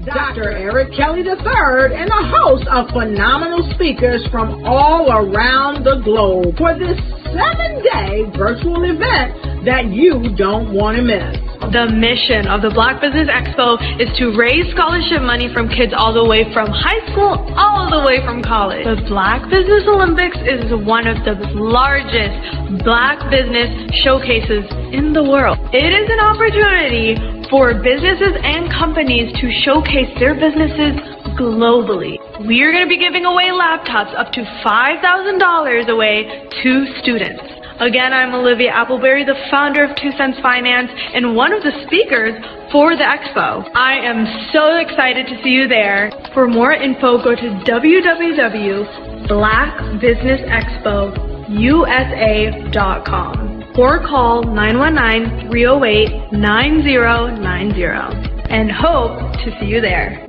Dr. Eric Kelly III and a host of phenomenal speakers from all around the globe for this 7-day virtual event that you don't want to miss. The mission of the Black Business Expo is to raise scholarship money from kids all the way from high school all the way from college. The Black Business Olympics is one of the largest Black business showcases in the world. It is an opportunity for businesses and companies to showcase their businesses globally. We are going to be giving away laptops up to $5,000 away to students. Again, I'm Olivia Appleberry, the founder of 2 Cents Finance and one of the speakers for the expo. I am so excited to see you there. For more info, go to www.blackbusinessexpousa.com or call 919-308-9090 and hope to see you there.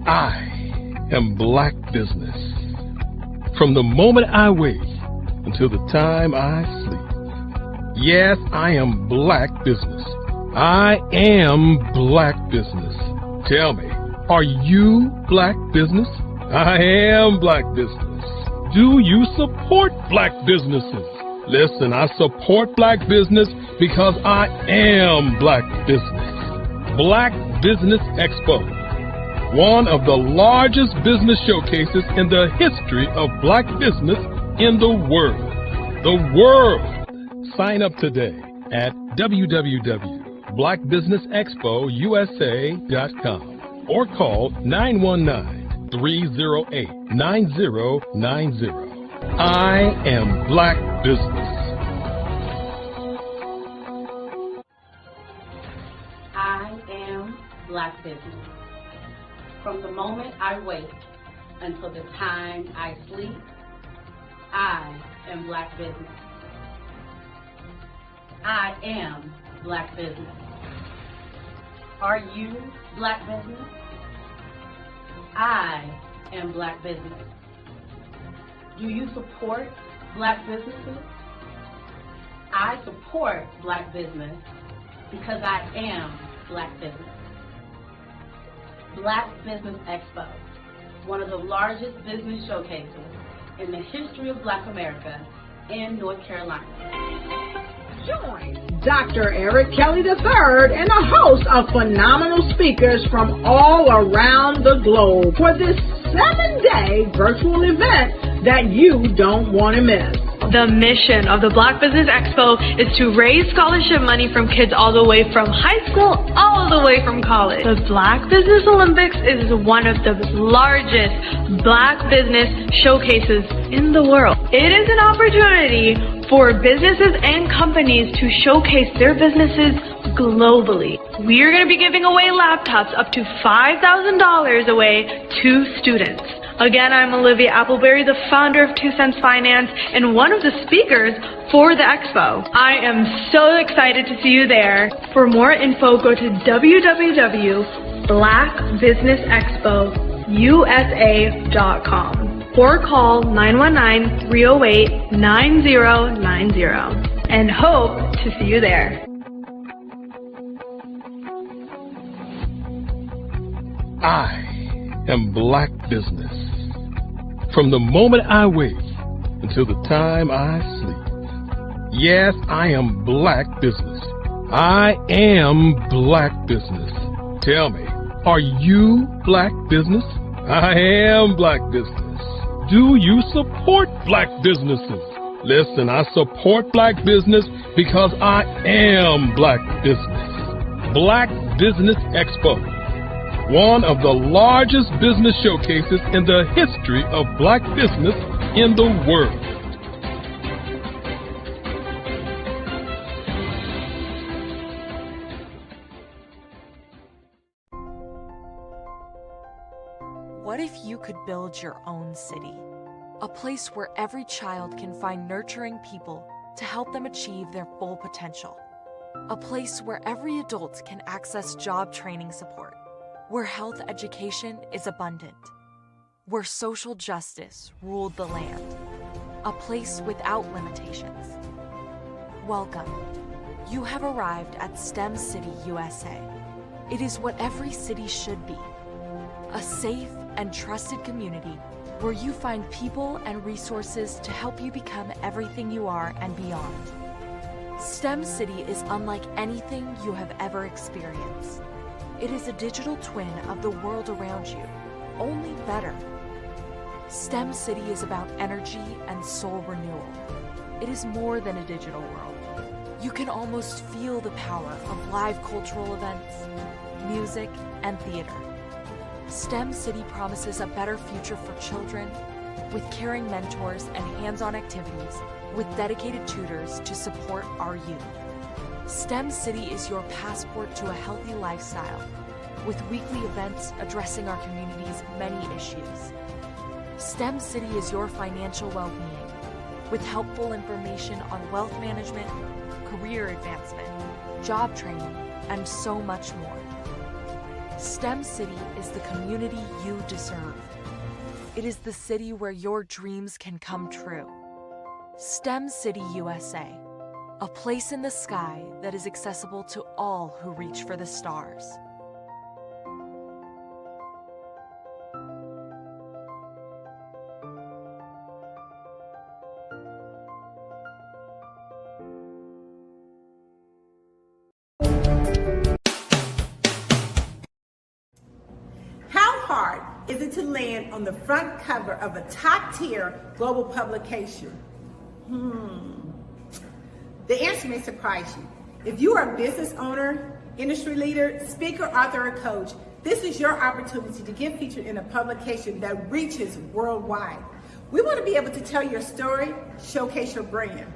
I am Black Business. From the moment I wake until the time I sleep. Yes, I am Black Business. I am Black Business. Tell me, are you Black Business? I am Black Business. Do you support Black businesses? Listen, I support Black business because I am Black Business. Black Business Expo, one of the largest business showcases in the history of Black business in the world. The world! Sign up today at www.blackbusinessexpousa.com or call 919-308-9090. I am Black Business. I am Black Business. From the moment I wake until the time I sleep, I am Black Business. I am Black Business. Are you Black Business? I am Black Business. Do you support Black businesses? I support Black business because I am Black Business. Black Business Expo, one of the largest business showcases in the history of Black America in North Carolina. Join Dr. Eric Kelly III and a host of phenomenal speakers from all around the globe for this 7-day virtual event that you don't want to miss. The mission of the Black Business Expo is to raise scholarship money from kids all the way from high school all the way from college. The Black Business Olympics is one of the largest Black business showcases in the world. It is an opportunity for businesses and companies to showcase their businesses globally. We are going to be giving away laptops up to $5,000 away to students. Again, I'm Olivia Appleberry, the founder of 2 Cents Finance and one of the speakers for the expo. I am so excited to see you there. For more info, go to www.blackbusinessexpousa.com or call 919-308-9090 and hope to see you there. I am Black Business. From the moment I wake until the time I sleep. Yes, I am Black Business. I am Black Business. Tell me, are you Black Business? I am Black Business. Do you support Black businesses? Listen, I support Black business because I am Black Business. Black Business Expo, one of the largest business showcases in the history of Black business in the world. What if you could build your own city? A place where every child can find nurturing people to help them achieve their full potential. A place where every adult can access job training support. Where health education is abundant. Where social justice ruled the land. A place without limitations. Welcome You have arrived at STEM City USA. It is what every city should be. A safe and trusted community where you find people and resources to help you become everything you are and beyond. STEM City is unlike anything you have ever experienced. It is a digital twin of the world around you, only better. STEM City is about energy and soul renewal. It is more than a digital world. You can almost feel the power of live cultural events, music, and theater. STEM City promises a better future for children with caring mentors and hands-on activities with dedicated tutors to support our youth. STEM City is your passport to a healthy lifestyle with weekly events addressing our community's many issues. STEM City is your financial well-being with helpful information on wealth management, career advancement, job training, and so much more. STEM City is the community you deserve. It is the city where your dreams can come true. STEM City USA, a place in the sky that is accessible to all who reach for the stars. Is it to land on the front cover of a top-tier global publication? The answer may surprise you. If you are a business owner, industry leader, speaker, author, or coach, this is your opportunity to get featured in a publication that reaches worldwide. We want to be able to tell your story, showcase your brand.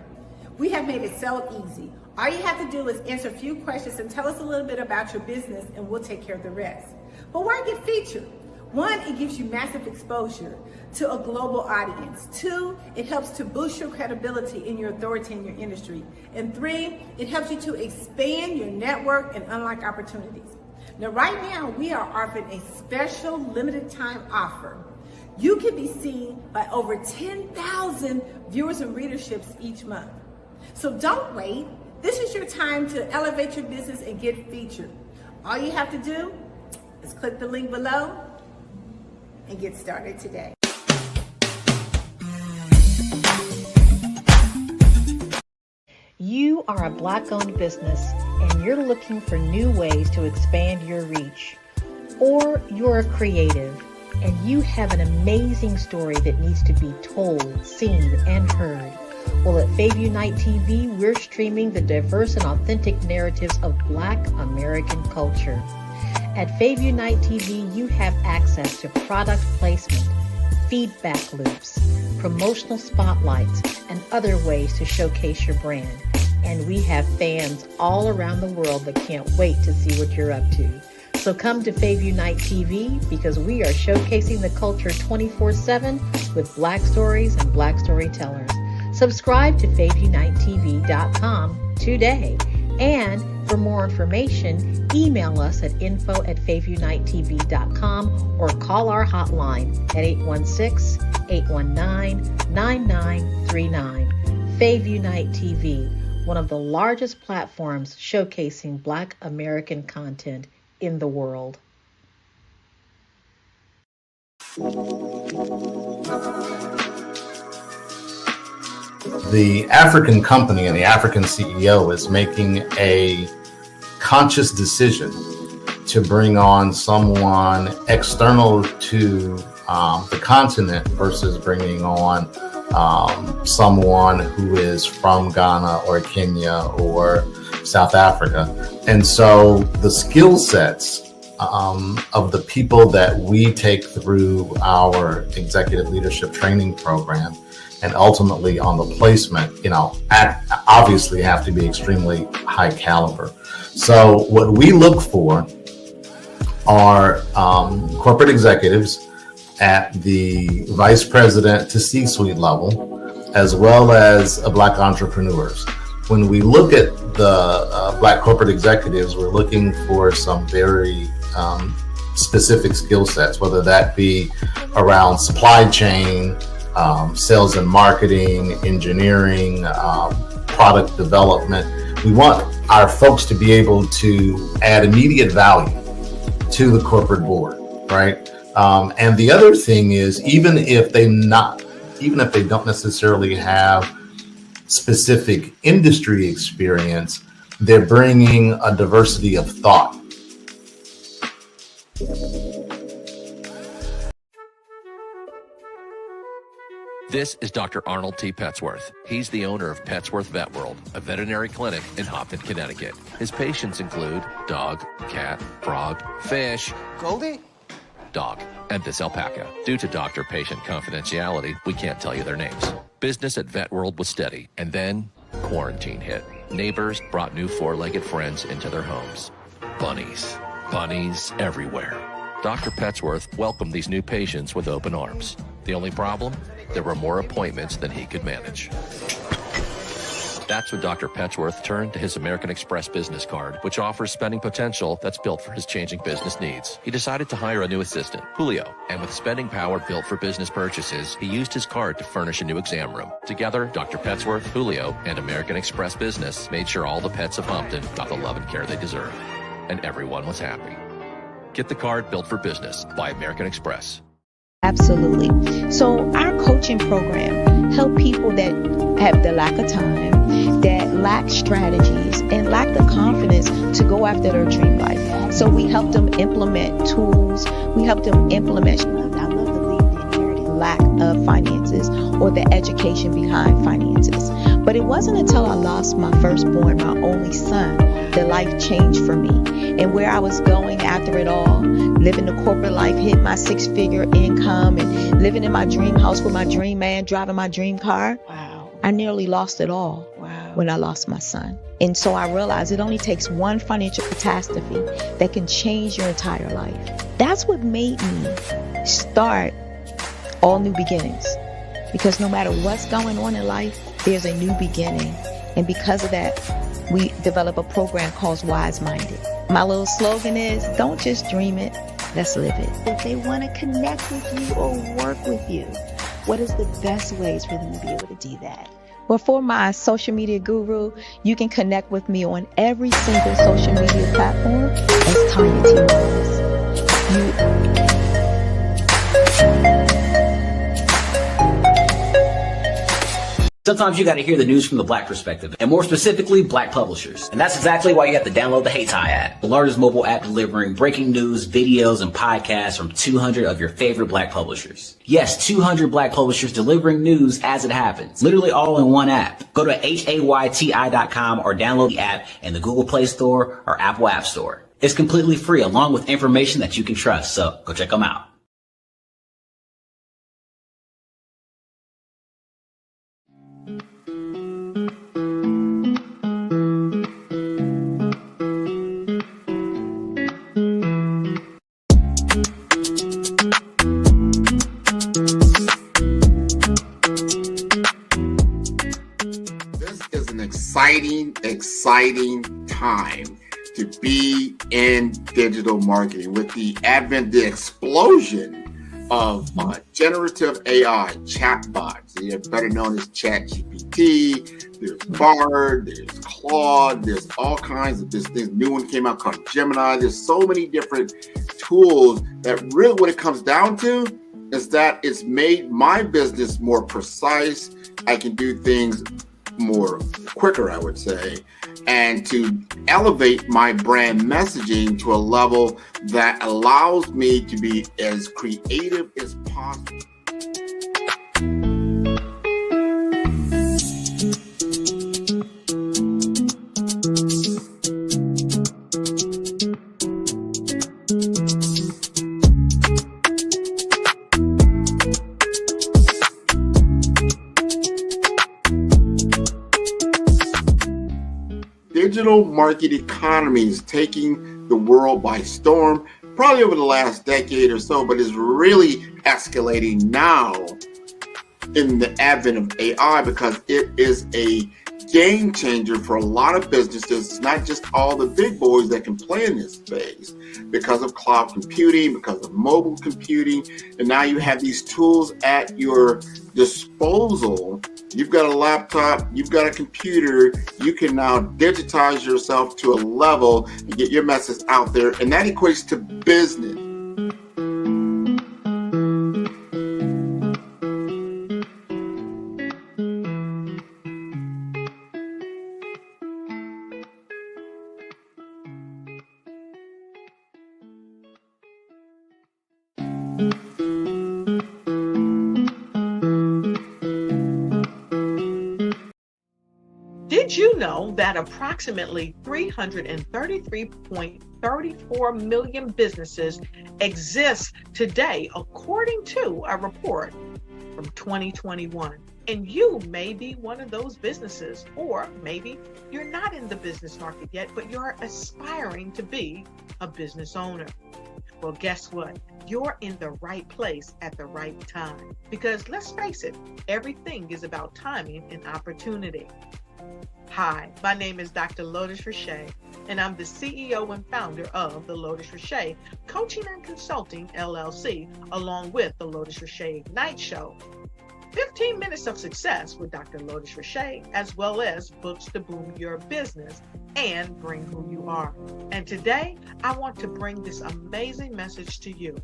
We have made it so easy. All you have to do is answer a few questions and tell us a little bit about your business, and we'll take care of the rest. But why get featured? One, it gives you massive exposure to a global audience. Two, it helps to boost your credibility in your authority in your industry. And three, it helps you to expand your network and unlock opportunities. Now, right now, we are offering a special limited time offer. You can be seen by over 10,000 viewers and readerships each month. So don't wait. This is your time to elevate your business and get featured. All you have to do is click the link below and get started today. You are a Black-owned business and you're looking for new ways to expand your reach. Or you're a creative and you have an amazing story that needs to be told, seen, and heard. Well, at Fave Unite TV, we're streaming the diverse and authentic narratives of Black American culture. At Fave Unite TV, you have access to product placement, feedback loops, promotional spotlights, and other ways to showcase your brand. And we have fans all around the world that can't wait to see what you're up to. So come to Fave Unite TV because we are showcasing the culture 24/7 with Black stories and Black storytellers. Subscribe to FaveUniteTV.com today. And for more information, email us at info@faveunitetv.com or call our hotline at 816-819-9939. Fave Unite TV, one of the largest platforms showcasing Black American content in the world. The African company and the African CEO is making a conscious decision to bring on someone external to the continent versus bringing on someone who is from Ghana or Kenya or South Africa. And so the skill sets of the people that we take through our executive leadership training program and ultimately on the placement, obviously have to be extremely high caliber. So what we look for are corporate executives at the vice president to C-suite level, as well as Black entrepreneurs. When we look at the Black corporate executives, we're looking for some very specific skill sets, whether that be around supply chain, sales and marketing, engineering, product development. We want our folks to be able to add immediate value to the corporate board, right? And the other thing is, even if they don't necessarily have specific industry experience, they're bringing a diversity of thought. This is Dr. Arnold T. Petsworth. He's the owner of Petsworth Vet World, a veterinary clinic in Hopton, Connecticut. His patients include dog, cat, frog, fish, Goldie, dog, and this alpaca. Due to doctor-patient confidentiality, we can't tell you their names. Business at Vet World was steady, and then quarantine hit. Neighbors brought new four-legged friends into their homes. Bunnies everywhere. Dr. Petsworth welcomed these new patients with open arms. The only problem? There were more appointments than he could manage. That's when Dr. Petsworth turned to his American Express business card, which offers spending potential that's built for his changing business needs. He decided to hire a new assistant, Julio, and with spending power built for business purchases, he used his card to furnish a new exam room. Together, Dr. Petsworth, Julio, and American Express Business made sure all the pets of Hopton got the love and care they deserve. And everyone was happy. Get the card built for business by American Express. Absolutely. So our coaching program help people that have the lack of time, that lack strategies, and lack the confidence to go after their dream life. So we help them implement tools. We help them implement, I love to leave the inherited lack of finances or the education behind finances. But it wasn't until I lost my firstborn, my only son, that life changed for me. And where I was going after it all, living the corporate life, hit my 6-figure income, and living in my dream house with my dream man, driving my dream car. Wow. I nearly lost it all. Wow. When I lost my son. And so I realized it only takes one financial catastrophe that can change your entire life. That's what made me start All New Beginnings. Because no matter what's going on in life, there's a new beginning. And because of that, we develop a program called Wise Minded. My little slogan is, don't just dream it, let's live it. If they want to connect with you or work with you, what is the best ways for them to be able to do that? Well, for my social media guru, you can connect with me on every single social media platform as Tanya T. Wallace. Sometimes you got to hear the news from the Black perspective, and more specifically, Black publishers. And that's exactly why you have to download the HeyTie app, the largest mobile app delivering breaking news, videos, and podcasts from 200 of your favorite Black publishers. Yes, 200 Black publishers delivering news as it happens, literally all in one app. Go to HAYTI.com or download the app in the Google Play Store or Apple App Store. It's completely free, along with information that you can trust, so go check them out. Exciting time to be in digital marketing with the advent, the explosion of generative AI chatbots. They're better known as ChatGPT. There's Bard, there's Claude, there's all kinds of this new one came out called Gemini. There's so many different tools that really what it comes down to is that it's made my business more precise. I can do things more quicker, I would say, and to elevate my brand messaging to a level that allows me to be as creative as possible. Digital market economy is taking the world by storm, probably over the last decade or so, but is really escalating now in the advent of AI because it is a game changer for a lot of businesses. It's not just all the big boys that can play in this space because of cloud computing, because of mobile computing, and now you have these tools at your disposal. You've got a laptop, you've got a computer, you can now digitize yourself to a level and get your message out there, and that equates to business. Did you know that approximately 333.34 million businesses exist today, according to a report from 2021? And you may be one of those businesses, or maybe you're not in the business market yet, but you're aspiring to be a business owner. Well, guess what? You're in the right place at the right time. Because let's face it, everything is about timing and opportunity. Hi, my name is Dr. Lotus Richey, and I'm the CEO and founder of the Lotus Richey Coaching and Consulting LLC, along with the Lotus Richey Ignite Show. 15 minutes of success with Dr. Lotus Richey, as well as books to boom your business and bring who you are. And today, I want to bring this amazing message to you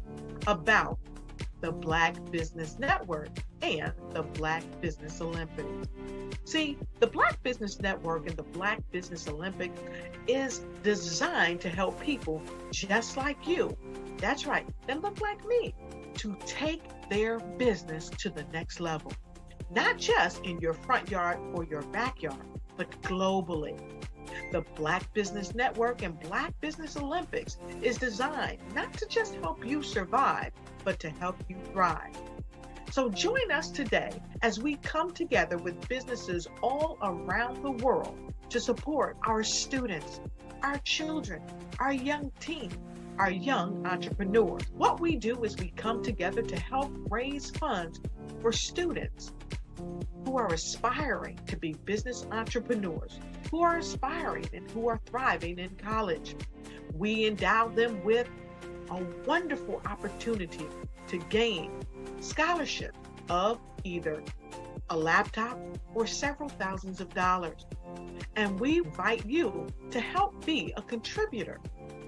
about the Black Business Network and the Black Business Olympics. See, the Black Business Network and the Black Business Olympics is designed to help people just like you, that's right, that look like me, to take their business to the next level. Not just in your front yard or your backyard, but globally. The Black Business Network and Black Business Olympics is designed not to just help you survive, but to help you thrive. So join us today as we come together with businesses all around the world to support our students, our children, our young teens, our young entrepreneurs. What we do is we come together to help raise funds for students who are aspiring to be business entrepreneurs, who are aspiring and who are thriving in college. We endow them with a wonderful opportunity to gain scholarship of either a laptop or several thousands of dollars. And we invite you to help be a contributor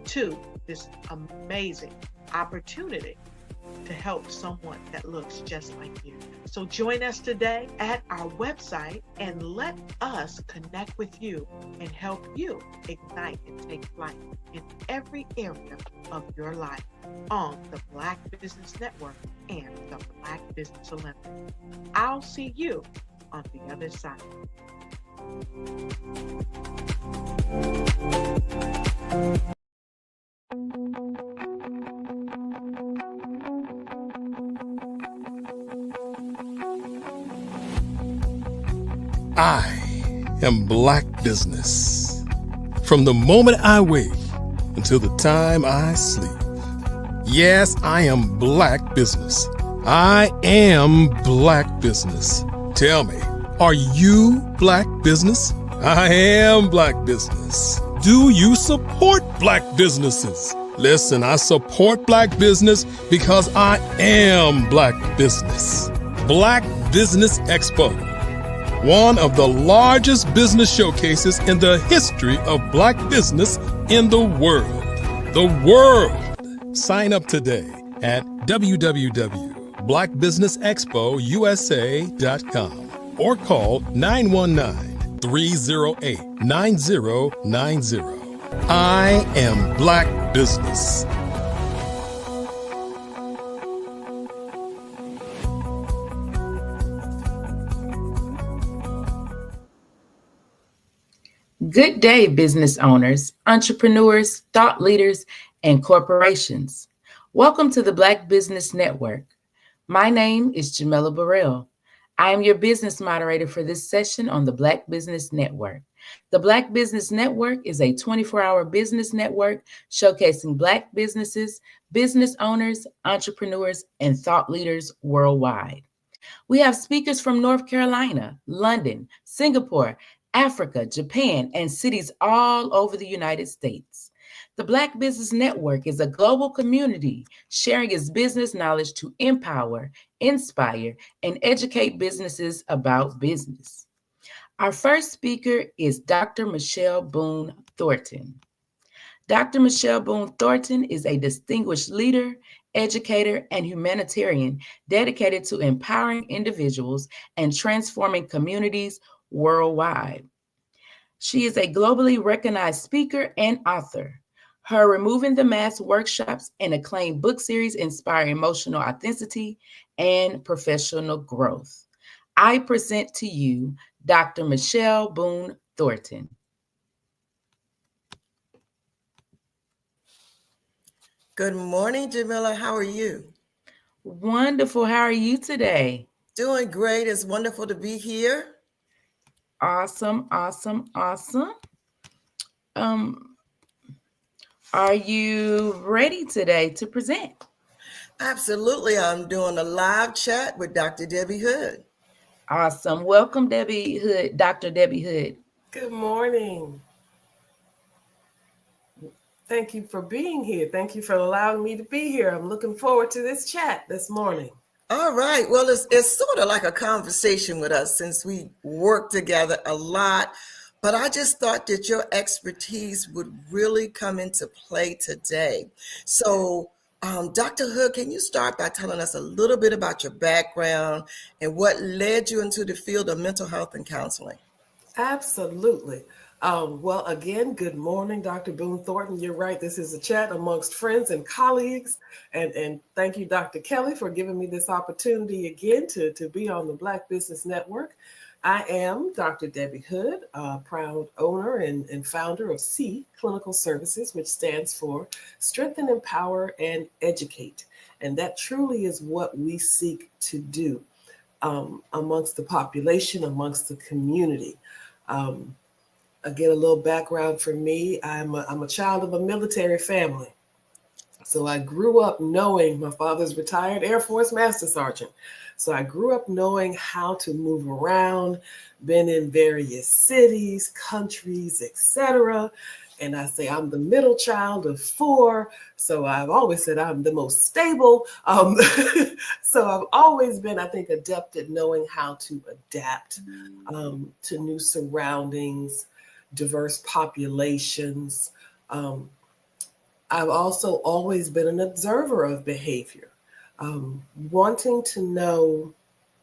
to this amazing opportunity to help someone that looks just like you. So join us today at our website and let us connect with you and help you ignite and take flight in every area of your life on the Black Business Network and the Black Business Olympics. I'll see you on the other side. I am Black Business. From the moment I wake until the time I sleep. Yes, I am Black Business. I am Black Business. Tell me, are you Black Business? I am Black Business. Do you support Black businesses? Listen, I support Black business because I am Black Business. Black Business Expo, one of the largest business showcases in the history of Black business in the world. The world! Sign up today at www.blackbusinessexpousa.com or call 919-308-9090. I am Black Business. Good day, business owners, entrepreneurs, thought leaders, and corporations. Welcome to the Black Business Network. My name is Jamela Burrell. I am your business moderator for this session on the Black Business Network. The Black Business Network is a 24-hour business network showcasing Black businesses, business owners, entrepreneurs, and thought leaders worldwide. We have speakers from North Carolina, London, Singapore, Africa, Japan, and cities all over the United States. The Black Business Network is a global community sharing its business knowledge to empower, inspire, and educate businesses about business. Our first speaker is Dr. Michelle Boone Thornton. Dr. Michelle Boone Thornton is a distinguished leader, educator, and humanitarian dedicated to empowering individuals and transforming communities worldwide. She is a globally recognized speaker and author. Her Removing the Mask workshops and acclaimed book series inspire emotional authenticity and professional growth. I present to you Dr. Michelle Boone Thornton. Good morning, Jamila. How are you? Wonderful. How are you today? Doing great. It's wonderful to be here. Awesome. Are you ready today to present? Absolutely. I'm doing a live chat with Dr. Debbie Hood. Awesome. Welcome, Debbie Hood, Dr. Debbie Hood. Good morning. Thank you for being here. Thank you for allowing me to be here. I'm looking forward to this chat this morning. All right. Well, it's sort of like a conversation with us since we work together a lot. But I just thought that your expertise would really come into play today. So, Dr. Hood, can you start by telling us a little bit about your background and what led you into the field of mental health and counseling? Absolutely. Well, again, good morning, Dr. Boone Thornton. You're right. This is a chat amongst friends and colleagues. And thank you, Dr. Kelly, for giving me this opportunity again to be on the Black Business Network. I am Dr. Debbie Hood, proud owner and founder of C Clinical Services, which stands for Strengthen, Empower, and Educate. And that truly is what we seek to do amongst the population, amongst the community. Again, a little background for me. I'm a child of a military family. So I grew up knowing my father's retired Air Force Master Sergeant. So I grew up knowing how to move around, been in various cities, countries, etc. And I say I'm the middle child of 4. So I've always said I'm the most stable. So I've always been, I think, adept at knowing how to adapt to new surroundings, diverse populations. I've also always been an observer of behavior, wanting to know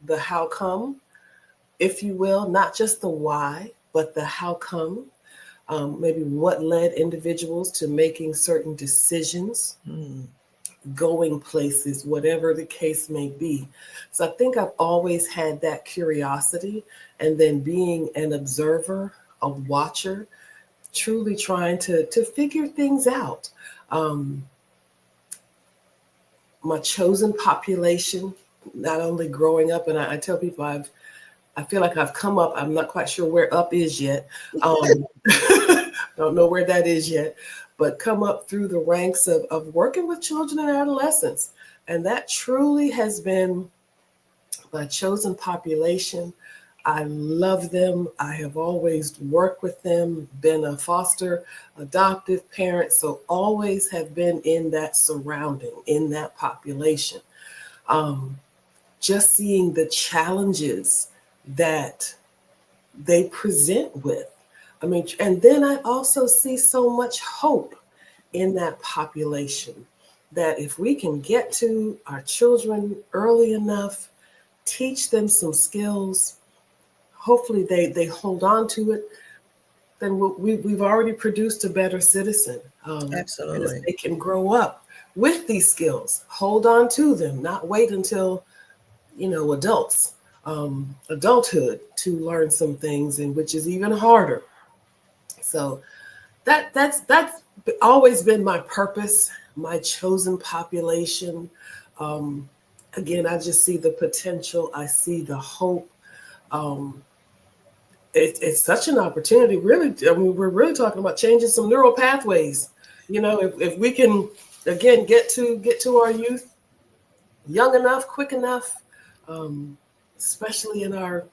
the how come, if you will, not just the why, but the how come, maybe what led individuals to making certain decisions, going places, whatever the case may be. So I think I've always had that curiosity, and then being an observer, a watcher, truly trying to figure things out. My chosen population, not only growing up, and I tell people I feel like I've come up, I'm not quite sure where up is yet. Don't know where that is yet, but come up through the ranks of working with children and adolescents. And that truly has been my chosen population. I love them. I have always worked with them, been a foster adoptive parent, so always have been in that surrounding, in that population. Just seeing the challenges that they present with. I mean, and then I also see so much hope in that population that if we can get to our children early enough, teach them some skills, hopefully they hold on to it, then we've already produced a better citizen. Absolutely. They can grow up with these skills, hold on to them, not wait until, adulthood to learn some things, and which is even harder. So that's always been my purpose, my chosen population. Again, I just see the potential. I see the hope. It's such an opportunity, really. I mean, we're really talking about changing some neural pathways. If we can, again, get to our youth young enough, quick enough, especially in our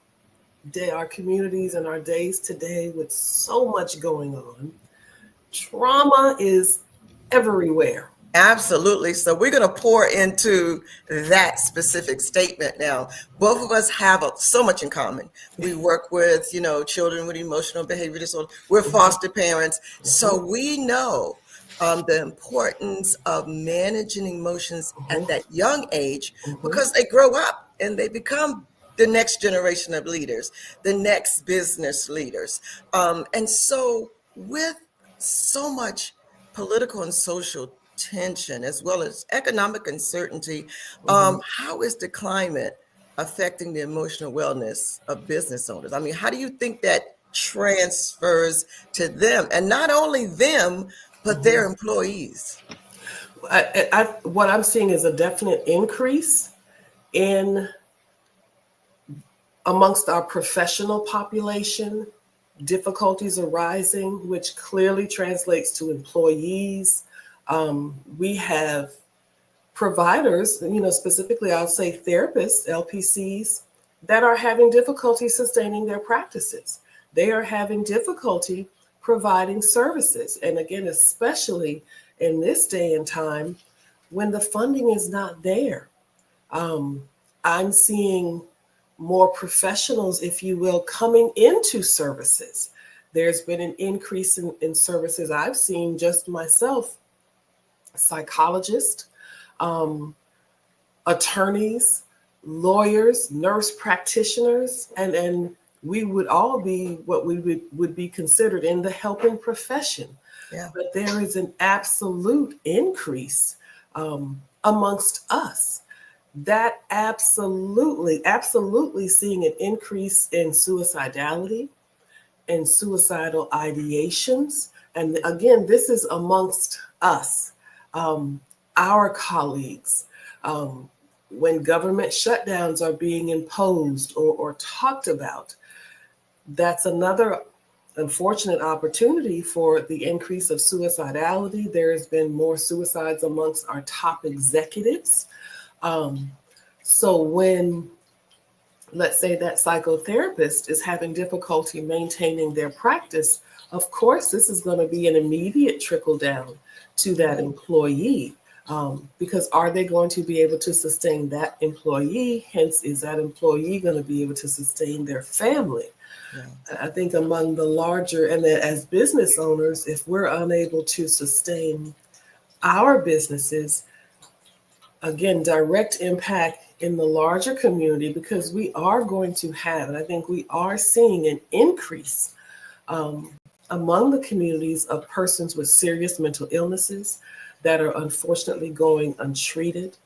our communities and our days today with so much going on, trauma is everywhere. Absolutely. So we're going to pour into that specific statement now. Both of us have so much in common. We work with, children with emotional behavior disorder. We're foster parents. So we know the importance of managing emotions at that young age because they grow up and they become the next generation of leaders, the next business leaders. And so with so much political and social tension as well as economic uncertainty, how is the climate affecting the emotional wellness of business owners? I mean, how do you think that transfers to them, and not only them, but their employees? What I'm seeing is a definite increase in amongst our professional population. Difficulties arising, which clearly translates to employees. We have providers, specifically I'll say therapists, LPCs, that are having difficulty sustaining their practices. They are having difficulty providing services. And again, especially in this day and time when the funding is not there. I'm seeing more professionals, if you will, coming into services. There's been an increase in services I've seen just myself, psychologists, attorneys, lawyers, nurse practitioners, and we would all be what we would be considered in the helping profession. Yeah. But there is an absolute increase amongst us. That absolutely seeing an increase in suicidality and suicidal ideations. And again, this is amongst us, our colleagues. When government shutdowns are being imposed or talked about, that's another unfortunate opportunity for the increase of suicidality. There has been more suicides amongst our top executives. So when, let's say, that psychotherapist is having difficulty maintaining their practice, of course, this is going to be an immediate trickle down to that employee, because are they going to be able to sustain that employee? Hence, is that employee going to be able to sustain their family? Yeah. I think among the larger, and that as business owners, if we're unable to sustain our businesses, again, direct impact in the larger community, because we are going to have, and I think we are seeing an increase among the communities of persons with serious mental illnesses that are unfortunately going untreated.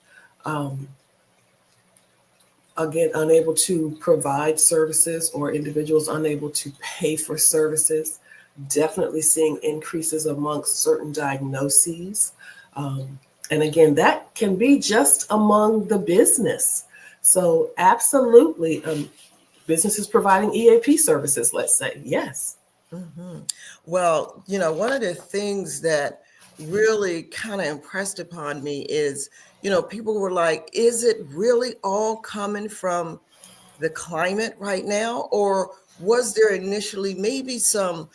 Again, unable to provide services, or individuals unable to pay for services. Definitely seeing increases amongst certain diagnoses. And again, that can be just among the business. So absolutely, businesses providing EAP services, let's say, yes. Mm-hmm. Well, one of the things that really kind of impressed upon me is, people were like, is it really all coming from the climate right now? Or was there initially maybe some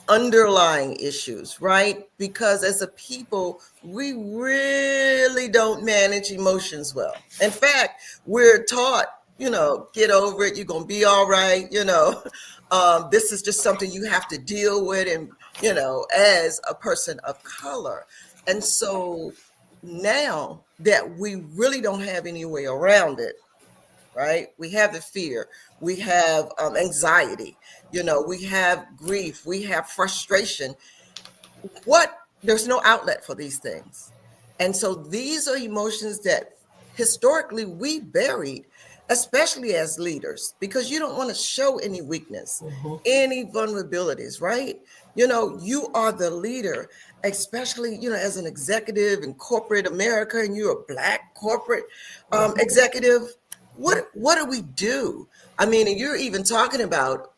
underlying issues, right? Because as a people, we really don't manage emotions well. In fact, we're taught, get over it, you're going to be all right, this is just something you have to deal with, and, as a person of color. And so now that we really don't have any way around it, right? We have the fear, we have anxiety, we have grief, we have frustration. There's no outlet for these things. And so these are emotions that historically we buried, especially as leaders, because you don't want to show any weakness, any vulnerabilities, right? You are the leader, especially, as an executive in corporate America, and you're a Black corporate executive. What do we do? I mean, and you're even talking about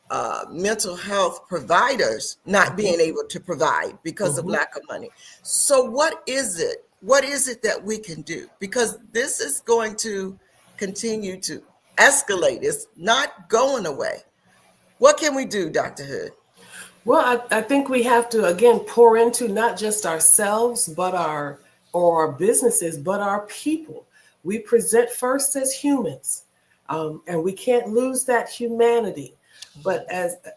mental health providers not being able to provide because of lack of money. So what is it? What is it that we can do? Because this is going to continue to escalate. It's not going away. What can we do, Dr. Hood? Well, I think we have to, again, pour into not just ourselves, but our businesses, but our people. We present first as humans, and we can't lose that humanity. But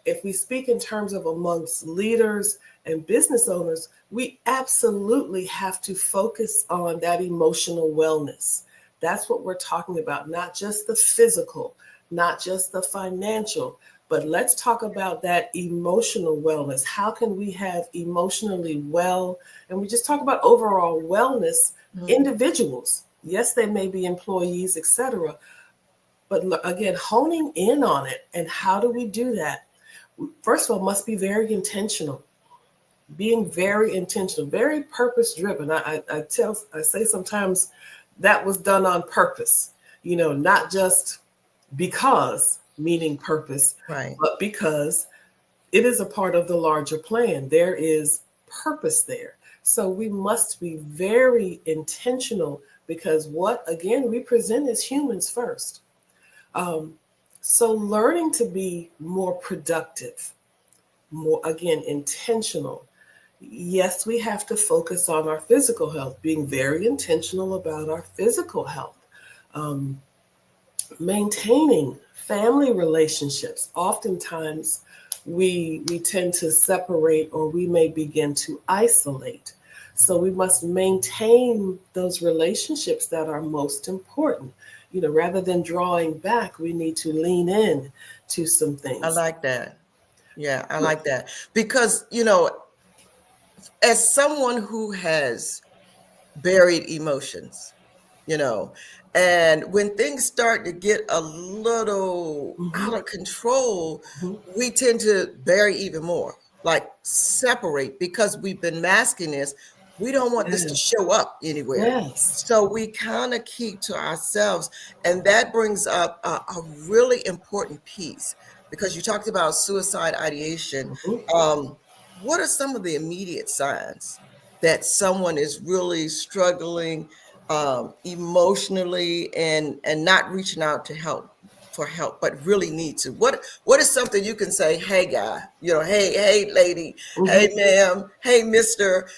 if we speak in terms of amongst leaders and business owners, we absolutely have to focus on that emotional wellness. That's what we're talking about, not just the physical, not just the financial, but let's talk about that emotional wellness. How can we have emotionally well, and we just talk about overall wellness, individuals. Yes, they may be employees, etc. But again, honing in on it. And how do we do that? First of all, must be very intentional. Being very intentional, very purpose driven. I say sometimes that was done on purpose, not just because, meaning purpose, right, but because it is a part of the larger plan. There is purpose there. So we must be very intentional, because what, again, we present as humans first. So learning to be more productive, more, again, intentional. Yes, we have to focus on our physical health, being very intentional about our physical health. Maintaining family relationships. Oftentimes we tend to separate, or we may begin to isolate. So we must maintain those relationships that are most important. Rather than drawing back, we need to lean in to some things. I like that. Yeah, I like that. Because, as someone who has buried emotions, and when things start to get a little out of control, we tend to bury even more, like separate, because we've been masking this. We don't want this to show up anywhere. Yes. So we kind of keep to ourselves. And that brings up a really important piece, because you talked about suicide ideation. What are some of the immediate signs that someone is really struggling emotionally and not reaching out for help, but really need to? What is something you can say, hey guy, hey lady, hey ma'am, hey mister,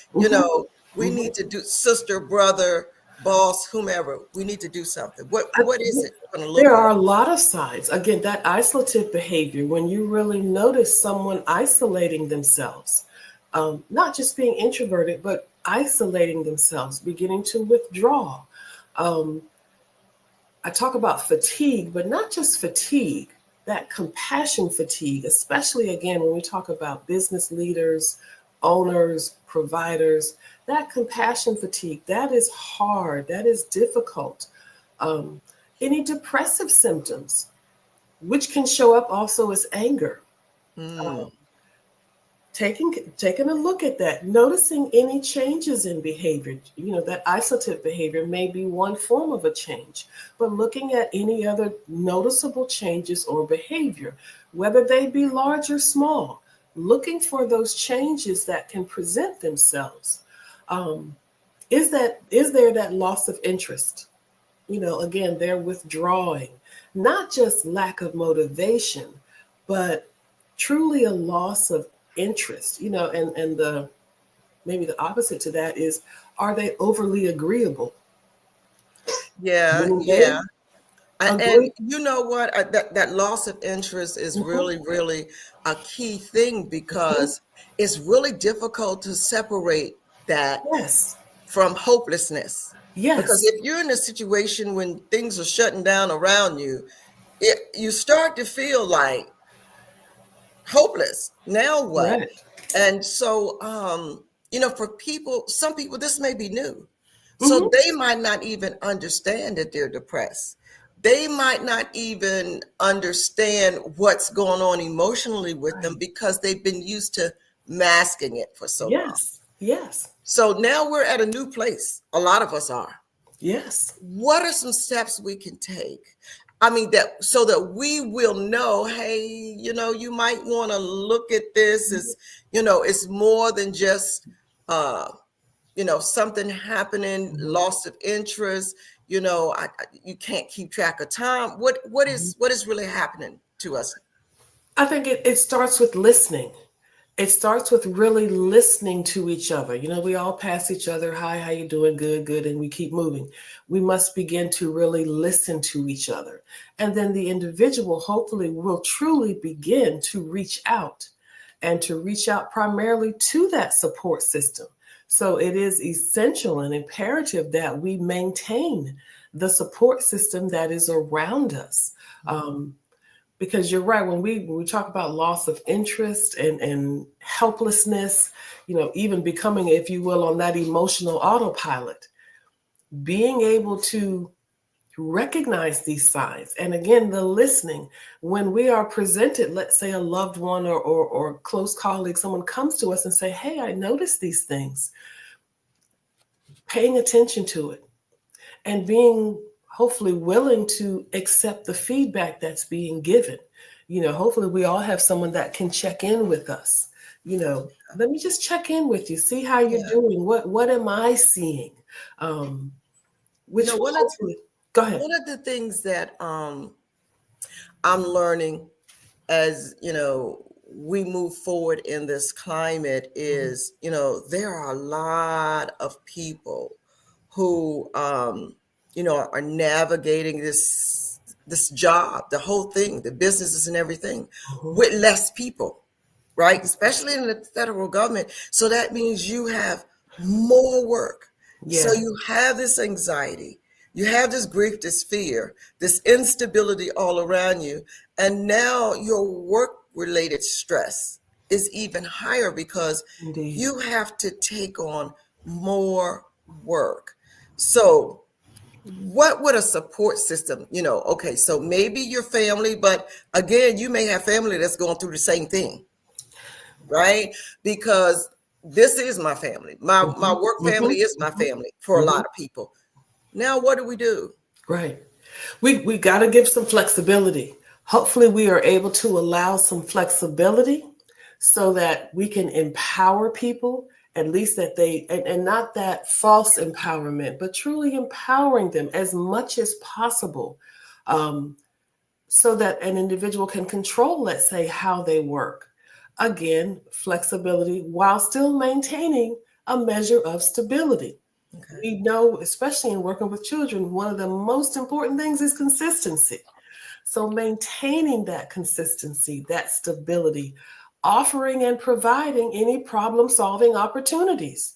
we need to do, sister, brother, boss, whomever, we need to do something. What is it going to look There like? are a lot of signs. Again, that isolative behavior, when you really notice someone isolating themselves, not just being introverted, but isolating themselves, beginning to withdraw. I talk about fatigue, but not just fatigue, that compassion fatigue, especially again, when we talk about business leaders, owners, providers, that compassion fatigue, that is hard, that is difficult. Any depressive symptoms, which can show up also as anger. Taking a look at that, noticing any changes in behavior. That isolative behavior may be one form of a change, but looking at any other noticeable changes or behavior, whether they be large or small, looking for those changes that can present themselves. Is there that loss of interest? Again, they're withdrawing, not just lack of motivation, but truly a loss of interest, and the maybe the opposite to that is, are they overly agreeable? Yeah. And you know what? That loss of interest is really a key thing, because it's really difficult to separate that from hopelessness. Yes. Because if you're in a situation when things are shutting down around you, you start to feel like hopeless. Now what? Right. And so, for people, some people, this may be new. So they might not even understand that they're depressed. They might not even understand what's going on emotionally with them, because they've been used to masking it for so long. Yes. So now we're at a new place. A lot of us are. Yes. What are some steps we can take? So that we will know, hey, you might want to look at this as, it's more than just, something happening, loss of interest, you can't keep track of time. What is really happening to us? I think it starts with listening. It starts with really listening to each other. You know, we all pass each other, hi, how you doing? Good, good, and we keep moving. We must begin to really listen to each other. And then the individual hopefully will truly begin to reach out, and to reach out primarily to that support system. So it is essential and imperative that we maintain the support system that is around us. Because you're right, when we talk about loss of interest and helplessness, you know, even becoming, if you will, on that emotional autopilot, being able to recognize these signs. And again, the listening, when we are presented, let's say a loved one or close colleague, someone comes to us and say, hey, I noticed these things, paying attention to it and being hopefully willing to accept the feedback that's being given. You know, hopefully we all have someone that can check in with us. You know, let me just check in with you, see how you're doing. What am I seeing? Which You know, go ahead. One of the things that I'm learning as, you know, we move forward in this climate is, you know, there are a lot of people who, you know, are navigating this job, the whole thing, the businesses and everything with less people, right? Especially in the federal government. So that means you have more work. Yeah. So you have this anxiety, you have this grief, this fear, this instability all around you. And now your work-related stress is even higher because you have to take on more work. So what would a support system, you know, okay, so maybe your family, but again, you may have family that's going through the same thing, right? Because this is my family. My work family is my family for a lot of people. Now, what do we do? Right. We got to give some flexibility. Hopefully we are able to allow some flexibility so that we can empower people, at least that they, and not that false empowerment, but truly empowering them as much as possible, so that an individual can control, let's say, how they work. Again, flexibility while still maintaining a measure of stability. Okay. We know, especially in working with children, one of the most important things is consistency. So maintaining that consistency, that stability, offering and providing any problem-solving opportunities.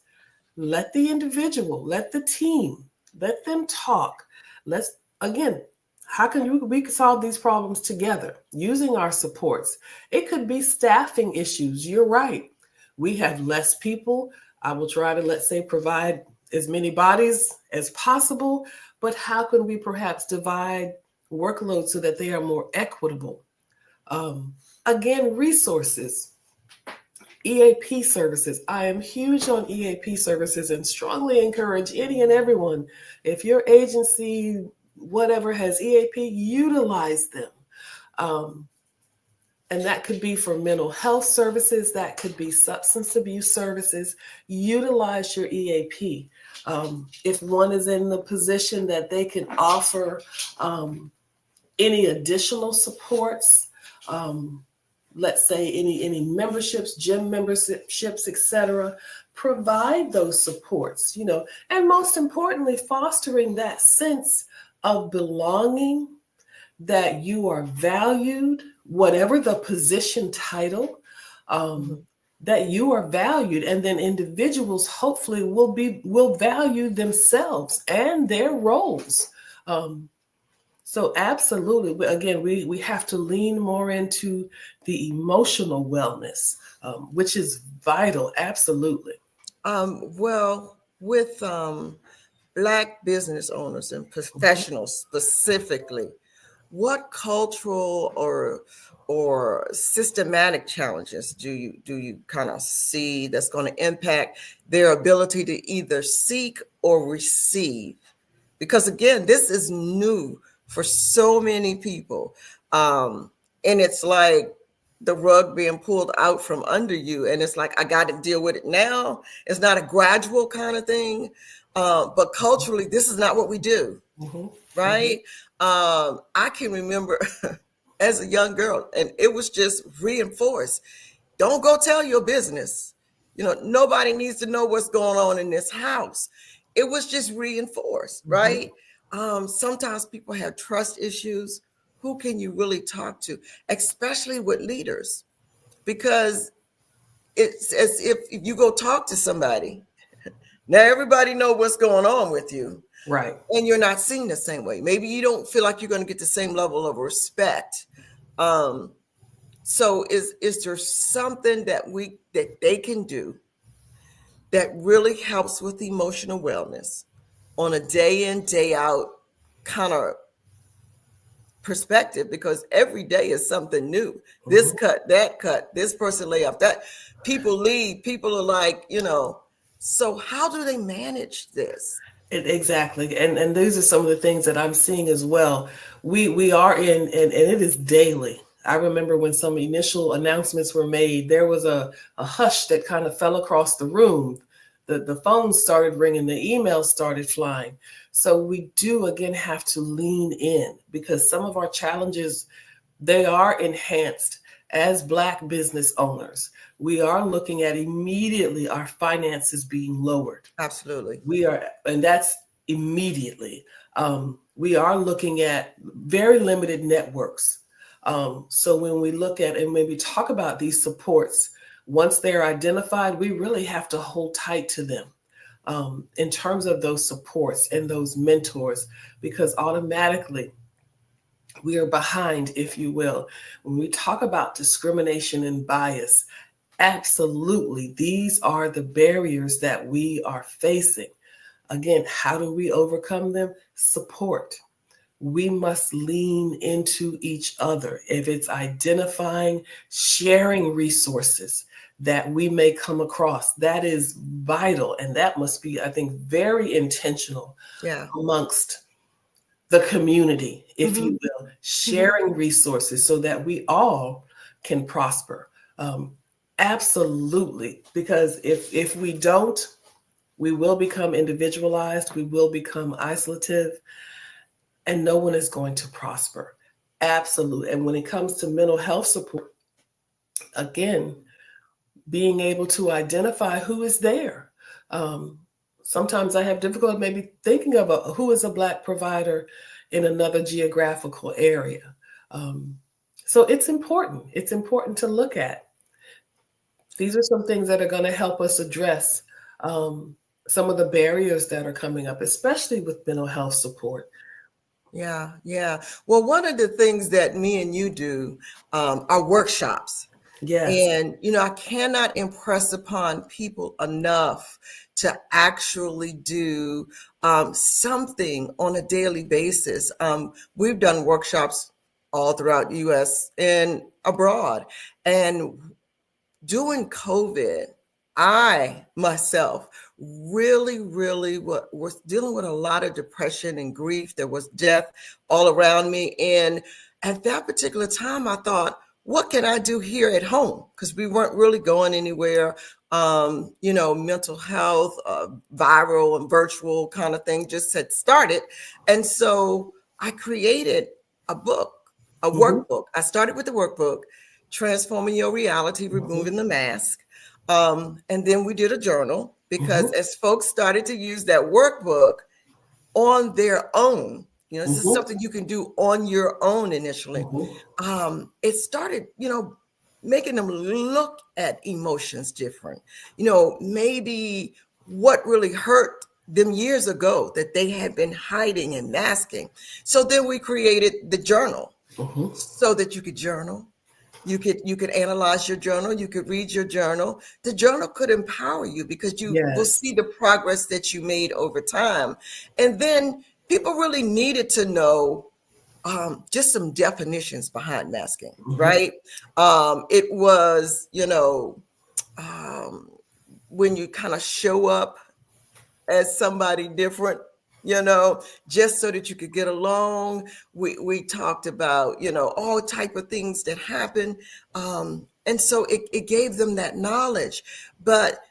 Let the individual, let the team, let them talk. Let's, again, how can we solve these problems together using our supports? It could be staffing issues. You're right. We have less people. I will try to, let's say, provide as many bodies as possible, but how can we perhaps divide workload so that they are more equitable? Again, resources, EAP services. I am huge on EAP services and strongly encourage any and everyone, if your agency, whatever, has EAP, utilize them. And that could be for mental health services, that could be substance abuse services. Utilize your EAP. If one is in the position that they can offer any additional supports, let's say any memberships, gym memberships, etc., provide those supports, you know, and most importantly, fostering that sense of belonging, that you are valued, whatever the position title, that you are valued, and then individuals hopefully will value themselves and their roles. So absolutely, again, we have to lean more into the emotional wellness, which is vital, absolutely. Well, with Black business owners and professionals specifically, what cultural or systematic challenges do you kind of see that's going to impact their ability to either seek or receive? Because again, this is new for so many people. And it's like the rug being pulled out from under you. And it's like, I got to deal with it now. It's not a gradual kind of thing. But culturally, this is not what we do. Right? I can remember as a young girl, and it was just reinforced. Don't go tell your business. Nobody needs to know what's going on in this house. It was just reinforced, right? Sometimes people have trust issues. Who can you really talk to, especially with leaders? Because it's as if you go talk to somebody, now everybody know what's going on with you. Right. And you're not seen the same way. Maybe you don't feel like you're going to get the same level of respect. So is there something that they can do that really helps with emotional wellness on a day in, day out kind of perspective? Because every day is something new. This cut, that cut, this person lay off, that people leave, people are like, so how do they manage this? Exactly. And these are some of the things that I'm seeing as well. We are in, and it is daily. I remember when some initial announcements were made, there was a hush that kind of fell across the room. The phones started ringing, the emails started flying. So we do, again, have to lean in, because some of our challenges, they are enhanced as Black business owners. We are looking at immediately our finances being lowered. Absolutely. We are, and that's immediately. We are looking at very limited networks. So when we look at and maybe talk about these supports, once they're identified, we really have to hold tight to them in terms of those supports and those mentors, because automatically we are behind, if you will. When we talk about discrimination and bias, absolutely, these are the barriers that we are facing. Again, how do we overcome them? Support. We must lean into each other. If it's identifying, sharing resources that we may come across, that is vital. And that must be, I think, very intentional amongst the community, if you will, sharing resources so that we all can prosper. Absolutely. Because if we don't, we will become individualized, we will become isolative, and no one is going to prosper. Absolutely. And when it comes to mental health support, again, being able to identify who is there. Sometimes I have difficulty maybe thinking of who is a Black provider in another geographical area. So it's important. It's important to look at. These are some things that are going to help us address some of the barriers that are coming up, especially with mental health support. Yeah. Well, one of the things that me and you do are workshops. Yes. And, I cannot impress upon people enough to actually do something on a daily basis. We've done workshops all throughout the U.S. and abroad. And during COVID, I myself really was dealing with a lot of depression and grief. There was death all around me. And at that particular time, I thought, what can I do here at home? Because we weren't really going anywhere. Mental health, viral and virtual kind of thing just had started. And so I created a book, a workbook. I started with the workbook, Transforming Your Reality, Removing the Mask. And then we did a journal, because as folks started to use that workbook on their own, this is something you can do on your own initially. It started, making them look at emotions different. Maybe what really hurt them years ago that they had been hiding and masking. So then we created the journal so that you could journal. You could analyze your journal. You could read your journal. The journal could empower you, because you will see the progress that you made over time. And then people really needed to know just some definitions behind masking, right? It was, when you kind of show up as somebody different, just so that you could get along. We talked about, all type of things that happen. And so it gave them that knowledge. But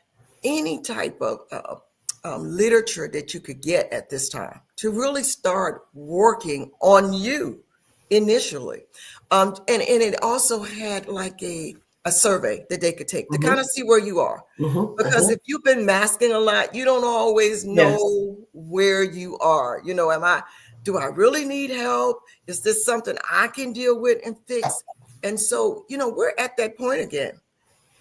any type of literature that you could get at this time to really start working on you, initially. And it also had like a survey that they could take to kind of see where you are. Because if you've been masking a lot, you don't always know where you are. You know, do I really need help? Is this something I can deal with and fix? And so, you know, we're at that point again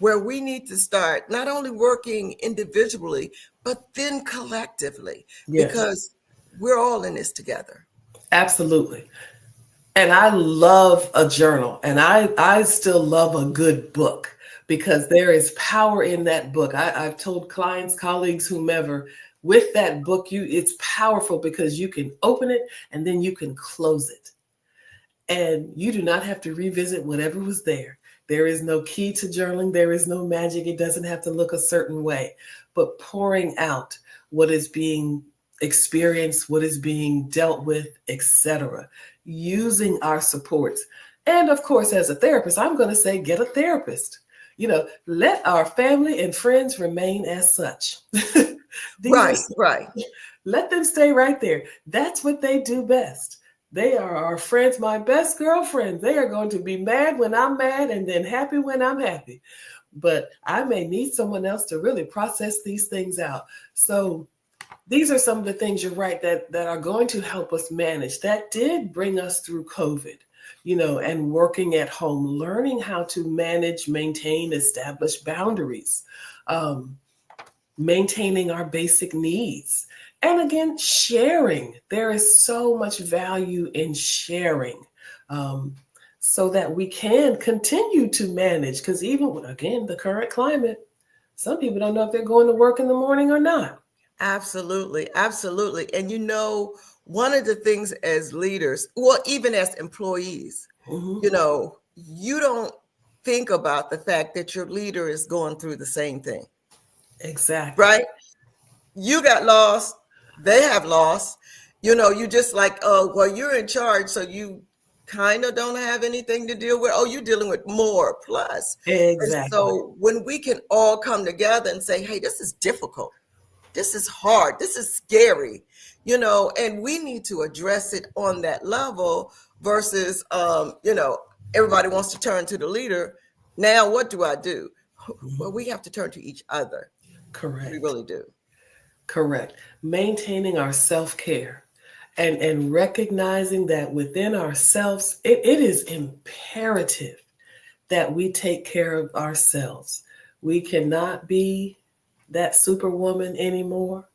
where we need to start not only working individually, but then collectively, because we're all in this together. Absolutely. And I love a journal, and I still love a good book, because there is power in that book. I've told clients, colleagues, whomever, with that book, it's powerful because you can open it and then you can close it. And you do not have to revisit whatever was there. There is no key to journaling. There is no magic. It doesn't have to look a certain way, but pouring out what is being experienced, what is being dealt with, etc., using our supports. And of course, as a therapist, I'm going to say, get a therapist. You know, let our family and friends remain as such. Right. Let them stay right there. That's what they do best. They are our friends, my best girlfriends. They are going to be mad when I'm mad and then happy when I'm happy. But I may need someone else to really process these things out. So these are some of the things, you're right, that are going to help us manage. That did bring us through COVID, you know, and working at home, learning how to manage, maintain, establish boundaries, maintaining our basic needs. And again, sharing. There is so much value in sharing, so that we can continue to manage. Because even with, again, the current climate, some people don't know if they're going to work in the morning or not. Absolutely. And you know, one of the things as leaders, well, even as employees, you know, you don't think about the fact that your leader is going through the same thing. Exactly. Right? You got lost. They have lost. You know, you just like, oh, well, you're in charge, so you kind of don't have anything to deal with. Oh, you're dealing with more plus. Exactly. And so when we can all come together and say, hey, this is difficult. This is hard. This is scary, you know, and we need to address it on that level versus, you know, everybody wants to turn to the leader. Now, what do I do? Well, we have to turn to each other. Correct. We really do. Correct. Maintaining our self-care and recognizing that within ourselves, it is imperative that we take care of ourselves. We cannot be that superwoman anymore.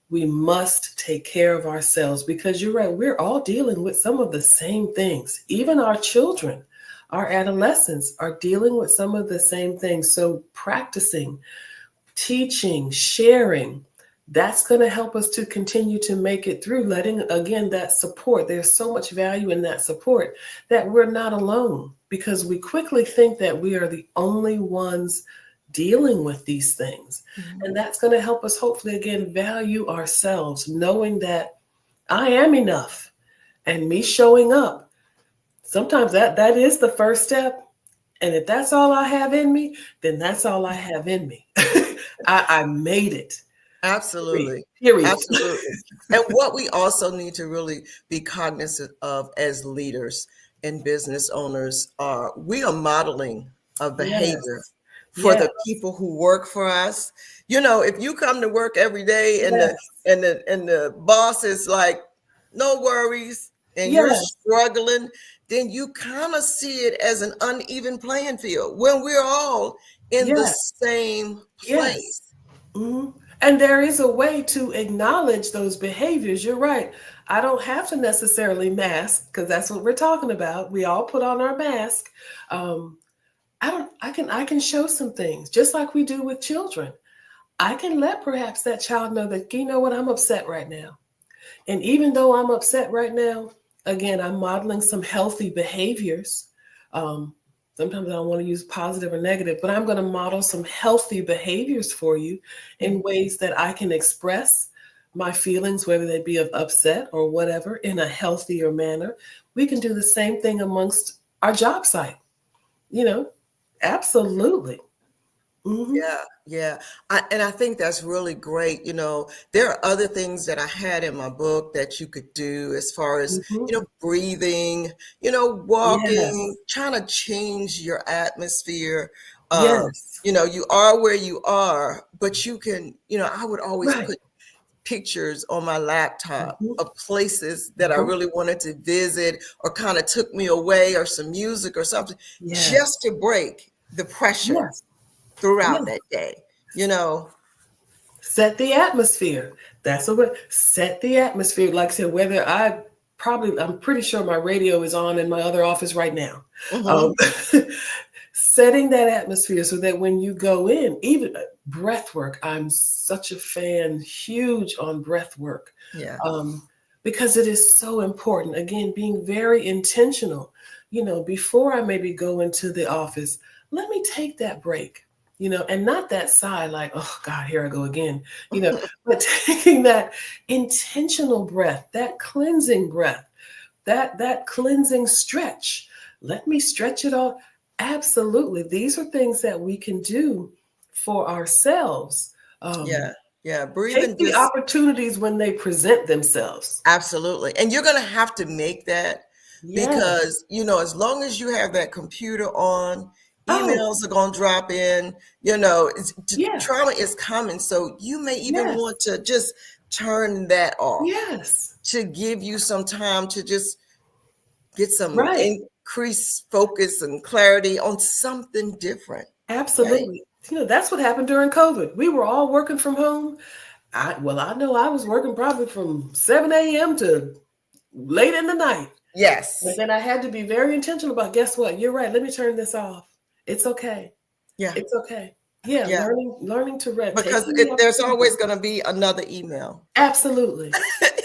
We must take care of ourselves, because you're right, we're all dealing with some of the same things. Even our children, our adolescents are dealing with some of the same things. So practicing, teaching, sharing, that's going to help us to continue to make it through, letting, again, that support. There's so much value in that support, that we're not alone, because we quickly think that we are the only ones dealing with these things. And that's going to help us hopefully, again, value ourselves, knowing that I am enough, and me showing up. Sometimes that is the first step. And if that's all I have in me, then that's all I have in me. I made it. Absolutely. Period. Absolutely. And what we also need to really be cognizant of as leaders and business owners we are modeling a behavior for the people who work for us. You know, if you come to work every day and the boss is like, no worries, and you're struggling, then you kind of see it as an uneven playing field when we're all in the same place. And there is a way to acknowledge those behaviors. You're right. I don't have to necessarily mask, because that's what we're talking about. We all put on our mask. I can show some things, just like we do with children. I can let perhaps that child know that, you know what, I'm upset right now. And even though I'm upset right now, again, I'm modeling some healthy behaviors. Sometimes I don't want to use positive or negative, but I'm going to model some healthy behaviors for you in ways that I can express my feelings, whether they be of upset or whatever, in a healthier manner. We can do the same thing amongst our job site. You know, absolutely. Yeah. And I think that's really great. There are other things that I had in my book that you could do as far as, breathing, walking, trying to change your atmosphere. You are where you are, but you can, I would always put pictures on my laptop of places that I really wanted to visit or kind of took me away, or some music or something, just to break the pressure throughout that day. Set the atmosphere. That's what set the atmosphere. Like I said, whether I'm pretty sure my radio is on in my other office right now. Setting that atmosphere so that when you go in, even breath work, I'm such a fan, huge on breath work. Because it is so important. Again, being very intentional. Before I maybe go into the office, let me take that break. And not that sigh like, oh God, here I go again, but taking that intentional breath, that cleansing breath, that cleansing stretch. Let me stretch it all. Absolutely. These are things that we can do for ourselves. Breathing. Take the opportunities when they present themselves. Absolutely. And you're going to have to make that because, as long as you have that computer on, emails are going to drop in, trauma is coming. So you may even want to just turn that off. To give you some time to just get some increased focus and clarity on something different. Absolutely. That's what happened during COVID. We were all working from home. I know I was working probably from 7 a.m. to late in the night. But then I had to be very intentional about, guess what? You're right. Let me turn this off. It's okay. It's okay. Learning to rest. Because there's always going to be another email. Absolutely.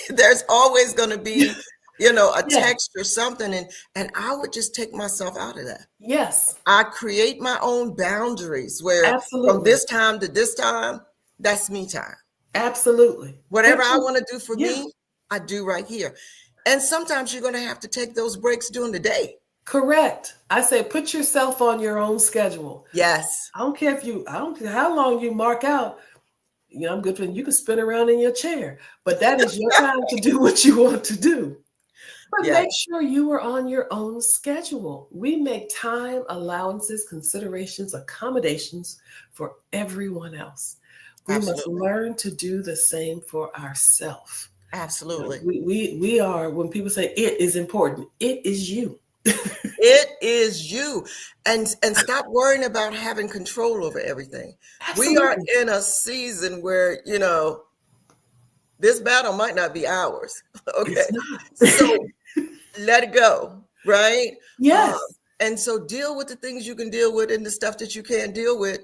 There's always going to be, a text or something. And I would just take myself out of that. I create my own boundaries where from this time to this time, that's me time. Absolutely. Whatever I want to do for me, I do right here. And sometimes you're going to have to take those breaks during the day. Correct. I say, put yourself on your own schedule. I don't care how long you mark out. I'm good for you can spin around in your chair, but that is your time to do what you want to do. But make sure you are on your own schedule. We make time allowances, considerations, accommodations for everyone else. We must learn to do the same for ourselves. Absolutely. We are, when people say it is important, it is you. It is you. And stop worrying about having control over everything. We are in a season where, this battle might not be ours. Okay. So let it go. Right? And so deal with the things you can deal with and the stuff that you can't deal with.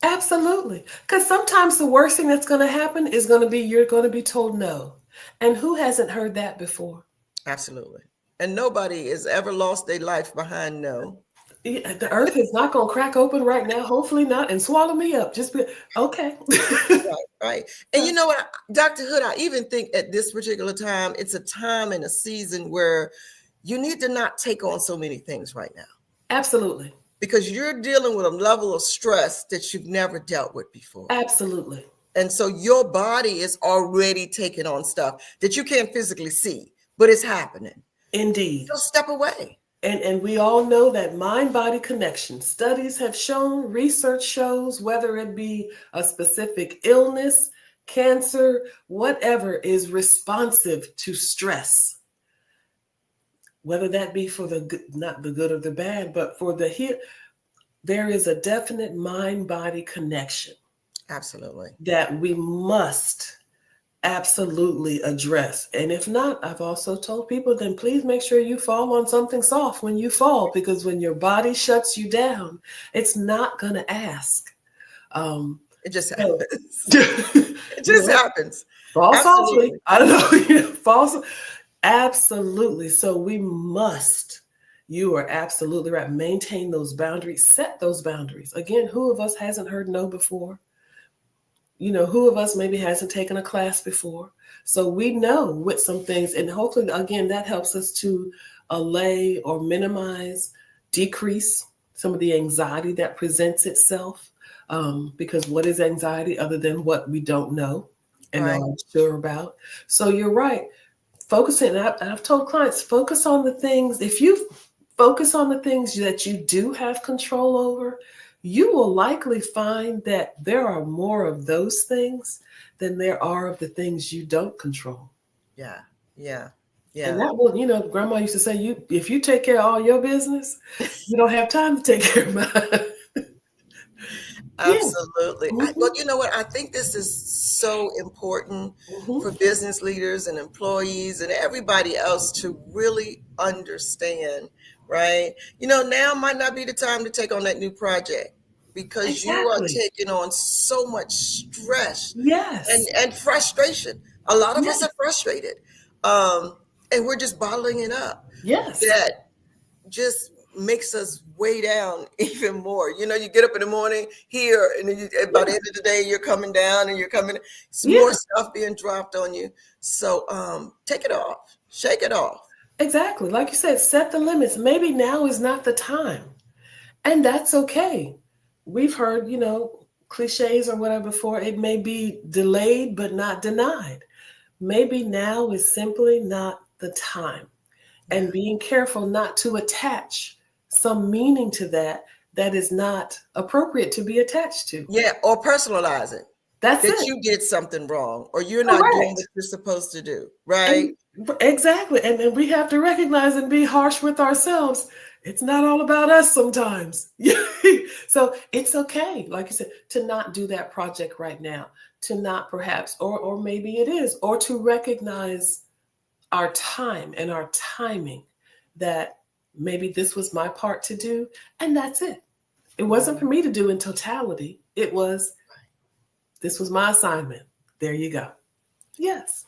Absolutely. Because sometimes the worst thing that's going to happen is going to be you're going to be told no. And who hasn't heard that before? Absolutely. And nobody has ever lost their life behind no. The earth is not going to crack open right now. Hopefully not. And swallow me up. Just be okay. Right. And you know what, Dr. Hood, I even think at this particular time, it's a time and a season where you need to not take on so many things right now. Absolutely. Because you're dealing with a level of stress that you've never dealt with before. Absolutely. And so your body is already taking on stuff that you can't physically see, but it's happening. Indeed. So step away. And we all know that mind-body connection. Studies have shown, research shows, whether it be a specific illness, cancer, whatever is responsive to stress. Whether that be for the good, not the good or the bad, but for the here, there is a definite mind-body connection. Absolutely. That we must absolutely address. And if not, I've also told people, then please make sure you fall on something soft when you fall, because when your body shuts you down, it's not going to ask. It just happens. It just happens. Fall softly. I don't know. Fall. Absolutely. So we must, you are absolutely right, maintain those boundaries, set those boundaries. Again, who of us hasn't heard no before? Who of us maybe hasn't taken a class before? So we know with some things, and hopefully, again, that helps us to allay or minimize, decrease some of the anxiety that presents itself. because what is anxiety other than what we don't know and Right. are sure about? So you're right. Focusing, and I've told clients, focus on the things. If you focus on the things that you do have control over, you will likely find that there are more of those things than there are of the things you don't control. Yeah, yeah, And yeah. that will, Grandma used to say, if you take care of all your business, you don't have time to take care of mine. Absolutely. Mhm. Well, you know what? I think this is so important for business leaders and employees and everybody else to really understand, right? Now might not be the time to take on that new project because you are Exactly. taking on so much stress Yes. and frustration. A lot of us Yes. are frustrated, and we're just bottling it up. Yes. That just makes us weigh down even more. You get up in the morning here, and then by the end of the day, you're coming down and you're coming. It's more stuff being dropped on you. So take it off, shake it off. Exactly. Like you said, set the limits. Maybe now is not the time. And that's okay. We've heard, cliches or whatever before. It may be delayed, but not denied. Maybe now is simply not the time. And being careful not to attach some meaning to that is not appropriate to be attached to. Yeah, or personalize it. That's that it. you did something wrong or you're not doing what you're supposed to do, right? Exactly. And then we have to recognize and be harsh with ourselves. It's not all about us sometimes. So it's okay, like you said, to not do that project right now, to not perhaps, or maybe it is, or to recognize our time and our timing, that maybe this was my part to do, and that's it. It wasn't for me to do in totality. It was, this was my assignment. There you go. Yes.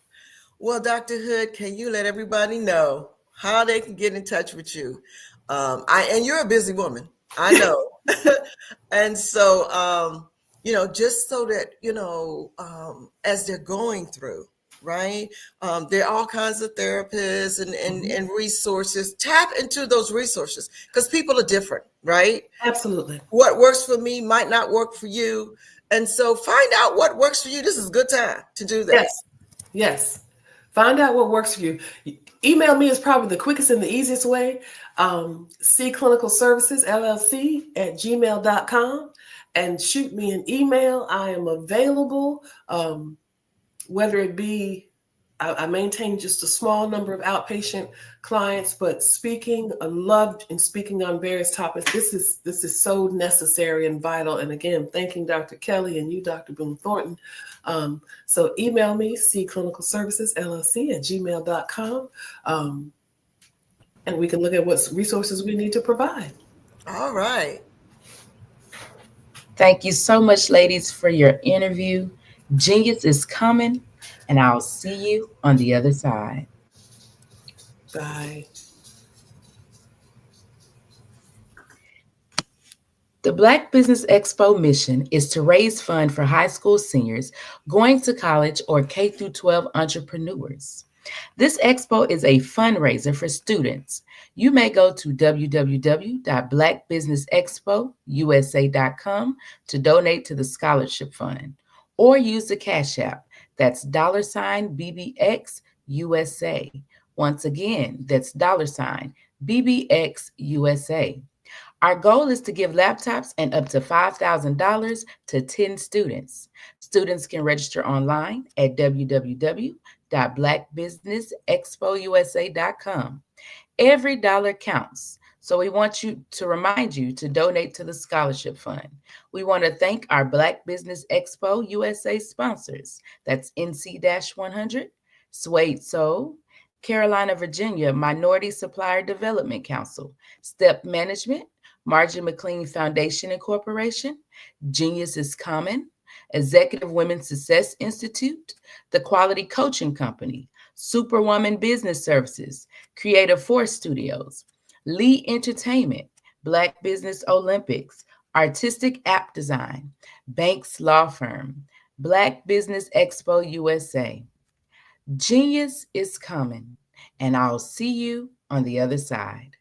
Well, Dr. Hood, can you let everybody know how they can get in touch with you? And you're a busy woman, I know. And so, just so that, as they're going through, right? There are all kinds of therapists and resources. Tap into those resources because people are different, right? Absolutely. What works for me might not work for you. And so find out what works for you. This is a good time to do that. Yes. Find out what works for you. Email me is probably the quickest and the easiest way. C Clinical Services, LLC at gmail.com, and shoot me an email. I am available, whether it be, I maintain just a small number of outpatient clients, but speaking, I loved in speaking on various topics. This is so necessary and vital. And again, thanking Dr. Kelly and you, Dr. Boone Thornton. So email me, cclinicalservicesllc at gmail.com. And we can look at what resources we need to provide. All right. Thank you so much, ladies, for your interview. Genius is coming, and I'll see you on the other side. Bye. The Black Business Expo mission is to raise funds for high school seniors going to college or K-12 entrepreneurs. This expo is a fundraiser for students. You may go to www.blackbusinessexpousa.com to donate to the scholarship fund, or use the Cash App. That's $BBXUSA. Once again, that's $BBXUSA. Our goal is to give laptops and up to $5,000 to 10 students. Students can register online at www.blackbusinessexpousa.com. Every dollar counts, so we want to remind you to donate to the scholarship fund. We want to thank our Black Business Expo USA sponsors. That's NC-100, Suede Soul, Carolina, Virginia Minority Supplier Development Council, Step Management, Margie McLean Foundation Incorporation, Genius is Common, Executive Women's Success Institute, The Quality Coaching Company, Superwoman Business Services, Creative Force Studios, Lee Entertainment, Black Business Olympics, Artistic App Design, Banks Law Firm, Black Business Expo USA. Genius is coming, and I'll see you on the other side.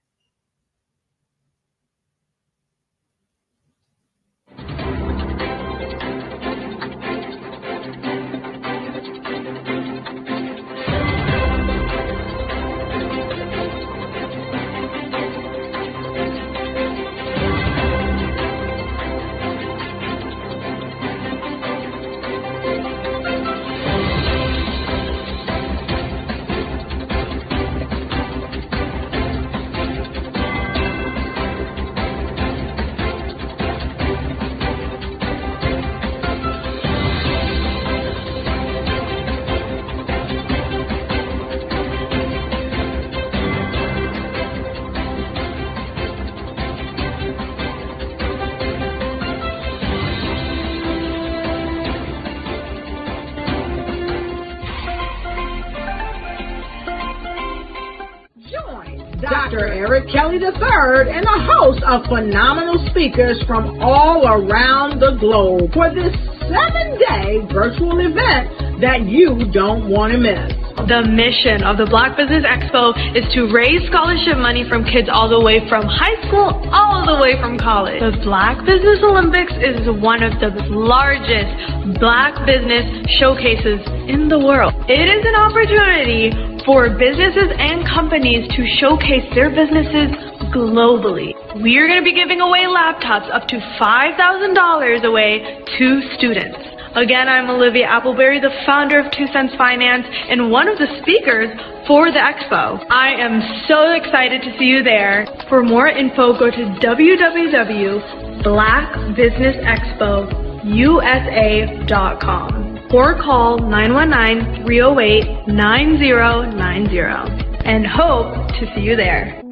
Dr. Eric Kelly III and a host of phenomenal speakers from all around the globe for this 7-day virtual event that you don't want to miss. The mission of the Black Business Expo is to raise scholarship money from kids all the way from high school all the way from college. The Black Business Olympics is one of the largest Black business showcases in the world. It is an opportunity for businesses and companies to showcase their businesses globally. We are going to be giving away laptops up to $5,000 away to students. Again, I'm Olivia Appleberry, the founder of 2 Cents Finance and one of the speakers for the expo. I am so excited to see you there. For more info, go to www.blackbusinessexpousa.com or call 919-308-9090 and hope to see you there.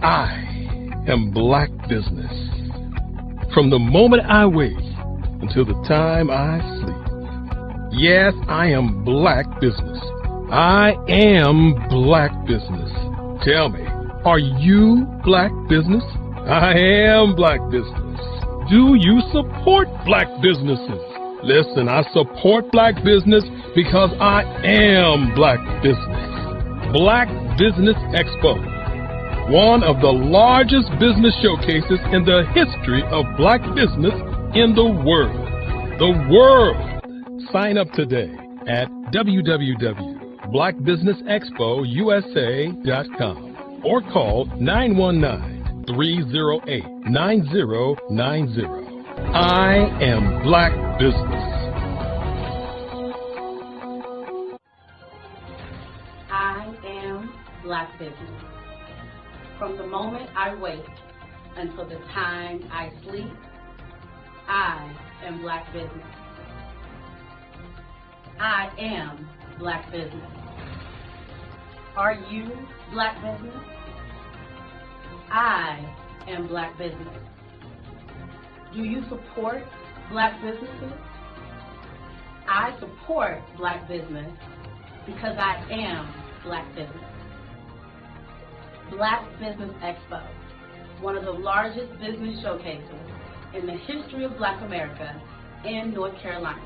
I am Black Business. From the moment I wake until the time I sleep. Yes, I am Black Business. I am Black Business. Tell me, are you Black Business? I am Black Business. Do you support Black businesses? Listen, I support Black business because I am Black Business. Black Business Expo, one of the largest business showcases in the history of Black business in the world. The world! Sign up today at www.blackbusinessexpousa.com or call 919-308-9090. I am Black Business. I am Black Business. From the moment I wake until the time I sleep, I am Black Business. I am Black Business. Are you Black Business? I am Black Business. Do you support Black businesses? I support Black business because I am Black Business. Black Business Expo, one of the largest business showcases in the history of Black America in North Carolina.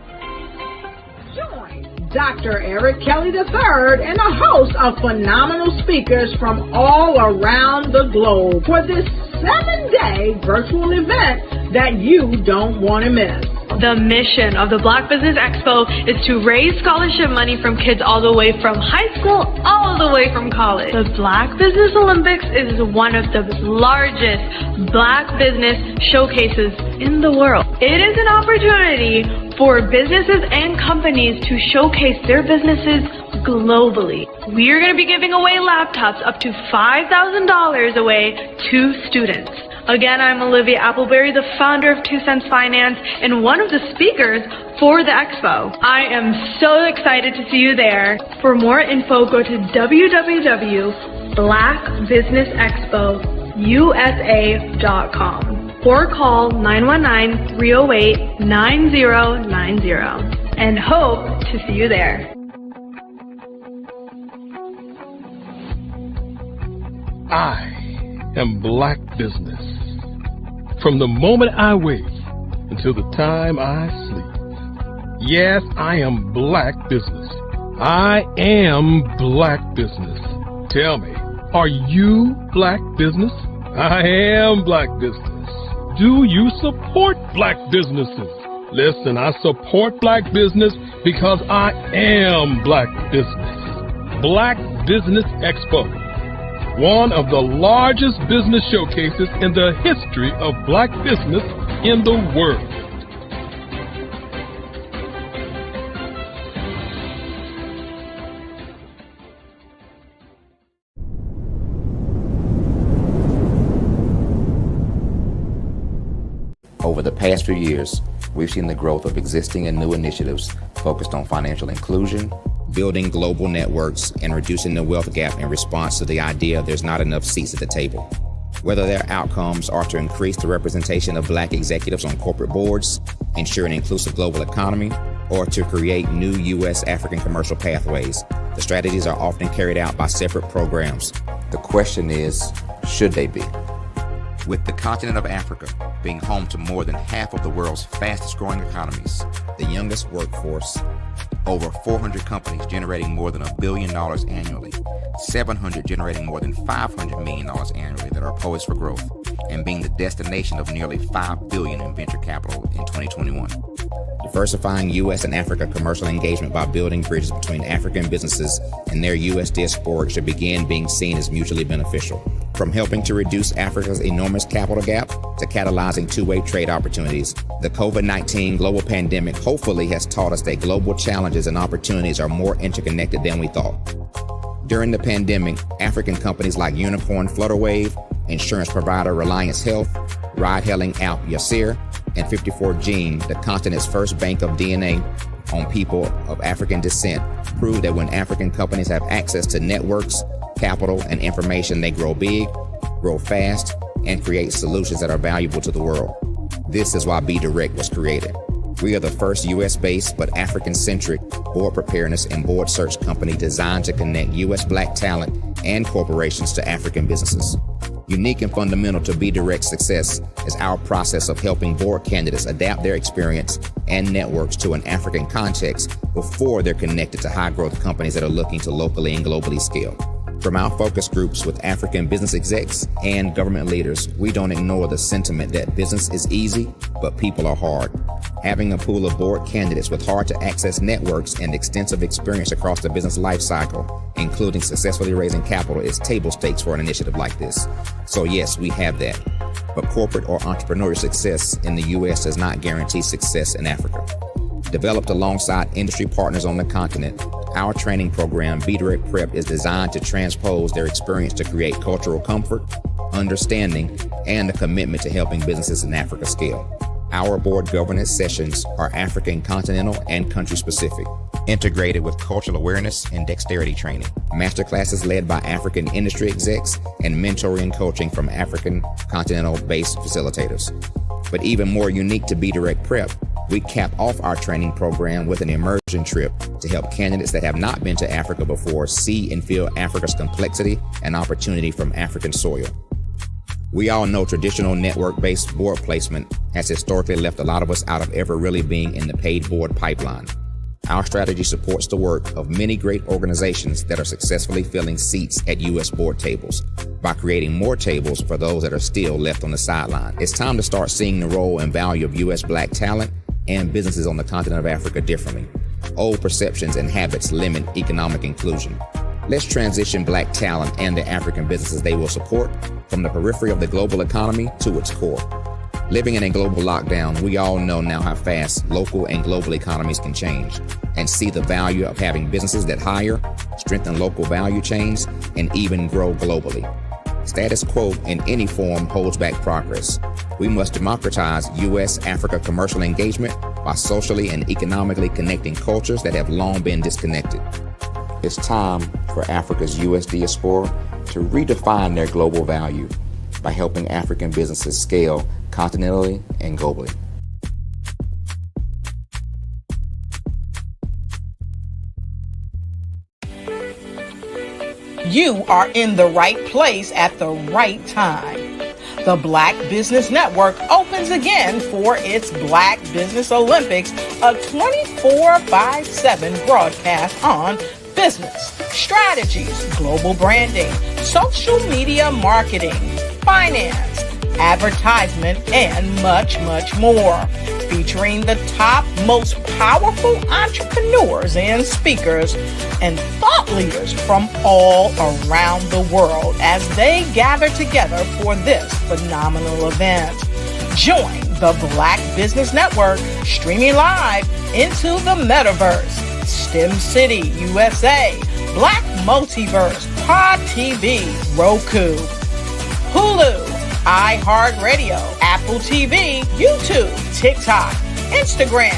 Join Dr. Eric Kelly III and a host of phenomenal speakers from all around the globe for this 7-day virtual event that you don't want to miss. The mission of the Black Business Expo is to raise scholarship money from kids all the way from high school all the way from college. The Black Business Olympics is one of the largest Black business showcases in the world. It is an opportunity for businesses and companies to showcase their businesses globally. We are going to be giving away laptops up to $5,000 away to students. Again, I'm Olivia Appleberry, the founder of 2 Cents Finance and one of the speakers for the expo. I am so excited to see you there. For more info, go to www.blackbusinessexpousa.com or call 919-308-9090 and hope to see you there. I am Black Business. From the moment I wake until the time I sleep. Yes, I am Black Business. I am Black Business. Tell me, are you Black Business? I am Black Business. Do you support Black businesses? Listen, I support Black business because I am Black Business. Black Business Expo, one of the largest business showcases in the history of Black business in the world. Over the past few years, we've seen the growth of existing and new initiatives focused on financial inclusion, building global networks, and reducing the wealth gap in response to the idea there's not enough seats at the table. Whether their outcomes are to increase the representation of Black executives on corporate boards, ensure an inclusive global economy, or to create new U.S. African commercial pathways. The strategies are often carried out by separate programs. The question is, should they be? With the continent of Africa being home to more than half of the world's fastest growing economies, the youngest workforce, over 400 companies generating more than $1 billion annually, 700 generating more than $500 million annually that are poised for growth, and being the destination of nearly $5 billion in venture capital in 2021. Diversifying U.S. and Africa commercial engagement by building bridges between African businesses and their U.S. diaspora should begin being seen as mutually beneficial. From helping to reduce Africa's enormous capital gap to catalyzing two-way trade opportunities, the COVID-19 global pandemic hopefully has taught us that global challenges and opportunities are more interconnected than we thought. During the pandemic, African companies like Unicorn Flutterwave, insurance provider Reliance Health, ride-hailing app Yasir, and 54Gene, the continent's first bank of DNA on people of African descent, proved that when African companies have access to networks, capital, and information, they grow big, grow fast, and create solutions that are valuable to the world. This is why Be Direct was created. We are the first U.S.-based but African-centric board preparedness and board search company designed to connect U.S. Black talent and corporations to African businesses. Unique and fundamental to Be Direct's success is our process of helping board candidates adapt their experience and networks to an African context before they're connected to high-growth companies that are looking to locally and globally scale. From our focus groups with African business execs and government leaders, we don't ignore the sentiment that business is easy, but people are hard. Having a pool of board candidates with hard-to-access networks and extensive experience across the business life cycle, including successfully raising capital, is table stakes for an initiative like this. So yes, we have that. But corporate or entrepreneurial success in the U.S. does not guarantee success in Africa. Developed alongside industry partners on the continent, our training program, Be Direct Prep, is designed to transpose their experience to create cultural comfort, understanding, and a commitment to helping businesses in Africa scale. Our board governance sessions are African continental and country specific, integrated with cultural awareness and dexterity training, masterclasses led by African industry execs, and mentoring and coaching from African continental-based facilitators. But even more unique to Be Direct Prep, we cap off our training program with an immersion trip to help candidates that have not been to Africa before see and feel Africa's complexity and opportunity from African soil. We all know traditional network-based board placement has historically left a lot of us out of ever really being in the paid board pipeline. Our strategy supports the work of many great organizations that are successfully filling seats at U.S. board tables by creating more tables for those that are still left on the sideline. It's time to start seeing the role and value of U.S. Black talent and businesses on the continent of Africa differently. Old perceptions and habits limit economic inclusion. Let's transition Black talent and the African businesses they will support from the periphery of the global economy to its core. Living in a global lockdown, we all know now how fast local and global economies can change, and see the value of having businesses that hire, strengthen local value chains, and even grow globally. Status quo in any form holds back progress. We must democratize U.S.-Africa commercial engagement by socially and economically connecting cultures that have long been disconnected. It's time for Africa's U.S. diaspora to redefine their global value by helping African businesses scale continentally and globally. You are in the right place at the right time. The Black Business Network opens again for its Black Business Olympics, a 24/7 broadcast on business, strategies, global branding, social media marketing, finance, advertisement, and much, much more. Featuring the top, most powerful entrepreneurs and speakers and thought leaders from all around the world as they gather together for this phenomenal event. Join the Black Business Network streaming live into the metaverse, STEM City, USA, Black Multiverse, Pod TV, Roku, Hulu, iHeartRadio, Apple TV, YouTube, TikTok, Instagram,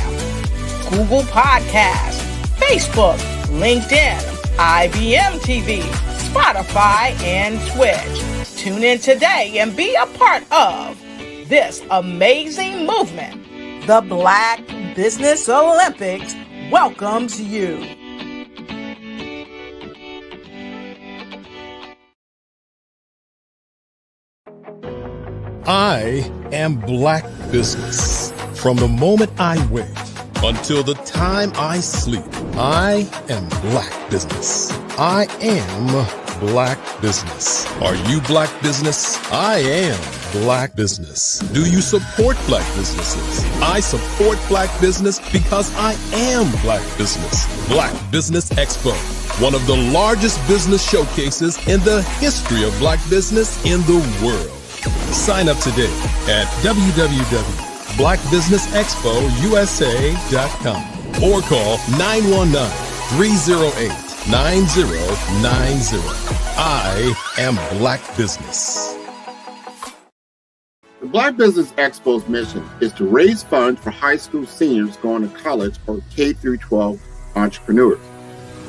Google Podcasts, Facebook, LinkedIn, IBM TV, Spotify, and Twitch. Tune in today and be a part of this amazing movement, the Black Business Olympics welcomes you. I am Black Business. From the moment I wake until the time I sleep, I am Black Business. I am Black Business. Are you Black Business? I am Black Business. Do you support Black businesses? I support Black business because I am Black Business. Black Business Expo, one of the largest business showcases in the history of Black business in the world. Sign up today at www.blackbusinessexpousa.com or call 919-308-9090. I am Black Business. The Black Business Expo's mission is to raise funds for high school seniors going to college or K through 12 entrepreneurs.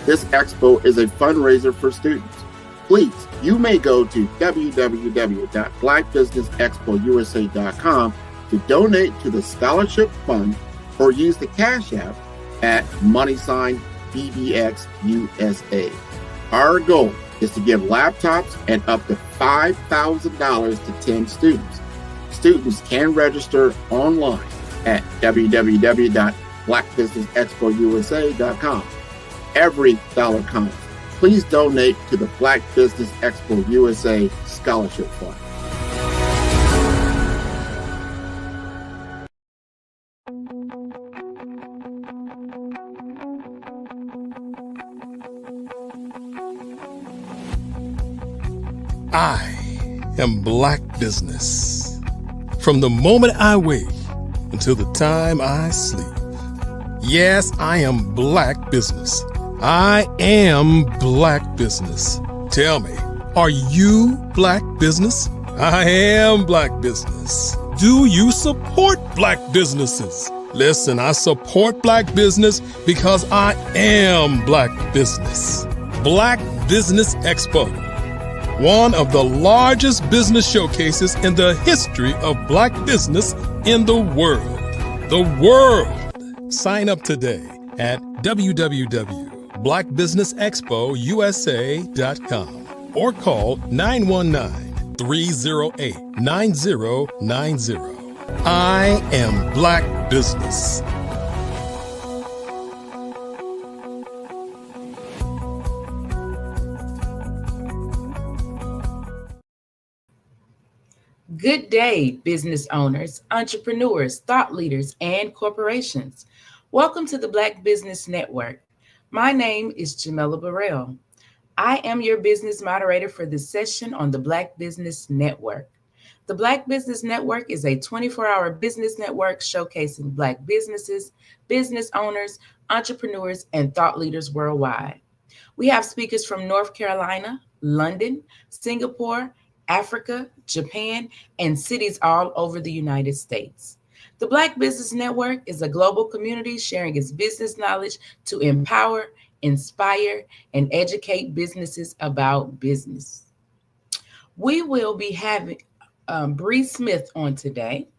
This expo is a fundraiser for students. Please, you may go to www.blackbusinessexpousa.com to donate to the scholarship fund or use the Cash App at $BBXUSA. Our goal is to give laptops and up to $5,000 to 10 students. Students can register online at www.blackbusinessexpousa.com. Every dollar counts. Please donate to the Black Business Expo USA Scholarship Fund. I am Black Business. From the moment I wake until the time I sleep. Yes, I am Black Business. I am Black Business. Tell me, are you Black Business? I am Black Business. Do you support Black businesses? Listen, I support Black business because I am Black Business. Black Business Expo, one of the largest business showcases in the history of Black business in the world. The world. Sign up today at www.blackbusinessexpousa.com or call 919-308-9090. I am Black Business. Good day, business owners, entrepreneurs, thought leaders, and corporations. Welcome to the Black Business Network. My name is Jamela Burrell. I am your business moderator for this session on the Black Business Network. The Black Business Network is a 24-hour business network showcasing Black businesses, business owners, entrepreneurs, and thought leaders worldwide. We have speakers from North Carolina, London, Singapore, Africa, Japan, and cities all over the United States. The Black Business Network is a global community sharing its business knowledge to empower, inspire, and educate businesses about business. We will be having Bree Smith on today.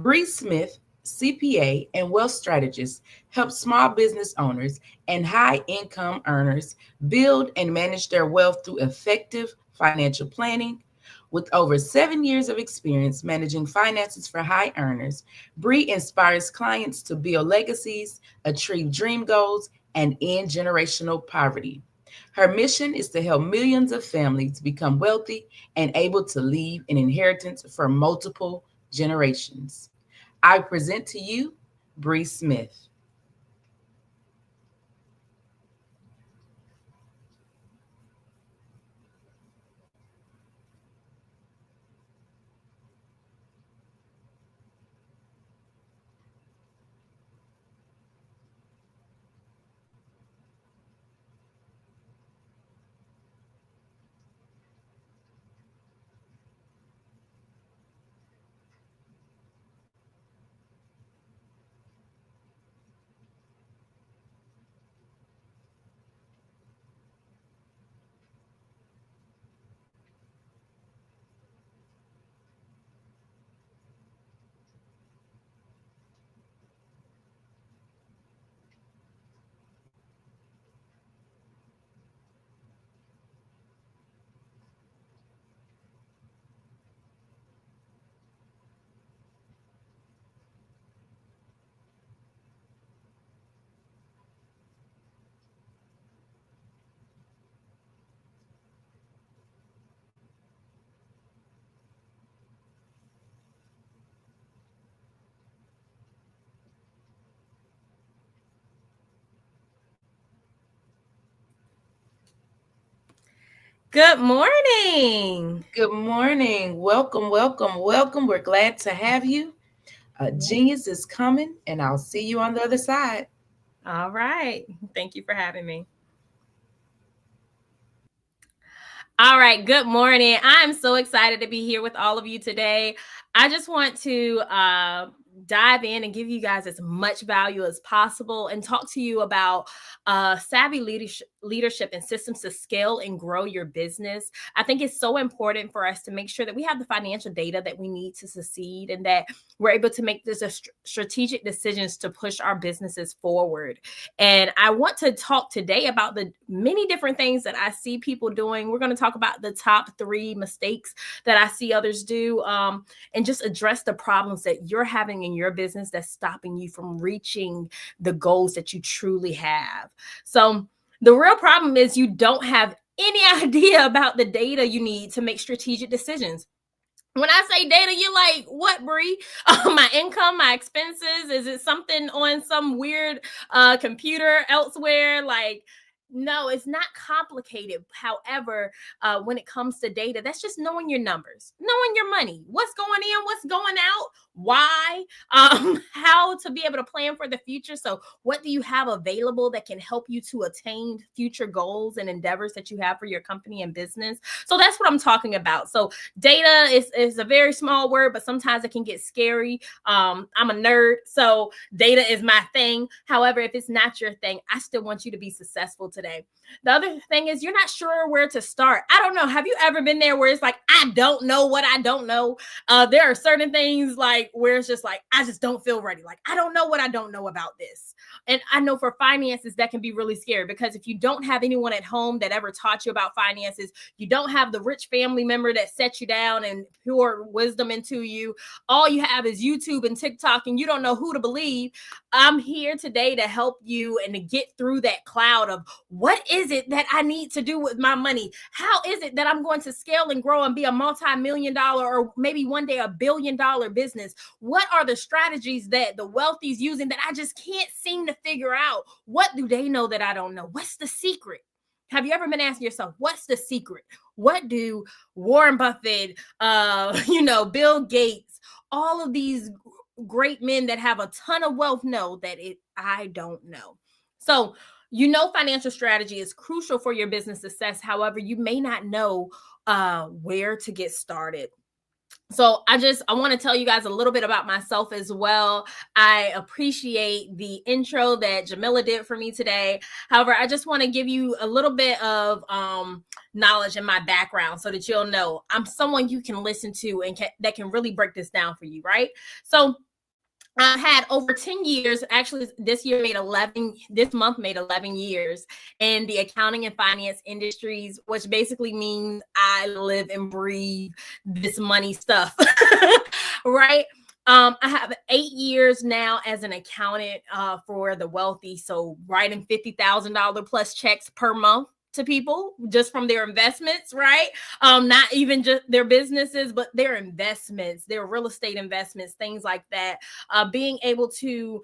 Bree Smith, CPA and wealth strategist, helps small business owners and high-income earners build and manage their wealth through effective financial planning. With over 7 years of experience managing finances for high earners, Bree inspires clients to build legacies, achieve dream goals, and end generational poverty. Her mission is to help millions of families become wealthy and able to leave an inheritance for multiple generations. I present to you Bree Smith. Good morning. Good morning. Welcome, welcome, welcome. We're glad to have you. Genius is coming, and I'll see you on the other side. All right. Thank you for having me. All right. Good morning. I'm so excited to be here with all of you today. I just want to dive in and give you guys as much value as possible and talk to you about savvy leadership and systems to scale and grow your business. I think it's so important for us to make sure that we have the financial data that we need to succeed and that we're able to make this strategic decisions to push our businesses forward. And I want to talk today about the many different things that I see people doing. We're going to talk about the top 3 mistakes that I see others do, and just address the problems that you're having in your business that's stopping you from reaching the goals that you truly have. So the real problem is you don't have any idea about the data you need to make strategic decisions. When I say data, you're like, what, Bree? My income, my expenses? Is it something on some weird computer elsewhere? Like, no, it's not complicated. However, when it comes to data, that's just knowing your numbers, knowing your money, what's going in, what's going out, why, how to be able to plan for the future. So what do you have available that can help you to attain future goals and endeavors that you have for your company and business? So that's what I'm talking about. So data is a very small word, but sometimes it can get scary. I'm a nerd, so data is my thing. However, if it's not your thing, I still want you to be successful today. The other thing is you're not sure where to start. I don't know. Have you ever been there where it's like, I don't know what I don't know? There are certain things like where it's just like, I just don't feel ready. Like, I don't know what I don't know about this. And I know for finances, that can be really scary because if you don't have anyone at home that ever taught you about finances, you don't have the rich family member that set you down and poured wisdom into you. All you have is YouTube and TikTok and you don't know who to believe. I'm here today to help you and to get through that cloud of what is it that I need to do with my money? How is it that I'm going to scale and grow and be a multi-million-dollar or maybe one day $1 billion business? What are the strategies that the wealthy's using that I just can't seem to figure out? What do they know that I don't know? What's the secret? Have you ever been asking yourself, what's the secret? What do Warren Buffett, Bill Gates, all of these great men that have a ton of wealth know that I don't know? So, financial strategy is crucial for your business success. However, you may not know where to get started. So I want to tell you guys a little bit about myself as well. I appreciate the intro that Jamila did for me today. However, I just want to give you a little bit of knowledge in my background so that you'll know I'm someone you can listen to and that can really break this down for you, right? So I had over 10 years, actually this month made 11 years in the accounting and finance industries, which basically means I live and breathe this money stuff, right? I have 8 years now as an accountant for the wealthy. So writing $50,000 plus checks per month to people just from their investments, right? Not even just their businesses, but their investments, their real estate investments, things like that. Being able to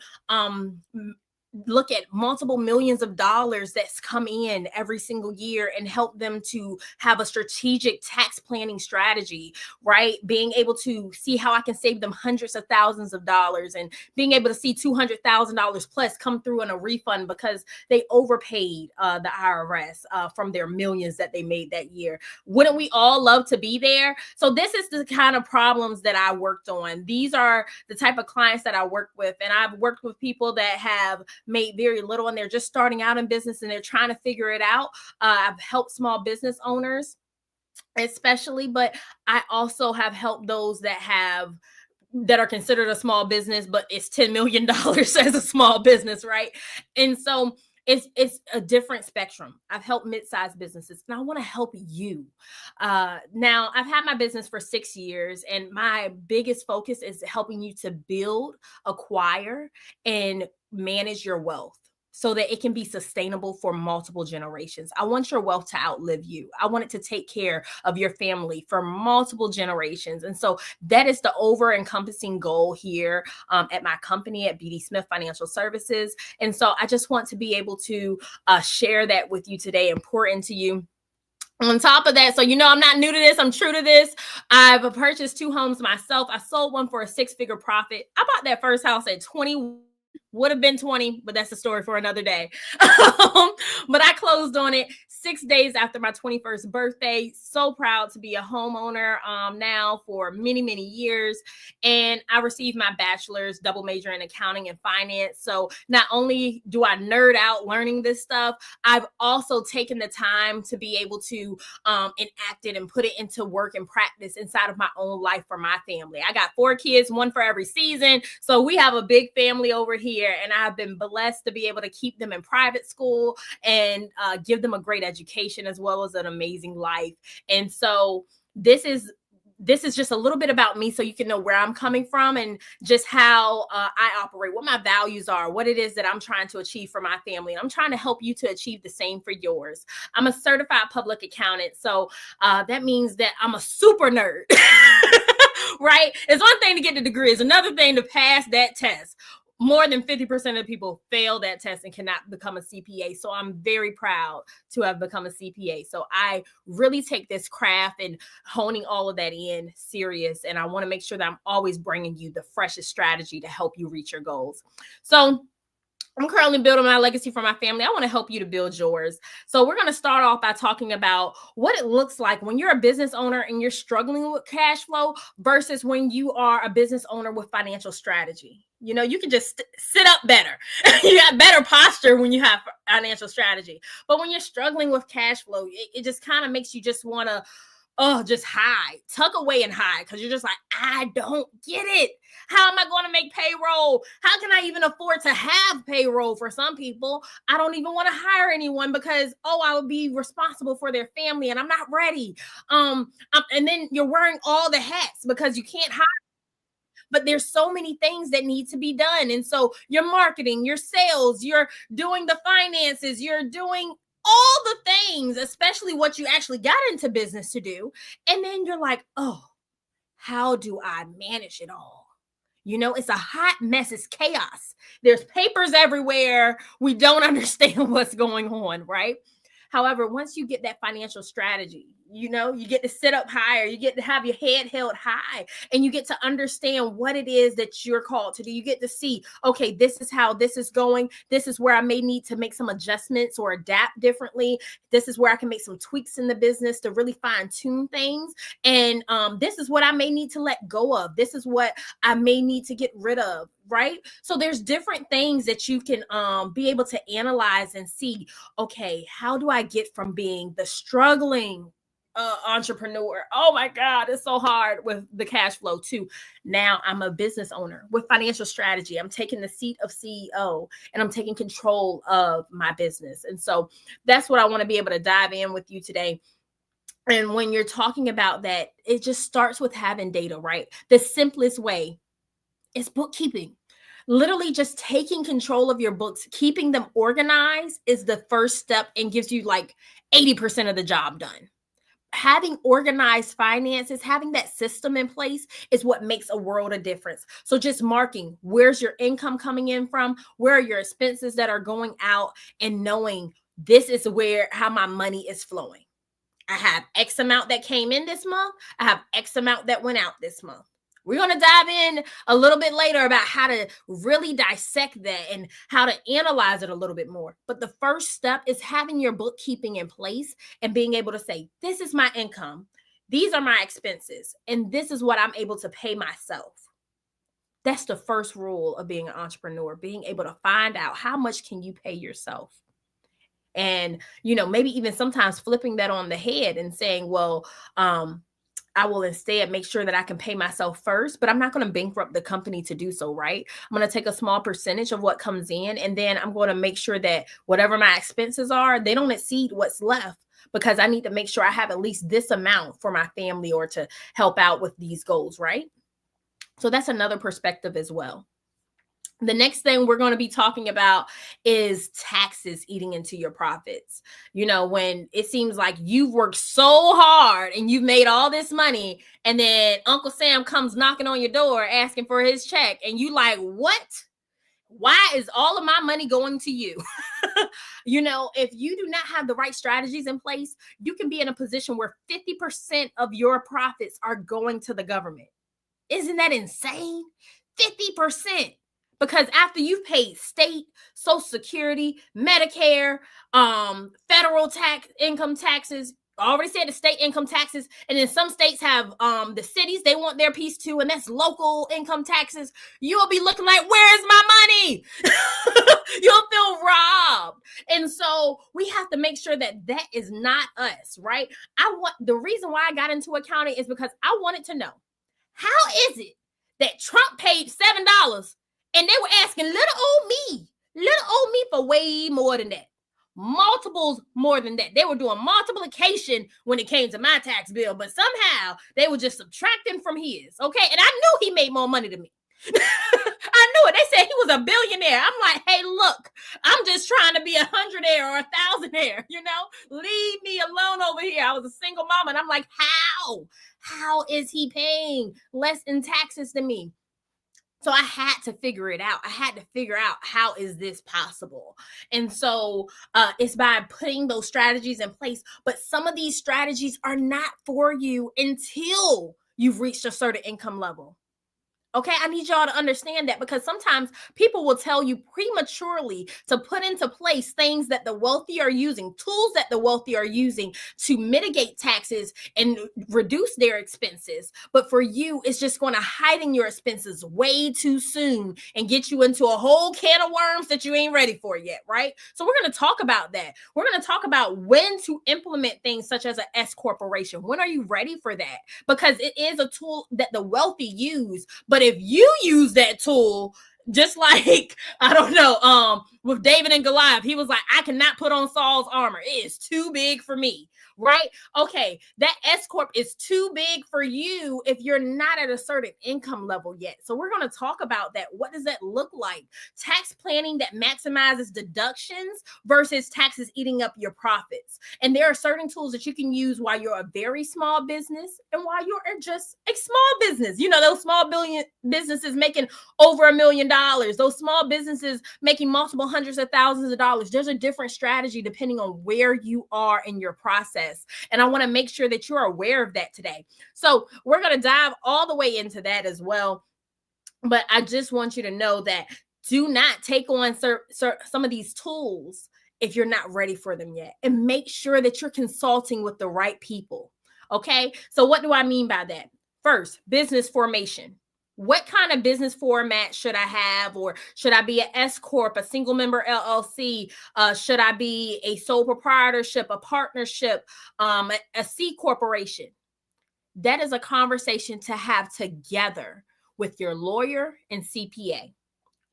look at multiple millions of dollars that's come in every single year and help them to have a strategic tax planning strategy, right? Being able to see how I can save them hundreds of thousands of dollars and being able to see $200,000 plus come through in a refund because they overpaid the IRS from their millions that they made that year. Wouldn't we all love to be there? So this is the kind of problems that I worked on. These are the type of clients that I work with. And I've worked with people that have made very little and they're just starting out in business and they're trying to figure it out. I've helped small business owners especially, but I also have helped those that are considered a small business, but it's $10 million as a small business, right? And so it's a different spectrum. I've helped mid-sized businesses and I want to help you. Now, I've had my business for 6 years and my biggest focus is helping you to build, acquire, and manage your wealth so that it can be sustainable for multiple generations. I want your wealth to outlive you. I want it to take care of your family for multiple generations. And so that is the over-encompassing goal here at my company at BD Smith Financial Services. And so I just want to be able to share that with you today and pour into you. On top of that, so I'm not new to this, I'm true to this. I've purchased 2 homes myself. I sold one for a 6-figure profit. I bought that first house at 20, would have been 20, but that's a story for another day. But I closed on it 6 days after my 21st birthday. So proud to be a homeowner now for many, many years. And I received my bachelor's, double major in accounting and finance. So not only do I nerd out learning this stuff, I've also taken the time to be able to enact it and put it into work and practice inside of my own life for my family. I got 4 kids, 1 for every season. So we have a big family over here, and I've been blessed to be able to keep them in private school and give them a great education as well as an amazing life. And so this is just a little bit about me so you can know where I'm coming from and just how I operate, what my values are, what it is that I'm trying to achieve for my family. And I'm trying to help you to achieve the same for yours. I'm a certified public accountant. So that means that I'm a super nerd, right? It's one thing to get the degree. It's another thing to pass that test. More than 50% of people fail that test and cannot become a CPA. So I'm very proud to have become a CPA. So I really take this craft and honing all of that in serious. And I want to make sure that I'm always bringing you the freshest strategy to help you reach your goals. So I'm currently building my legacy for my family. I want to help you to build yours. So we're going to start off by talking about what it looks like when you're a business owner and you're struggling with cash flow versus when you are a business owner with financial strategy. You can just sit up better. You got better posture when you have financial strategy. But when you're struggling with cash flow, it just kind of makes you just want to just hide, tuck away and hide, because you're just like, I don't get it. How am I going to make payroll? How can I even afford to have payroll? For some people, I don't even want to hire anyone because, I would be responsible for their family and I'm not ready. And then you're wearing all the hats because you can't hire. But there's so many things that need to be done. And so your marketing, your sales, you're doing the finances, you're doing all the things, especially what you actually got into business to do. And then you're like, how do I manage it all? It's a hot mess. It's chaos. There's papers everywhere. We don't understand what's going on, right? However, once you get that financial strategy, you get to sit up higher, you get to have your head held high, and you get to understand what it is that you're called to do. You get to see, okay, this is how this is going. This is where I may need to make some adjustments or adapt differently. This is where I can make some tweaks in the business to really fine tune things. And this is what I may need to let go of. This is what I may need to get rid of. Right? So there's different things that you can be able to analyze and see, okay, how do I get from being the struggling entrepreneur? Oh my God, it's so hard with the cash flow too. Now I'm a business owner with financial strategy. I'm taking the seat of CEO and I'm taking control of my business. And so that's what I want to be able to dive in with you today. And when you're talking about that, it just starts with having data, right? The simplest way is bookkeeping. Literally just taking control of your books, keeping them organized is the first step and gives you like 80% of the job done. Having organized finances, having that system in place is what makes a world of difference. So just marking where's your income coming in from, where are your expenses that are going out, and knowing this is how my money is flowing. I have X amount that came in this month. I have X amount that went out this month. We're going to dive in a little bit later about how to really dissect that and how to analyze it a little bit more. But the first step is having your bookkeeping in place and being able to say, this is my income, these are my expenses, and this is what I'm able to pay myself. That's the first rule of being an entrepreneur, being able to find out how much can you pay yourself. And, maybe even sometimes flipping that on the head and saying, well, I will instead make sure that I can pay myself first, but I'm not going to bankrupt the company to do so, right? I'm going to take a small percentage of what comes in, and then I'm going to make sure that whatever my expenses are, they don't exceed what's left, because I need to make sure I have at least this amount for my family or to help out with these goals, right? So that's another perspective as well. The next thing we're going to be talking about is taxes eating into your profits. When it seems like you've worked so hard and you've made all this money, and then Uncle Sam comes knocking on your door asking for his check, and you like, what? Why is all of my money going to you? If you do not have the right strategies in place, you can be in a position where 50% of your profits are going to the government. Isn't that insane? 50%. Because after you've paid state, Social Security, Medicare, federal income taxes, I already said the state income taxes, and then some states have the cities, they want their piece too, and that's local income taxes. You'll be looking like, where's my money? You'll feel robbed. And so we have to make sure that that is not us, right? The reason why I got into accounting is because I wanted to know, how is it that Trump paid $7 and they were asking little old me for way more than that? Multiples more than that. They were doing multiplication when it came to my tax bill, but somehow they were just subtracting from his. Okay. And I knew he made more money than me. I knew it. They said he was a billionaire. I'm like, hey, look, I'm just trying to be 100-aire or 1,000-aire, leave me alone over here. I was a single mom, and I'm like, how is he paying less in taxes than me? So I had to figure it out. I had to figure out, how is this possible? And so it's by putting those strategies in place. But some of these strategies are not for you until you've reached a certain income level. Okay, I need y'all to understand that, because sometimes people will tell you prematurely to put into place things that the wealthy are using, tools that the wealthy are using to mitigate taxes and reduce their expenses. But for you, it's just going to heighten your expenses way too soon and get you into a whole can of worms that you ain't ready for yet, right? So we're going to talk about that. We're going to talk about when to implement things such as an S corporation. When are you ready for that? Because it is a tool that the wealthy use, but if you use that tool, just like, I don't know, with David and Goliath, he was like, I cannot put on Saul's armor. It is too big for me, right? Okay, that S Corp is too big for you if you're not at a certain income level yet. So we're going to talk about that. What does that look like? Tax planning that maximizes deductions versus taxes eating up your profits. And there are certain tools that you can use while you're a very small business and while you're just a small business. Those small businesses making over $1 million, those small businesses making multiple hundreds of thousands of dollars. There's a different strategy depending on where you are in your process. And I want to make sure that you're aware of that today. So we're going to dive all the way into that as well. But I just want you to know that do not take on some of these tools if you're not ready for them yet. And make sure that you're consulting with the right people. Okay. So what do I mean by that? First, business formation. What kind of business format should I have? Or should I be an S Corp, a single member LLC? Should I be a sole proprietorship, a partnership, a C corporation? That is a conversation to have together with your lawyer and CPA.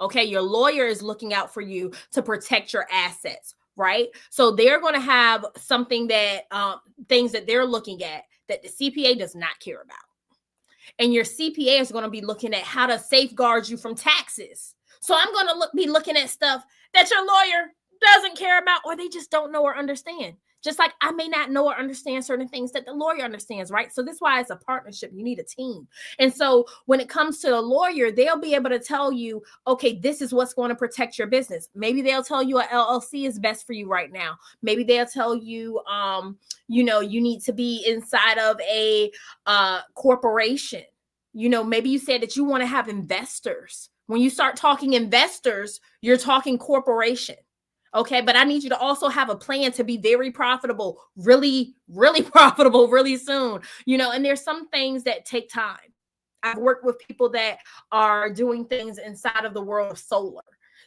Okay, your lawyer is looking out for you to protect your assets, right? So they're going to have something that, things that they're looking at that the CPA does not care about. And your CPA is going to be looking at how to safeguard you from taxes. So I'm going to be looking at stuff that your lawyer doesn't care about, or they just don't know or understand. Just like I may not know or understand certain things that the lawyer understands, right? So this is why it's a partnership. You need a team. And so when it comes to the lawyer, they'll be able to tell you, okay, this is what's going to protect your business. Maybe they'll tell you a LLC is best for you right now. Maybe they'll tell you, you need to be inside of a corporation. Maybe you said that you want to have investors. When you start talking investors, you're talking corporation. Okay, but I need you to also have a plan to be very profitable, really, really profitable really soon. And there's some things that take time. I've worked with people that are doing things inside of the world of solar.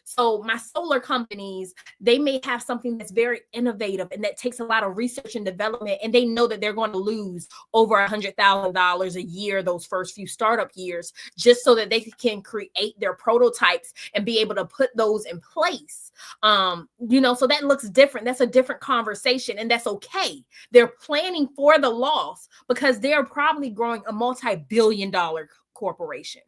So my solar companies, they may have something that's very innovative and that takes a lot of research and development, and they know that they're going to lose over $100,000 a year those first few startup years, just so that they can create their prototypes and be able to put those in place. So that looks different. That's a different conversation, and that's okay. They're planning for the loss because they're probably growing a multi-billion-dollar corporation.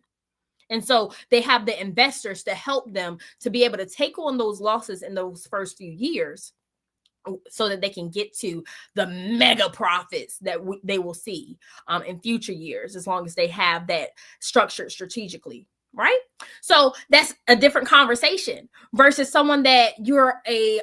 And so they have the investors to help them to be able to take on those losses in those first few years so that they can get to the mega profits that they will see in future years, as long as they have that structured strategically. right? So that's a different conversation versus someone that you're a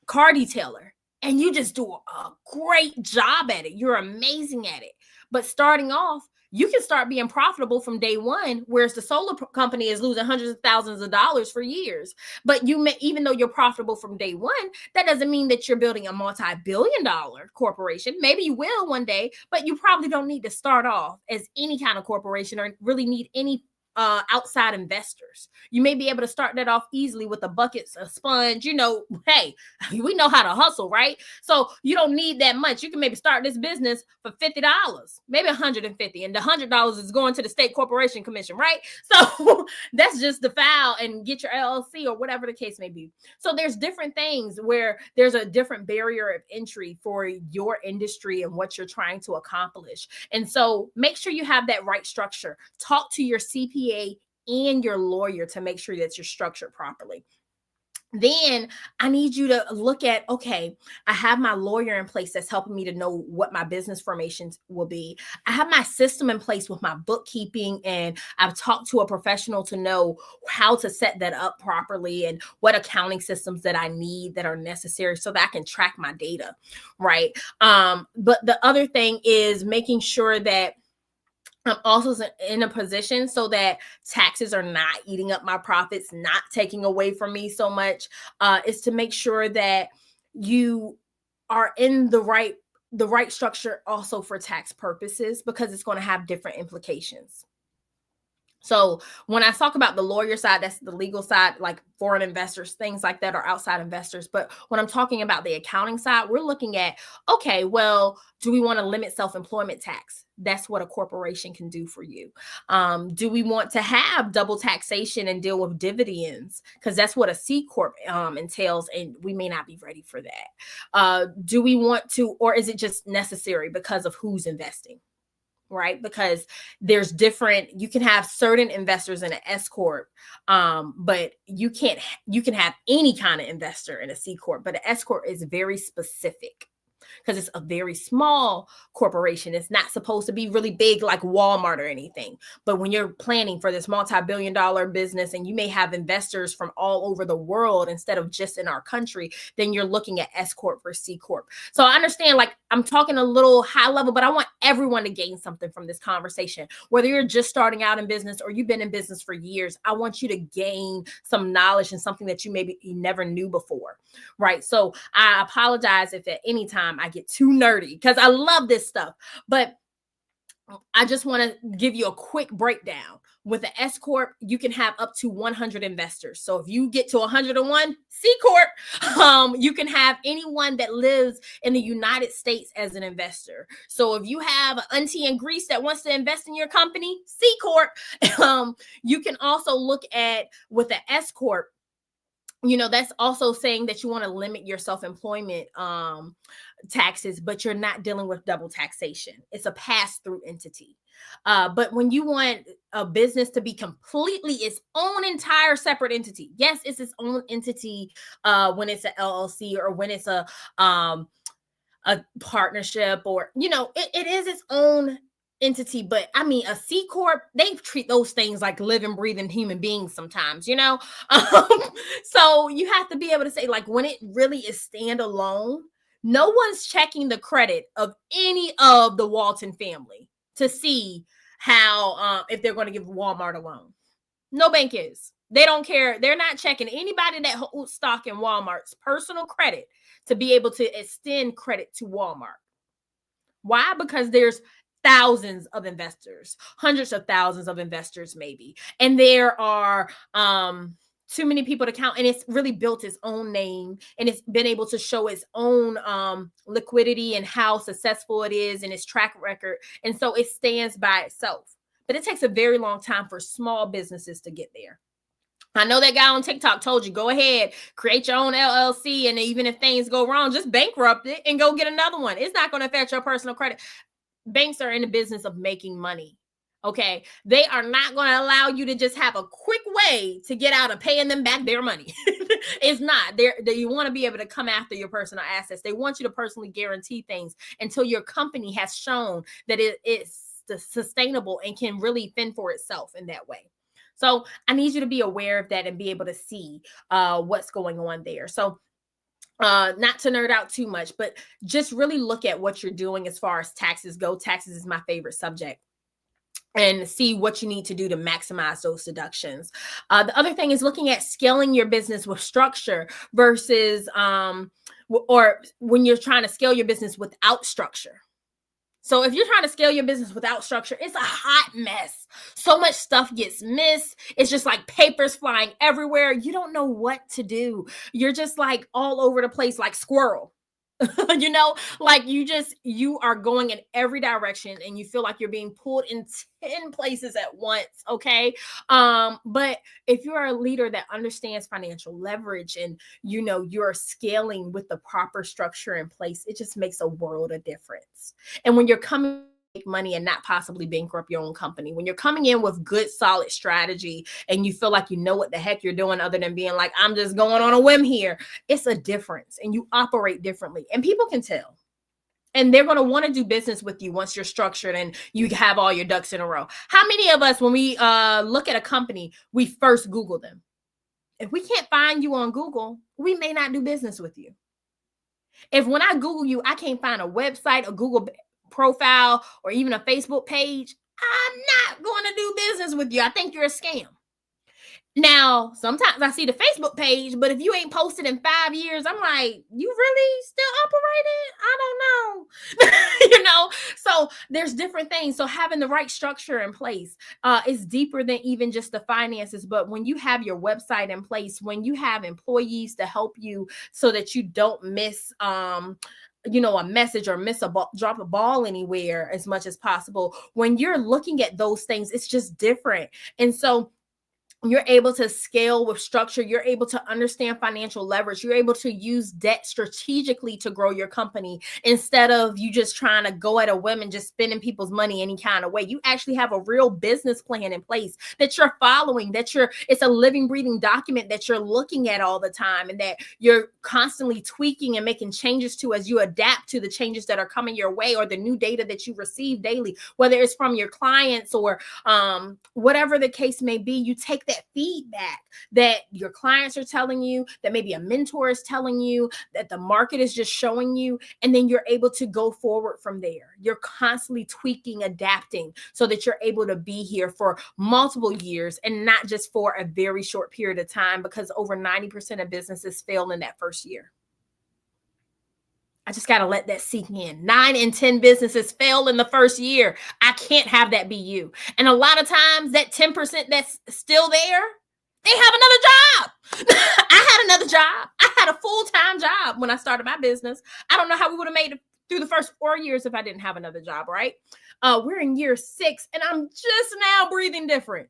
car detailer and you just do a great job at it. You're amazing at it. But starting off, you can start being profitable from day one, whereas the solar company is losing hundreds of thousands of dollars for years. But you may, even though you're profitable from day one, that doesn't mean that you're building a multi-billion-dollar corporation. Maybe you will one day, but you probably don't need to start off as any kind of corporation or really need any outside investors. You may be able to start that off easily with a bucket, a sponge. Hey, we know how to hustle, right? So you don't need that much. You can maybe start this business for $50, maybe $150, and the $100 is going to the state corporation commission, right? So that's just the file and get your LLC or whatever the case may be. So there's different things where there's a different barrier of entry for your industry and what you're trying to accomplish. And so make sure you have that right structure. Talk to your CPA and your lawyer to make sure that you're structured properly. Then I need you to look at, okay, I have my lawyer in place that's helping me to know what my business formations will be. I have my system in place with my bookkeeping, and I've talked to a professional to know how to set that up properly and what accounting systems that I need that are necessary so that I can track my data, right? But the other thing is making sure that I'm also in a position so that taxes are not eating up my profits, not taking away from me so much, is to make sure that you are in the right structure also for tax purposes, because it's going to have different implications. So when I talk about the lawyer side, that's the legal side, like foreign investors, things like that, or outside investors. But when I'm talking about the accounting side, we're looking at, okay, well, do we want to limit self-employment tax? That's what a corporation can do for you. Do we want to have double taxation and deal with dividends? Because that's what a C Corp entails, and we may not be ready for that. Do we want to, or is it just necessary because of who's investing? Right? Because there's different, you can have certain investors in an S Corp, but you can have any kind of investor in a C Corp, but an S Corp is very specific because it's a very small corporation. It's not supposed to be really big like Walmart or anything. But when you're planning for this multi-billion-dollar business and you may have investors from all over the world instead of just in our country, then you're looking at S Corp or C Corp. So I understand, like, I'm talking a little high level, but I want everyone to gain something from this conversation. Whether you're just starting out in business or you've been in business for years, I want you to gain some knowledge and something that you never knew before, right? So I apologize if at any time I get too nerdy, because I love this stuff, but I just want to give you a quick breakdown. With the S Corp, you can have up to 100 investors. So if you get to 101 C Corp, you can have anyone that lives in the United States as an investor. So if you have an auntie in Greece that wants to invest in your company, C Corp, you can also look at with the S Corp. That's also saying that you want to limit your self-employment taxes, but you're not dealing with double taxation. It's a pass-through entity. But when you want a business to be completely its own entire separate entity, yes, it's its own entity when it's an LLC or when it's a partnership, or, it is its own entity. But I mean, a C Corp, they treat those things like living, breathing human beings sometimes, so you have to be able to say, like, when it really is standalone, no one's checking the credit of any of the Walton family to see how, if they're going to give Walmart a loan. No bank is. They don't care. They're not checking anybody that holds stock in Walmart's personal credit to be able to extend credit to Walmart. Why? Because there's thousands of investors, hundreds of thousands of investors maybe. And there are too many people to count. And it's really built its own name, and it's been able to show its own liquidity and how successful it is and its track record. And so it stands by itself. But it takes a very long time for small businesses to get there. I know that guy on TikTok told you, go ahead, create your own LLC. And even if things go wrong, just bankrupt it and go get another one. It's not going to affect your personal credit. Banks are in the business of making money. Okay. They are not going to allow you to just have a quick way to get out of paying them back their money. It's not. You want to be able to come after your personal assets. They want you to personally guarantee things until your company has shown that it is sustainable and can really fend for itself in that way. So I need you to be aware of that and be able to see what's going on there. So not to nerd out too much, but just really look at what you're doing as far as taxes go. Taxes is my favorite subject. And see what you need to do to maximize those deductions. The other thing is looking at scaling your business with structure versus, or when you're trying to scale your business without structure. So if you're trying to scale your business without structure, it's a hot mess. So much stuff gets missed. It's just like papers flying everywhere. You don't know what to do. You're just like all over the place like squirrel. You know, like you are going in every direction and you feel like you're being pulled in 10 places at once. Okay. But if you're a leader that understands financial leverage and you know you're scaling with the proper structure in place, it just makes a world of difference. And when you're coming make money and not possibly bankrupt your own company, when you're coming in with good solid strategy and you feel like you know what the heck you're doing other than being like, I'm just going on a whim here, it's a difference and you operate differently and people can tell. And they're going to want to do business with you once you're structured and you have all your ducks in a row. How many of us, when we look at a company, we first Google them? If we can't find you on Google, we may not do business with you. If when I Google you, I can't find a website, a Google profile, or even a Facebook page, I'm not going to do business with you. I think you're a scam. Now, sometimes I see the Facebook page, but if you ain't posted in 5 years, I'm like, you really still operating? I don't know. You know, so there's different things. So having the right structure in place is deeper than even just the finances. But when you have your website in place, when you have employees to help you so that you don't miss you know, a message or drop a ball anywhere as much as possible. When you're looking at those things, it's just different. And so you're able to scale with structure. You're able to understand financial leverage. You're able to use debt strategically to grow your company instead of you just trying to go at a whim and just spending people's money any kind of way. You actually have a real business plan in place that you're following, it's a living, breathing document that you're looking at all the time and that you're constantly tweaking and making changes to as you adapt to the changes that are coming your way or the new data that you receive daily, whether it's from your clients or whatever the case may be. You take that feedback that your clients are telling you, that maybe a mentor is telling you, that the market is just showing you, and then you're able to go forward from there. You're constantly tweaking, adapting so that you're able to be here for multiple years and not just for a very short period of time, because over 90% of businesses fail in that first year. I just got to let that sink in. 9 in 10 businesses fail in the first year. I can't have that be you. And a lot of times that 10% that's still there, they have another job. I had another job. I had a full-time job when I started my business. I don't know how we would have made it through the first 4 years if I didn't have another job, right? We're in year 6 and I'm just now breathing different.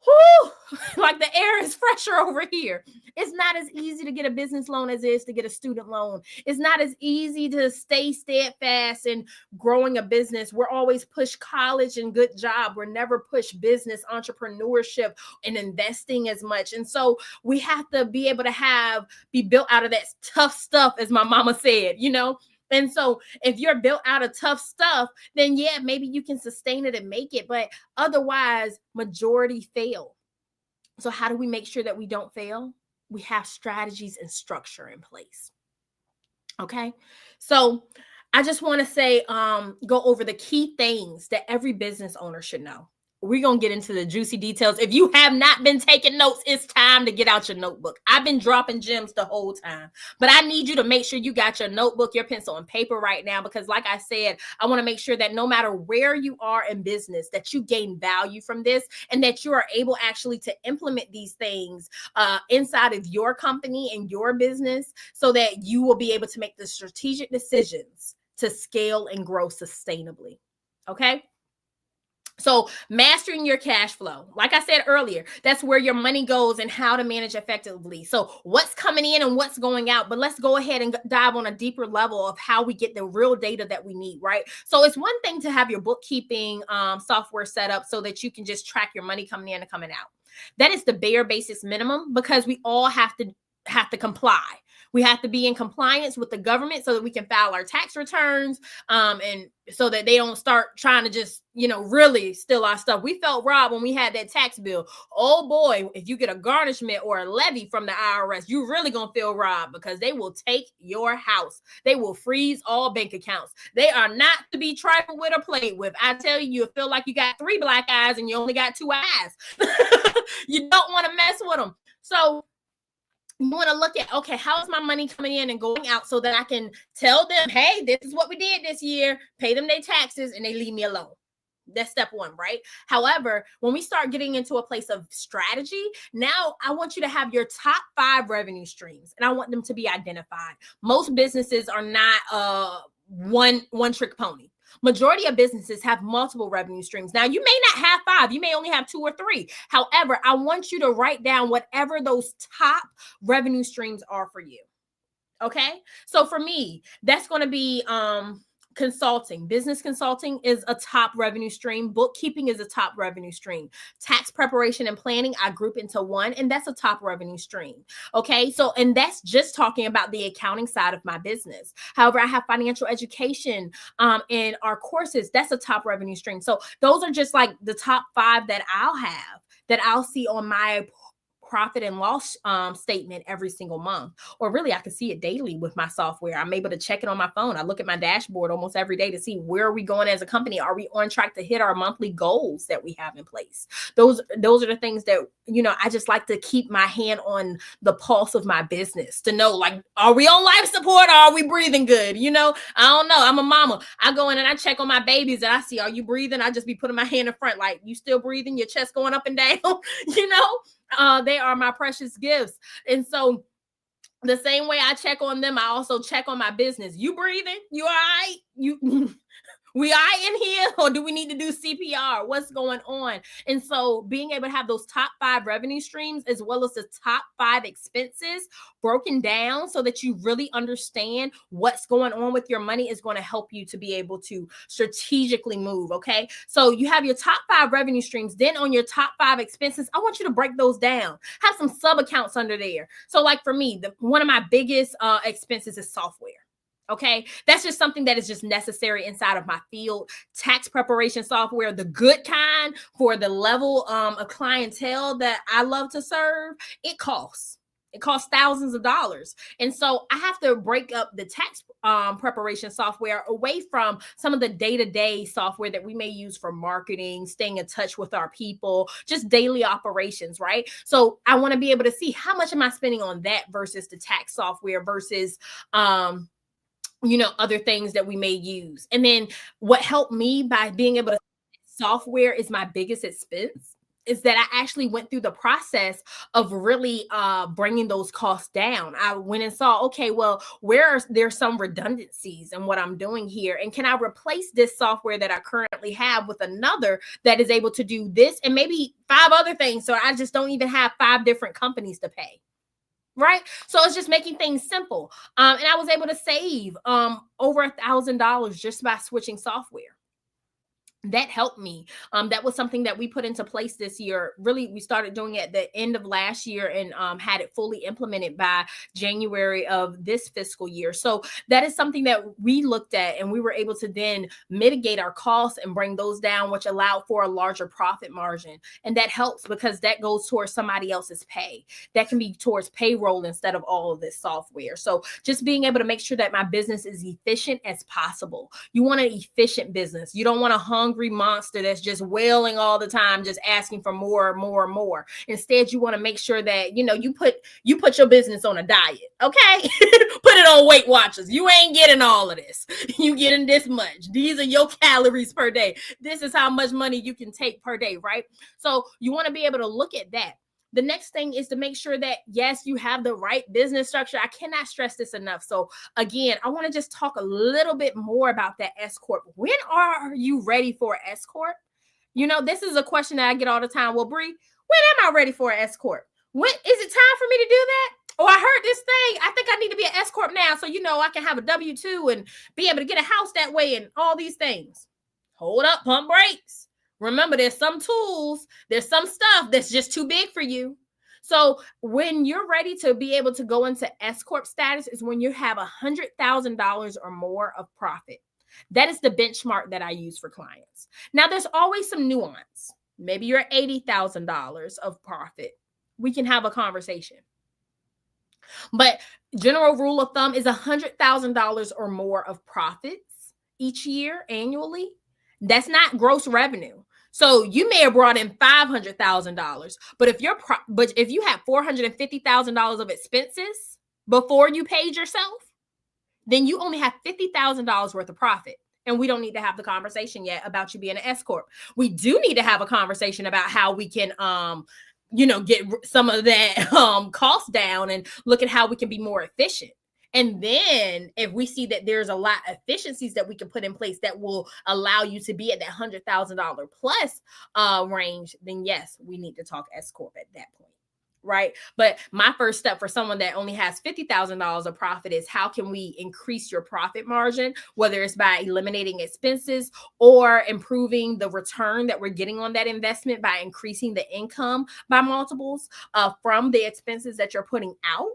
Whew, like the air is fresher over here. It's not as easy to get a business loan as it is to get a student loan. It's not as easy to stay steadfast in growing a business. We're always push college and good job. We're never push business, entrepreneurship, and investing as much. And so we have to be able to be built out of that tough stuff, as my mama said, you know? And so if you're built out of tough stuff, then yeah, maybe you can sustain it and make it, but otherwise majority fail. So how do we make sure that we don't fail? We have strategies and structure in place. Okay. So I just want to say, go over the key things that every business owner should know. We're going to get into the juicy details. If you have not been taking notes, it's time to get out your notebook. I've been dropping gems the whole time, but I need you to make sure you got your notebook, your pencil, and paper right now, because like I said, I want to make sure that no matter where you are in business, that you gain value from this and that you are able actually to implement these things inside of your company and your business so that you will be able to make the strategic decisions to scale and grow sustainably. Okay. So mastering your cash flow, like I said earlier, that's where your money goes and how to manage effectively. So what's coming in and what's going out, but let's go ahead and dive on a deeper level of how we get the real data that we need, right? So it's one thing to have your bookkeeping software set up so that you can just track your money coming in and coming out. That is the bare basics minimum, because we all have to have to comply. We have to be in compliance with the government so that we can file our tax returns, and so that they don't start trying to just, really steal our stuff. We felt robbed when we had that tax bill. Oh boy, if you get a garnishment or a levy from the IRS, you're really going to feel robbed, because they will take your house. They will freeze all bank accounts. They are not to be trifled with or played with. I tell you, you feel like you got 3 black eyes and you only got 2 eyes. You don't want to mess with them. So you want to look at, okay, how is my money coming in and going out, so that I can tell them, hey, this is what we did this year, pay them their taxes, and they leave me alone. That's step 1, right? However, when we start getting into a place of strategy, now I want you to have your top 5 revenue streams, and I want them to be identified. Most businesses are not one trick pony. Majority of businesses have multiple revenue streams. Now, you may not have 5, you may only have 2 or 3. However, I want you to write down whatever those top revenue streams are for you. Okay. So for me, that's going to be, consulting. Business consulting is a top revenue stream. Bookkeeping is a top revenue stream. Tax preparation and planning, I group into one, and that's a top revenue stream. Okay. So, and that's just talking about the accounting side of my business. However, I have financial education in our courses. That's a top revenue stream. So those are just like the top 5 that I'll have, that I'll see on my profit and loss statement every single month. Or really, I can see it daily with my software. I'm able to check it on my phone. I look at my dashboard almost every day to see where are we going as a company. Are we on track to hit our monthly goals that we have in place? Those are the things that, I just like to keep my hand on the pulse of my business to know, like, are we on life support or are we breathing good? I don't know. I'm a mama. I go in and I check on my babies and I see, are you breathing? I just be putting my hand in front, like, you still breathing? Your chest going up and down? They are my precious gifts. And so the same way I check on them, I also check on my business. You breathing? You all right? We are in here, or do we need to do CPR? What's going on? And so being able to have those top 5 revenue streams, as well as the top 5 expenses broken down so that you really understand what's going on with your money, is going to help you to be able to strategically move. Okay. So you have your top 5 revenue streams. Then on your top 5 expenses, I want you to break those down. Have some sub accounts under there. So like for me, one of my biggest expenses is software. Okay, that's just something that is just necessary inside of my field. Tax preparation software, the good kind for the level of clientele that I love to serve, it costs thousands of dollars. And so I have to break up the tax preparation software away from some of the day-to-day software that we may use for marketing, staying in touch with our people, just daily operations, right? So I want to be able to see how much am I spending on that versus the tax software versus other things that we may use. And then what helped me by being able to software is my biggest expense is that I actually went through the process of really bringing those costs down. I went and saw, okay, well, where are there some redundancies in what I'm doing here? And can I replace this software that I currently have with another that is able to do this and maybe 5 other things? So I just don't even have 5 different companies to pay. Right. So it's just making things simple. And I was able to save over $1,000 just by switching software. That helped me. That was something that we put into place this year. Really, we started doing it at the end of last year and had it fully implemented by January of this fiscal year. So that is something that we looked at, and we were able to then mitigate our costs and bring those down, which allowed for a larger profit margin. And that helps because that goes towards somebody else's pay. That can be towards payroll instead of all of this software. So just being able to make sure that my business is efficient as possible. You want an efficient business. You don't want a hungry monster that's just wailing all the time, just asking for more. Instead, you want to make sure that, you put your business on a diet. Okay. Put it on Weight Watchers. You ain't getting all of this. You getting this much. These are your calories per day. This is how much money you can take per day. Right. So you want to be able to look at that. The next thing is to make sure that, yes, you have the right business structure. I cannot stress this enough. So again, I want to just talk a little bit more about that S Corp. When are you ready for an S Corp? This is a question that I get all the time. Well, Bree, when am I ready for an S Corp? When is it time for me to do that? Oh, I heard this thing. I think I need to be an S Corp now. So, I can have a W-2 and be able to get a house that way and all these things. Hold up, pump brakes. Remember, there's some tools, there's some stuff that's just too big for you. So when you're ready to be able to go into S Corp status is when you have $100,000 or more of profit. That is the benchmark that I use for clients. Now, there's always some nuance. Maybe you're $80,000 of profit. We can have a conversation. But general rule of thumb is $100,000 or more of profits each year annually. That's not gross revenue. So you may have brought in $500,000, but if you have $450,000 of expenses before you paid yourself, then you only have $50,000 worth of profit. And we don't need to have the conversation yet about you being an S Corp. We do need to have a conversation about how we can get some of that cost down and look at how we can be more efficient. And then if we see that there's a lot of efficiencies that we can put in place that will allow you to be at that $100,000 plus range, then yes, we need to talk S Corp at that point. Right. But my first step for someone that only has $50,000 of profit is how can we increase your profit margin, whether it's by eliminating expenses or improving the return that we're getting on that investment by increasing the income by multiples from the expenses that you're putting out.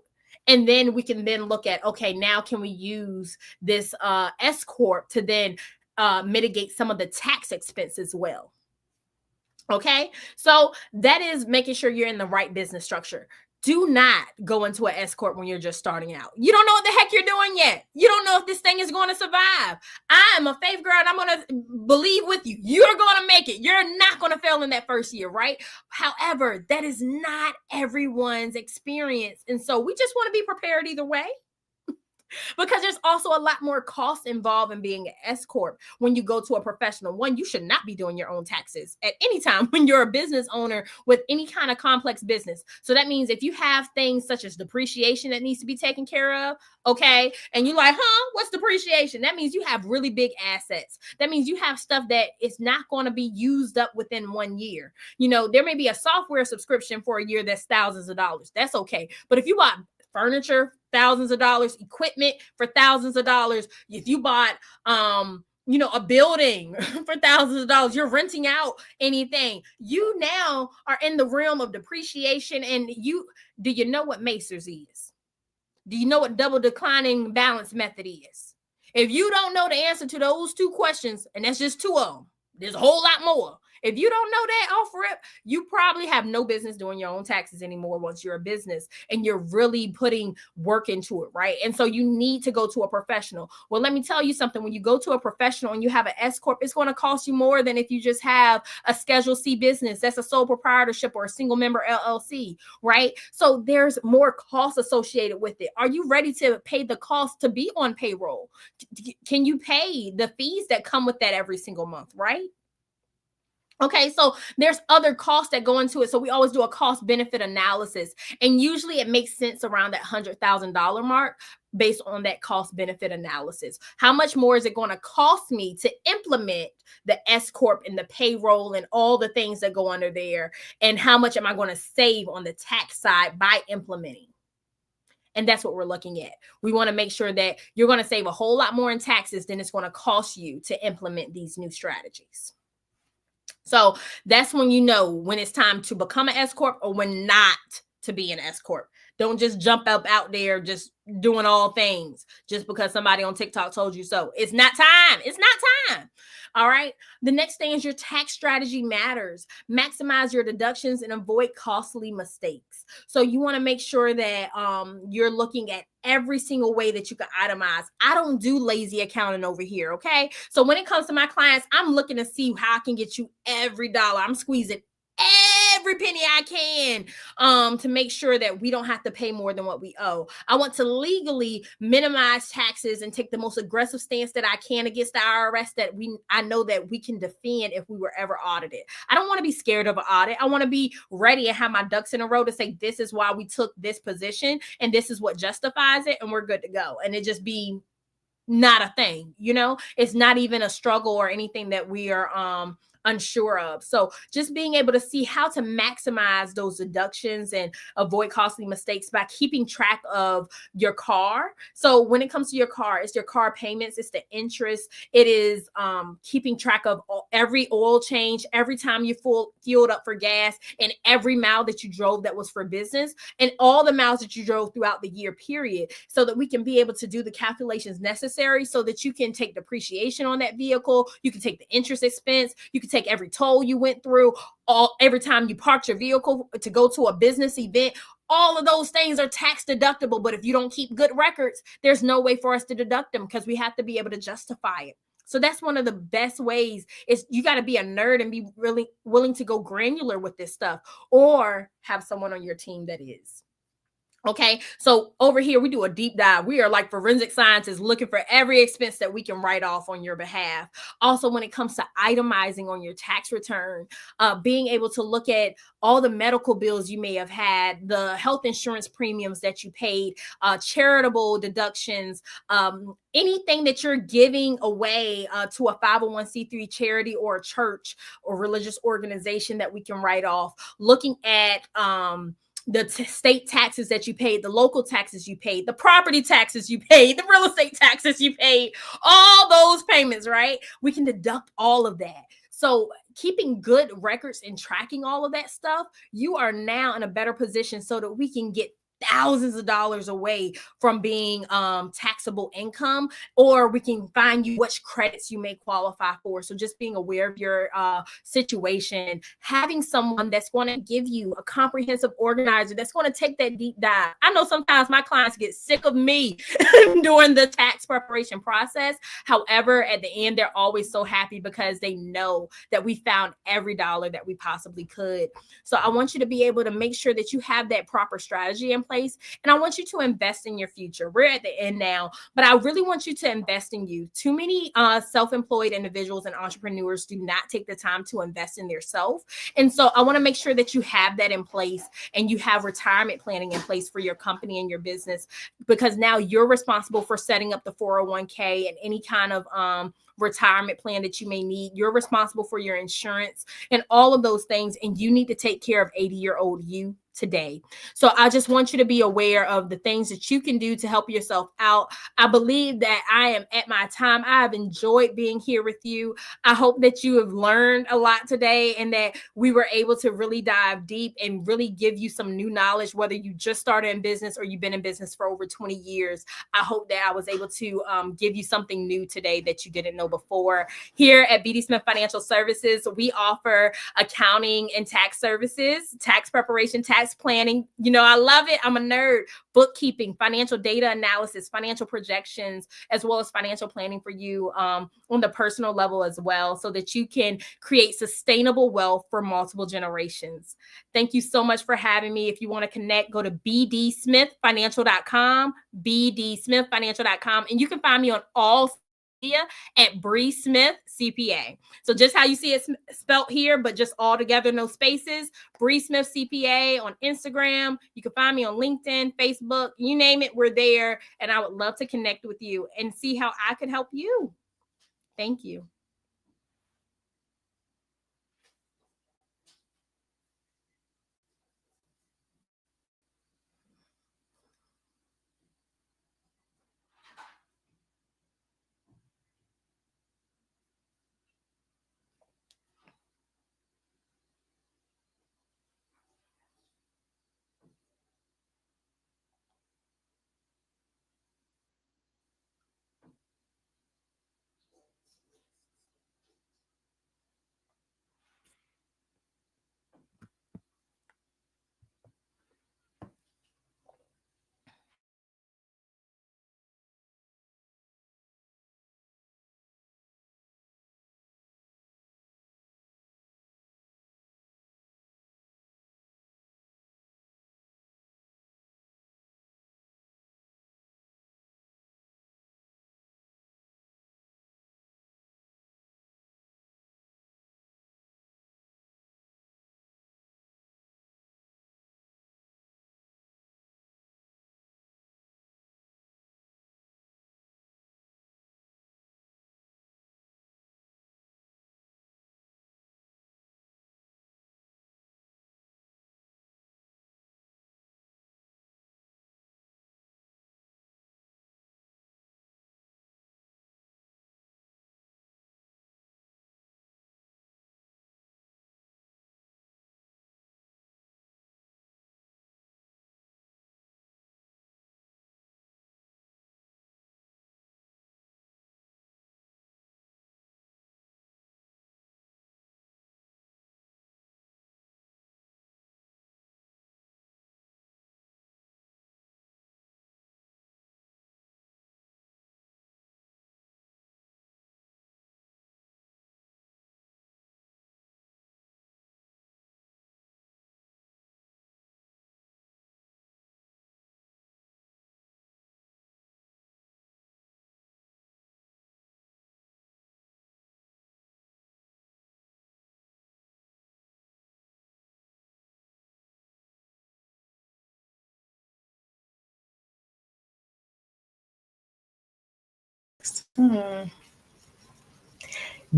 And then we can then look at, okay, now can we use this S Corp to then mitigate some of the tax expense as well? Okay, so that is making sure you're in the right business structure. Do not go into an S Corp when you're just starting out. You don't know what the heck you're doing yet. You don't know if this thing is going to survive. I am a faith girl and I'm going to believe with you. You're going to make it. You're not going to fail in that first year, right? However, that is not everyone's experience. And so we just want to be prepared either way. Because there's also a lot more cost involved in being an S Corp when you go to a professional. One, you should not be doing your own taxes at any time when you're a business owner with any kind of complex business. So that means if you have things such as depreciation that needs to be taken care of, okay, and you're like, what's depreciation? That means you have really big assets. That means you have stuff that is not going to be used up within 1 year. There may be a software subscription for a year that's thousands of dollars. That's okay. But if you bought furniture, thousands of dollars, equipment for thousands of dollars. If you bought, a building for thousands of dollars, you're renting out anything. You now are in the realm of depreciation. And do you know what Macers is? Do you know what double declining balance method is? If you don't know the answer to those two questions, and that's just two of them, there's a whole lot more. If you don't know that off rip, you probably have no business doing your own taxes anymore once you're a business and you're really putting work into it, right? And so you need to go to a professional. Well, let me tell you something. When you go to a professional and you have an S Corp, it's going to cost you more than if you just have a Schedule C business that's a sole proprietorship or a single member LLC, right? So there's more costs associated with it. Are you ready to pay the cost to be on payroll? Can you pay the fees that come with that every single month, right? Okay, so there's other costs that go into it. So we always do a cost benefit analysis. And usually it makes sense around that $100,000 mark based on that cost benefit analysis. How much more is it going to cost me to implement the S Corp and the payroll and all the things that go under there? And how much am I going to save on the tax side by implementing? And that's what we're looking at. We want to make sure that you're going to save a whole lot more in taxes than it's going to cost you to implement these new strategies. So that's when you know when it's time to become an S Corp or when not to be an S Corp. Don't just jump up out there just doing all things just because somebody on TikTok told you so. It's not time. It's not time. All right. The next thing is your tax strategy matters. Maximize your deductions and avoid costly mistakes. So you want to make sure that you're looking at every single way that you can itemize. I don't do lazy accounting over here. Okay. So when it comes to my clients, I'm looking to see how I can get you every dollar. I'm squeezing every penny I can to make sure that we don't have to pay more than what we owe. I want to legally minimize taxes and take the most aggressive stance that I can against the IRS that I know that we can defend if we were ever audited. I don't want to be scared of an audit. I want to be ready and have my ducks in a row to say this is why we took this position and this is what justifies it and we're good to go. And it just be not a thing, It's not even a struggle or anything that we are unsure of. So just being able to see how to maximize those deductions and avoid costly mistakes by keeping track of your car. So when it comes to your car, it's your car payments, it's the interest, it is keeping track of every oil change, every time you fueled up for gas, and every mile that you drove that was for business, and all the miles that you drove throughout the year period, so that we can be able to do the calculations necessary so that you can take depreciation on that vehicle, you can take the interest expense, you can take every toll you went through, every time you parked your vehicle to go to a business event. All of those things are tax deductible, but if you don't keep good records, there's no way for us to deduct them because we have to be able to justify it. So that's one of the best ways is you got to be a nerd and be really willing to go granular with this stuff, or have someone on your team that is. Okay, so over here, we do a deep dive. We are like forensic scientists looking for every expense that we can write off on your behalf. Also, when it comes to itemizing on your tax return, being able to look at all the medical bills you may have had, the health insurance premiums that you paid, charitable deductions, anything that you're giving away to a 501c3 charity or a church or religious organization that we can write off. Looking at the state taxes that you paid, the local taxes you paid, the property taxes you paid, the real estate taxes you paid, all those payments, right? We can deduct all of that. So keeping good records and tracking all of that stuff, you are now in a better position so that we can get thousands of dollars away from being taxable income, or we can find you which credits you may qualify for. So just being aware of your situation, having someone that's going to give you a comprehensive organizer that's going to take that deep dive. I know sometimes my clients get sick of me during the tax preparation process. However, at the end, they're always so happy because they know that we found every dollar that we possibly could. So I want you to be able to make sure that you have that proper strategy in place. And I want you to invest in your future. We're at the end now, but I really want you to invest in you. Too many self-employed individuals and entrepreneurs do not take the time to invest in themselves. And so I want to make sure that you have that in place and you have retirement planning in place for your company and your business, because now you're responsible for setting up the 401k and any kind of retirement plan that you may need. You're responsible for your insurance and all of those things. And you need to take care of 80-year-old you today. So I just want you to be aware of the things that you can do to help yourself out. I believe that I am at my time. I have enjoyed being here with you. I hope that you have learned a lot today and that we were able to really dive deep and really give you some new knowledge, whether you just started in business or you've been in business for over 20 years. I hope that I was able to give you something new today that you didn't know before. Here at BD Smith Financial Services, we offer accounting and tax services, tax preparation, tax planning. You know, I love it. I'm a nerd. Bookkeeping, financial data analysis, financial projections, as well as financial planning for you on the personal level as well, so that you can create sustainable wealth for multiple generations. Thank you so much for having me. If you want to connect, go to bdsmithfinancial.com, bdsmithfinancial.com, and you can find me on all at Bree Smith CPA. So just how you see it spelt here, but just all together, no spaces. Bree Smith CPA on Instagram. You can find me on LinkedIn, Facebook, you name it, we're there. And I would love to connect with you and see how I could help you. Thank you.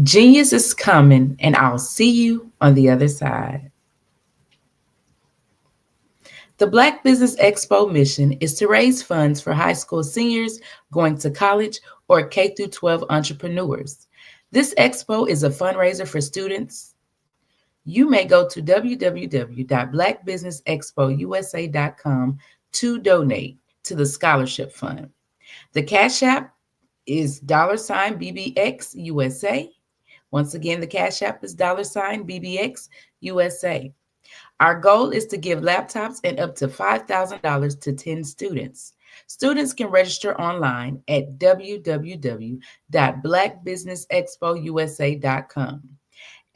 Genius is coming, and I'll see you on the other side. The Black Business Expo mission is to raise funds for high school seniors going to college or K-12 entrepreneurs. This expo is a fundraiser for students. You may go to www.blackbusinessexpousa.com to donate to the scholarship fund. The Cash App is $BBXUSA. Once again, the Cash App is $BBXUSA. Our goal is to give laptops and up to $5,000 to 10 students. Students can register online at www.blackbusinessexpousa.com.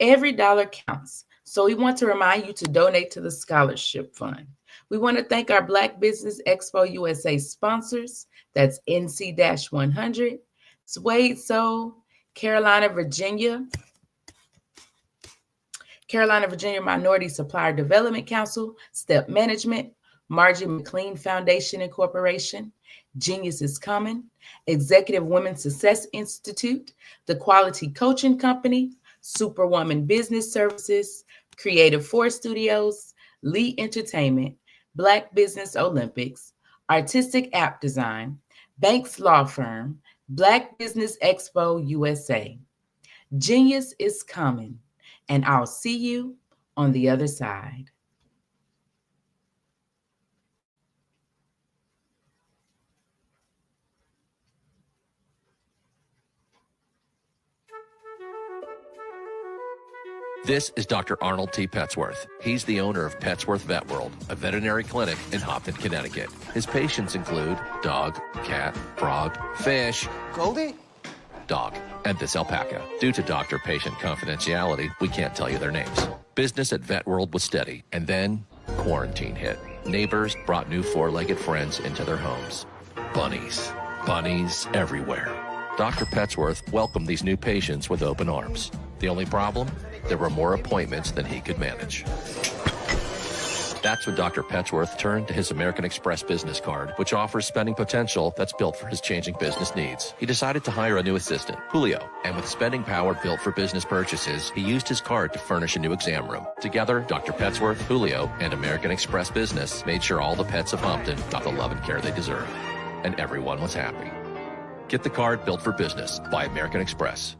Every dollar counts, so we want to remind you to donate to the scholarship fund. We want to thank our Black Business Expo USA sponsors. That's NC-100, Suede Soul, Carolina, Virginia Minority Supplier Development Council, Step Management, Margie McLean Foundation Incorporation, Genius is Coming, Executive Women's Success Institute, The Quality Coaching Company, Superwoman Business Services, Creative Force Studios, Lee Entertainment, Black Business Olympics, Artistic App Design, Banks Law Firm, Black Business Expo USA. Genius is coming, and I'll see you on the other side. This is Dr. Arnold T. Petsworth. He's the owner of Petsworth Vet World, a veterinary clinic in Hopton, Connecticut. His patients include dog, cat, frog, fish, Goldie, dog, and this alpaca. Due to doctor-patient confidentiality, we can't tell you their names. Business at Vet World was steady, and then quarantine hit. Neighbors brought new four-legged friends into their homes. Bunnies everywhere. Dr. Petsworth welcomed these new patients with open arms. The only problem? There were more appointments than he could manage. That's when Dr. Petsworth turned to his American Express business card, which offers spending potential that's built for his changing business needs. He decided to hire a new assistant, Julio, and with spending power built for business purchases, he used his card to furnish a new exam room. Together, Dr. Petsworth, Julio, and American Express Business made sure all the pets of Hopton got the love and care they deserve. And everyone was happy. Get the card built for business by American Express.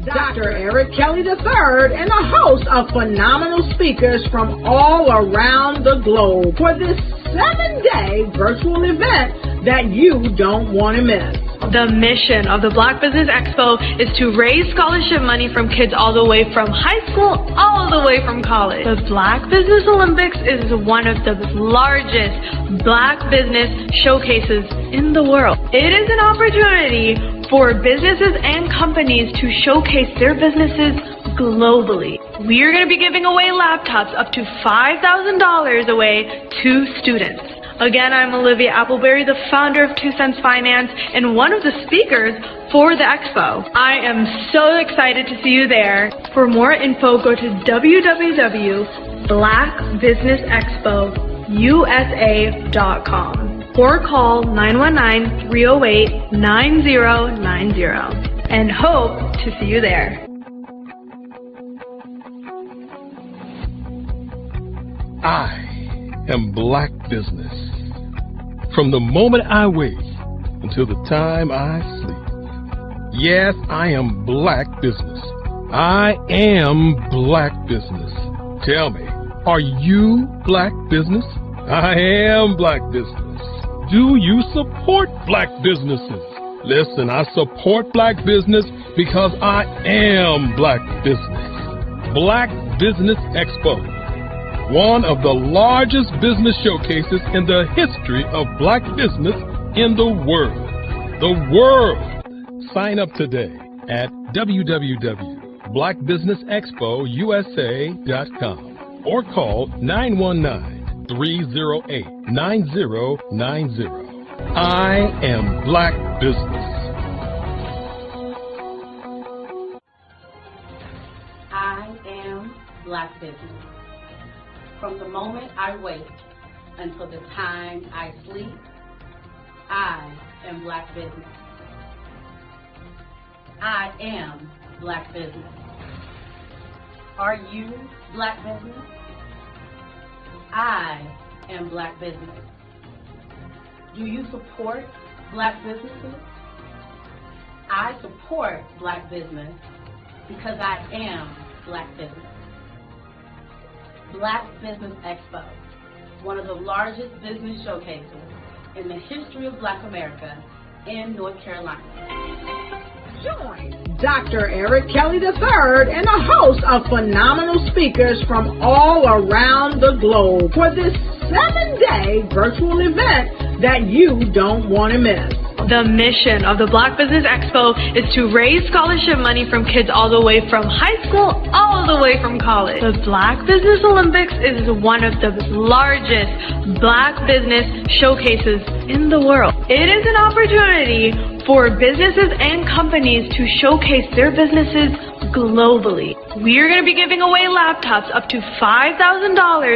Dr. Eric Kelly III and a host of phenomenal speakers from all around the globe for this 7-day virtual event that you don't want to miss. The mission of the Black Business Expo is to raise scholarship money from kids all the way from high school, all the way from college. The Black Business Olympics is one of the largest Black business showcases in the world. It is an opportunity for businesses and companies to showcase their businesses globally. We are going to be giving away laptops up to $5,000 away to students. Again, I'm Olivia Appleberry, the founder of 2 Cents Finance and one of the speakers for the expo. I am so excited to see you there. For more info, go to www.blackbusinessexpousa.com or call 919-308-9090 and hope to see you there. I am Black Business. From the moment I wake until the time I sleep. Yes, I am Black business. I am Black business. Tell me, are you Black business? I am Black business. Do you support Black businesses? Listen, I support Black business because I am Black business. Black Business Expo, one of the largest business showcases in the history of Black business in the world. The world! Sign up today at www.blackbusinessexpousa.com or call 919-308-9090. I am Black business. I am Black business. From the moment I wake until the time I sleep, I am Black business. I am Black business. Are you Black business? I am Black business. Do you support Black businesses? I support Black business because I am Black business. Black Business Expo, one of the largest business showcases in the history of Black America in North Carolina. Join Dr. Eric Kelly III and a host of phenomenal speakers from all around the globe for this 7-day virtual event that you don't want to miss. The mission of the Black Business Expo is to raise scholarship money from kids all the way from high school, all the way from college. The Black Business Olympics is one of the largest Black business showcases in the world. It is an opportunity for businesses and companies to showcase their businesses globally. We are going to be giving away laptops up to $5,000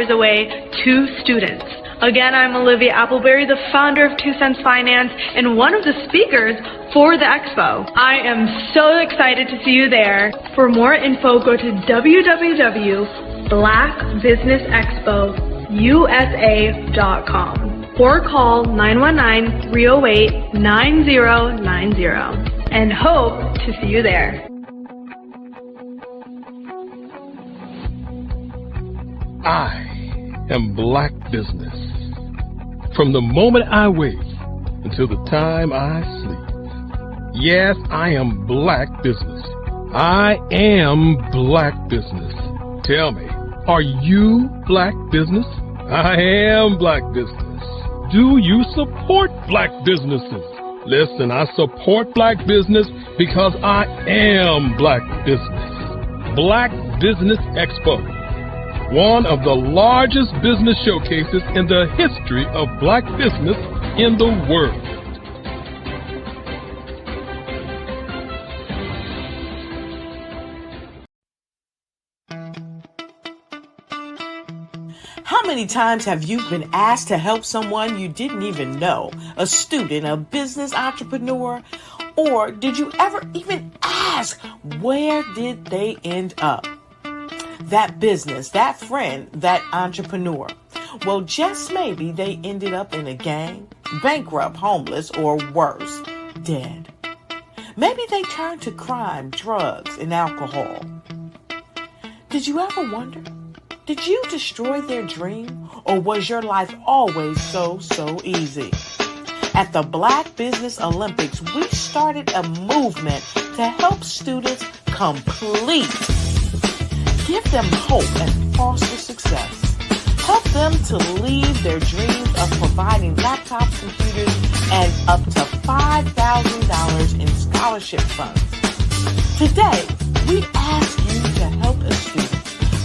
away to students. Again, I'm Olivia Appleberry, the founder of 2 Cents Finance and one of the speakers for the expo. I am so excited to see you there. For more info, go to www.blackbusinessexpousa.com or call 919-308-9090 and hope to see you there. I am Black business. From the moment I wake until the time I sleep. Yes, I am Black business. I am Black business. Tell me, are you Black business? I am Black business. Do you support Black businesses? Listen, I support Black business because I am Black business. Black Business Expo, one of the largest business showcases in the history of Black business in the world. How many times have you been asked to help someone you didn't even know, a student, a business entrepreneur, or did you ever even ask, where did they end up? That business, that friend, that entrepreneur. Well, just maybe they ended up in a gang, bankrupt, homeless, or worse, dead. Maybe they turned to crime, drugs, and alcohol. Did you ever wonder? Did you destroy their dream, or was your life always so easy? At the Black Business Olympics, we started a movement to help students complete. Give them hope and foster success. Help them to leave their dreams of providing laptops, computers, and up to $5,000 in scholarship funds. Today, we ask you to help a student,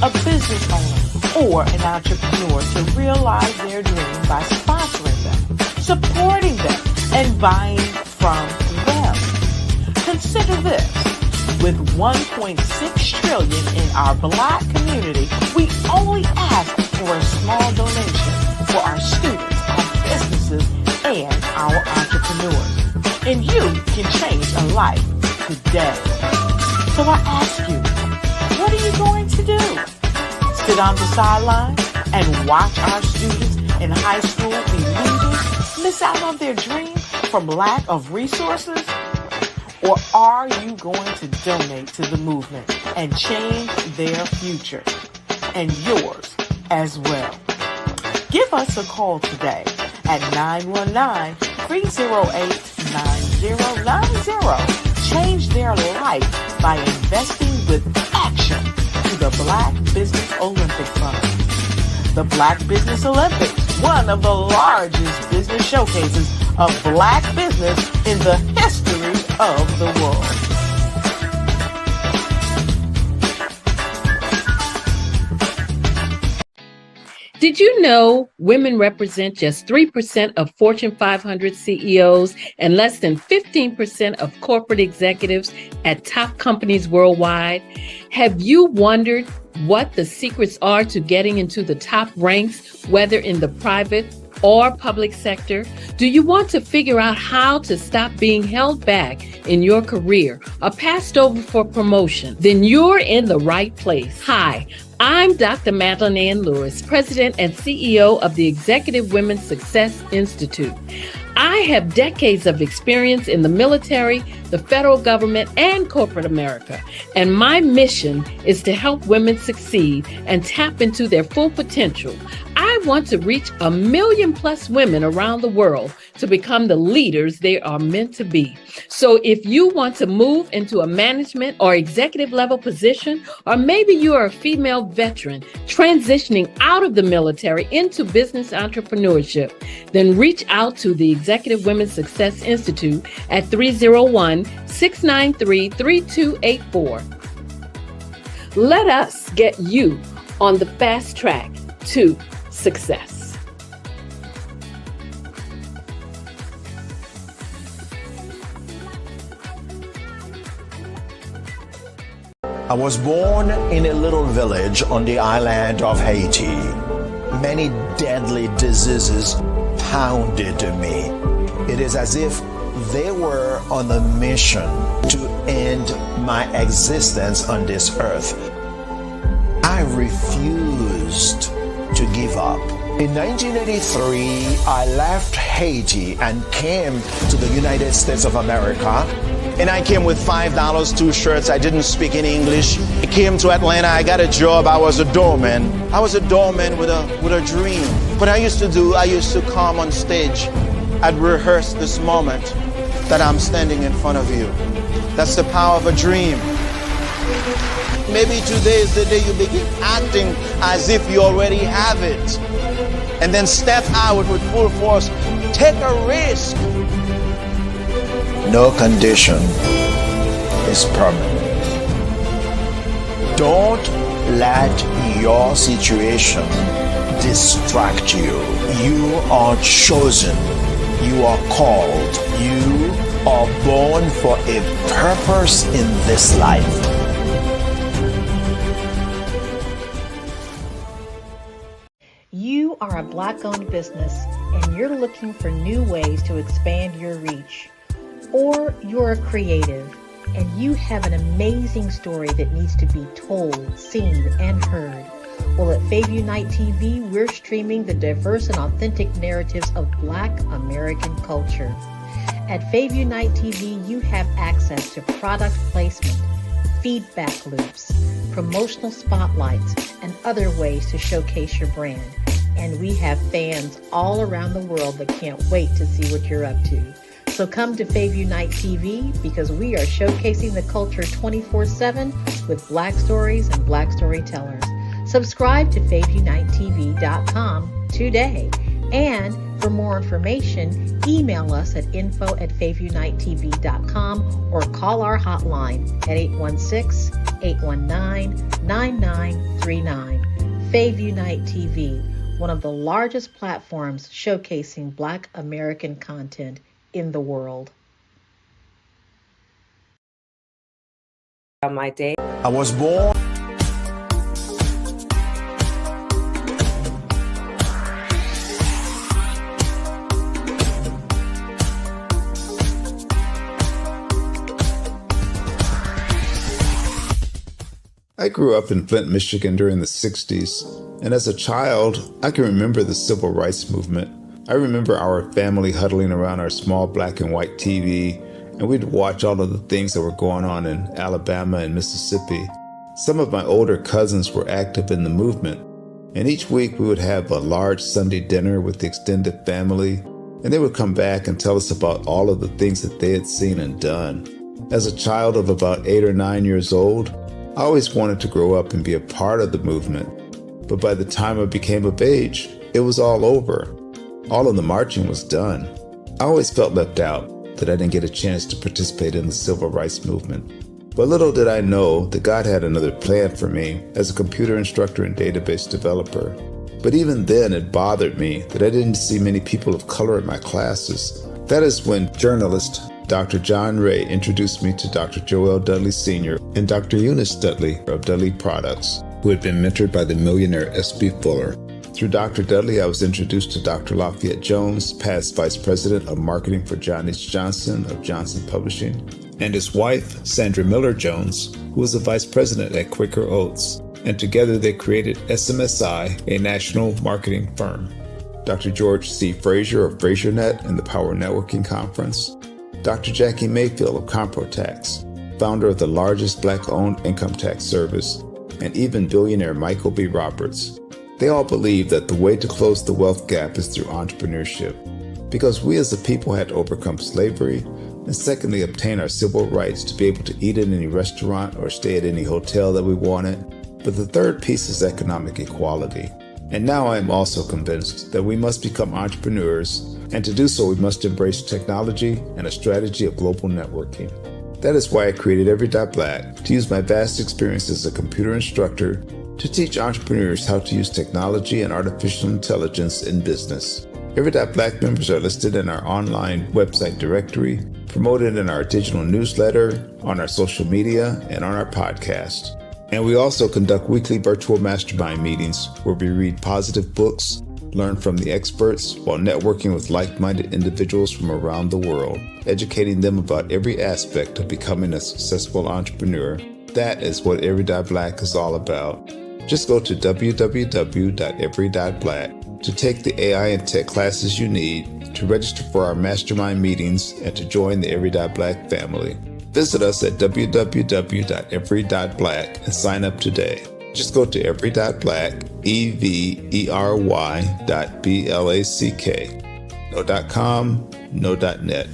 a business owner, or an entrepreneur to realize their dream by sponsoring them, supporting them, and buying from them. Consider this. With $1.6 trillion in our Black community, we only ask for a small donation for our students, our businesses, and our entrepreneurs. And you can change a life today. So I ask you, what are you going to do? Sit on the sidelines and watch our students in high school be losers, miss out on their dream from lack of resources? Or are you going to donate to the movement and change their future and yours as well? Give us a call today at 919-308-9090. Change their life by investing with action to the Black Business Olympic Fund. The Black Business Olympics, one of the largest business showcases of Black business in the history of the world. Did you know women represent just 3% of Fortune 500 CEOs and less than 15% of corporate executives at top companies worldwide? Have you wondered what the secrets are to getting into the top ranks, whether in the private or public sector? Do you want to figure out how to stop being held back in your career or passed over for promotion? Then you're in the right place. Hi, I'm Dr. Madeline Ann Lewis, President and CEO of the Executive Women's Success Institute. I have decades of experience in the military, the federal government, and corporate America, and my mission is to help women succeed and tap into their full potential. I want to reach 1 million plus women around the world to become the leaders they are meant to be. So if you want to move into a management or executive level position, or maybe you are a female veteran transitioning out of the military into business entrepreneurship, then reach out to the Executive Women's Success Institute at 301-693-3284. Let us get you on the fast track to success. I was born in a little village on the island of Haiti. Many deadly diseases pounded me. It is as if they were on a mission to end my existence on this earth. I refused to give up. In 1983, I left Haiti and came to the United States of America. And I came with $5, 2 shirts. I didn't speak any English. I came to Atlanta. I got a job. I was a doorman. I was a doorman with a dream. What I used to do, I used to come on stage. I'd rehearse this moment that I'm standing in front of you. That's the power of a dream. Maybe today is the day you begin acting as if you already have it. And then step out with full force. Take a risk. No condition is permanent. Don't let your situation distract you. You are chosen. You are called. You are born for a purpose in this life. You are a Black-owned business and you're looking for new ways to expand your reach. Or you're a creative and you have an amazing story that needs to be told, seen, and heard. Well, at Fayview Night TV, we're streaming the diverse and authentic narratives of Black American culture. At Fayview Night TV, you have access to product placement, feedback loops, promotional spotlights, and other ways to showcase your brand. And we have fans all around the world that can't wait to see what you're up to. So come to Fayview Night TV because we are showcasing the culture 24/7 with Black stories and Black storytellers. Subscribe to FayviewNightTV.com today. And for more information, email us at info@FayviewNightTV.com or call our hotline at 816-819-9939. Fayview Night TV, one of the largest platforms showcasing Black American content in the world. On my day, I was born. I grew up in Flint, Michigan during the 60s, and as a child, I can remember the civil rights movement. I remember our family huddling around our small black and white TV and we'd watch all of the things that were going on in Alabama and Mississippi. Some of my older cousins were active in the movement, and each week we would have a large Sunday dinner with the extended family, and they would come back and tell us about all of the things that they had seen and done. As a child of about 8 or 9 years old, I always wanted to grow up and be a part of the movement, but by the time I became of age, it was all over. All of the marching was done. I always felt left out, that I didn't get a chance to participate in the civil rights movement. But little did I know that God had another plan for me as a computer instructor and database developer. But even then, it bothered me that I didn't see many people of color in my classes. That is when journalist Dr. John Ray introduced me to Dr. Joel Dudley Sr. and Dr. Eunice Dudley of Dudley Products, who had been mentored by the millionaire S.B. Fuller. Through Dr. Dudley, I was introduced to Dr. Lafayette Jones, past Vice President of Marketing for John H. Johnson of Johnson Publishing, and his wife, Sandra Miller Jones, who was the Vice President at Quaker Oats, and together they created SMSI, a national marketing firm. Dr. George C. Frazier of FrazierNet and the Power Networking Conference, Dr. Jackie Mayfield of ComproTax, founder of the largest Black-owned income tax service, and even billionaire Michael B. Roberts. They all believe that the way to close the wealth gap is through entrepreneurship, because we as a people had to overcome slavery, and secondly, obtain our civil rights to be able to eat in any restaurant or stay at any hotel that we wanted. But the third piece is economic equality. And now I am also convinced that we must become entrepreneurs, and to do so we must embrace technology and a strategy of global networking. That is why I created Every.Black, to use my vast experience as a computer instructor to teach entrepreneurs how to use technology and artificial intelligence in business. Every.Black members are listed in our online website directory, promoted in our digital newsletter, on our social media, and on our podcast. And we also conduct weekly virtual mastermind meetings where we read positive books, learn from the experts, while networking with like-minded individuals from around the world, educating them about every aspect of becoming a successful entrepreneur. That is what Every.Black is all about. Just go to www.every.black to take the AI and tech classes you need, to register for our mastermind meetings, and to join the Every.Black family. Visit us at www.every.black and sign up today. Just go to every.black, every.black. No .com, no .net,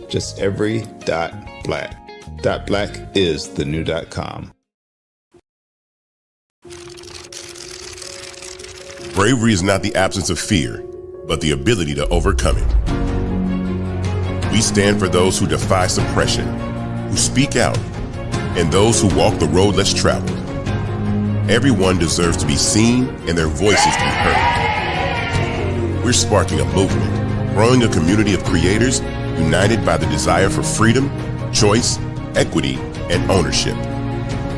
just every.black. .black is the new .com. Bravery is not the absence of fear, but the ability to overcome it. We stand for those who defy suppression, who speak out, and those who walk the road less traveled. Everyone deserves to be seen and their voices to be heard. We're sparking a movement, growing a community of creators united by the desire for freedom, choice, equity, and ownership.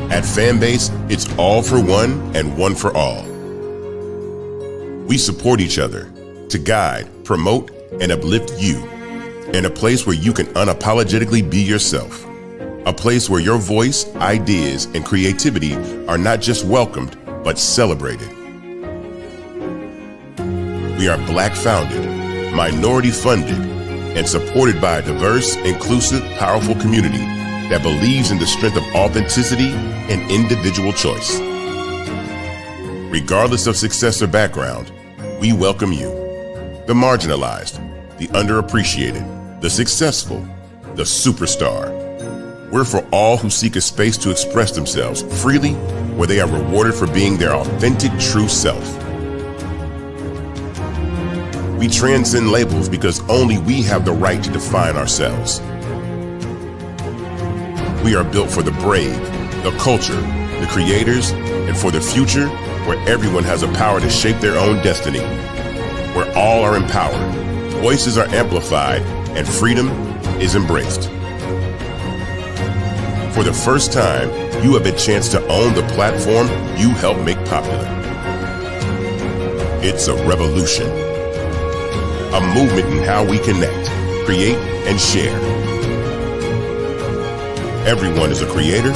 At Fanbase, it's all for one and one for all. We support each other to guide, promote, and uplift you in a place where you can unapologetically be yourself. A place where your voice, ideas, and creativity are not just welcomed, but celebrated. We are Black founded, minority funded, and supported by a diverse, inclusive, powerful community that believes in the strength of authenticity and individual choice. Regardless of success or background, we welcome you, the marginalized, the underappreciated, the successful, the superstar. We're for all who seek a space to express themselves freely, where they are rewarded for being their authentic, true self. We transcend labels because only we have the right to define ourselves. We are built for the brave, the culture, the creators, and for the future where everyone has a power to shape their own destiny, where all are empowered, voices are amplified, and freedom is embraced. For the first time, you have a chance to own the platform you helped make popular. It's a revolution, a movement in how we connect, create, and share. Everyone is a creator,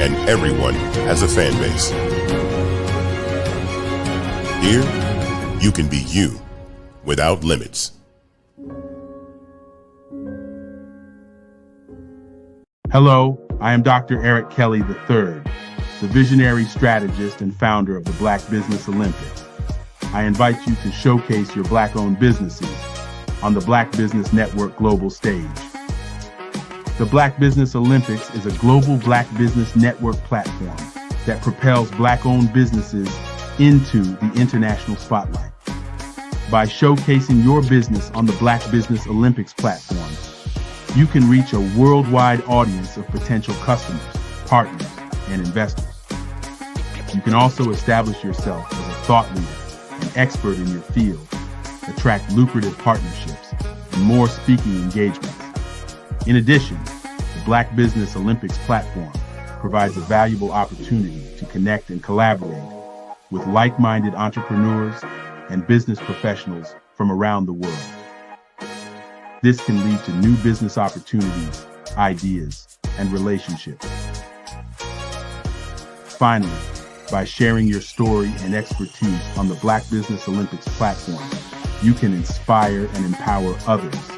and everyone has a fan base. Here, you can be you without limits. Hello, I am Dr. Eric Kelly III, the visionary strategist and founder of the Black Business Olympics. I invite you to showcase your Black-owned businesses on the Black Business Network global stage. The Black Business Olympics is a global Black Business Network platform that propels Black-owned businesses into the international spotlight. By showcasing your business on the Black Business Olympics platform, you can reach a worldwide audience of potential customers, partners, and investors. You can also establish yourself as a thought leader, an expert in your field, attract lucrative partnerships, and more speaking engagements. In addition, the Black Business Olympics platform provides a valuable opportunity to connect and collaborate with like-minded entrepreneurs and business professionals from around the world. This can lead to new business opportunities, ideas, and relationships. Finally, by sharing your story and expertise on the Black Business Olympics platform, you can inspire and empower others.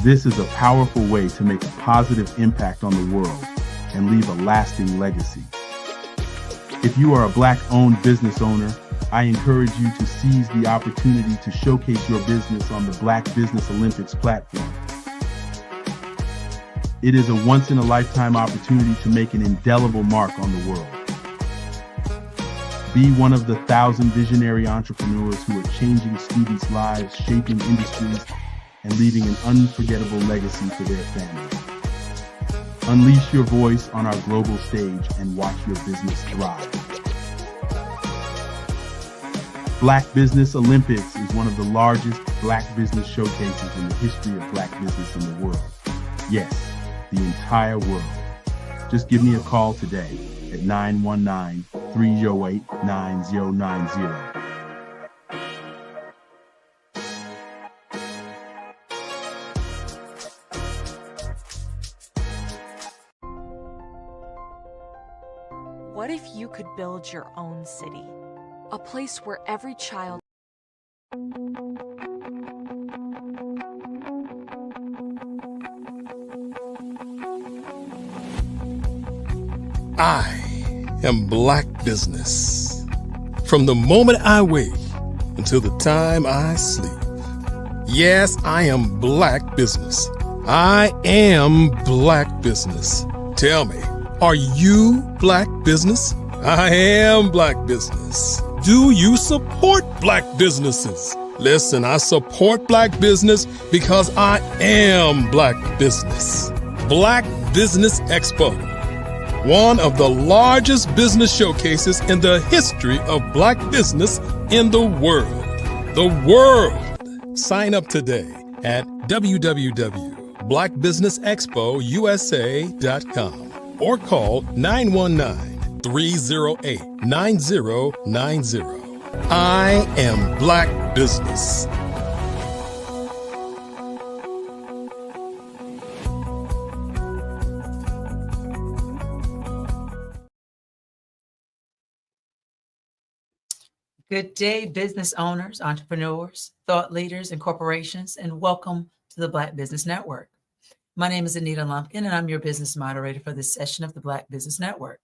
This is a powerful way to make a positive impact on the world and leave a lasting legacy. If you are a Black-owned business owner, I encourage you to seize the opportunity to showcase your business on the Black Business Olympics platform. It is a once-in-a-lifetime opportunity to make an indelible mark on the world. Be one of the 1,000 visionary entrepreneurs who are changing students' lives, shaping industries, and leaving an unforgettable legacy for their families. Unleash your voice on our global stage and watch your business thrive. Black Business Olympics is one of the largest Black business showcases in the history of Black business in the world. Yes, the entire world. Just give me a call today at 919-308-9090. What if you could build your own city? A place where every child... I am Black business. From the moment I wake until the time I sleep. Yes, I am Black business. I am Black business. Tell me, are you Black business? I am Black business. Do you support Black businesses? Listen, I support Black business because I am Black business. Black Business Expo, one of the largest business showcases in the history of Black business in the world. The world! Sign up today at www.blackbusinessexpousa.com or call 919-308-9090. I am Black business. Good day, business owners, entrepreneurs, thought leaders, and corporations, and welcome to the Black Business Network. My name is Anita Lumpkin, and I'm your business moderator for this session of the Black Business Network.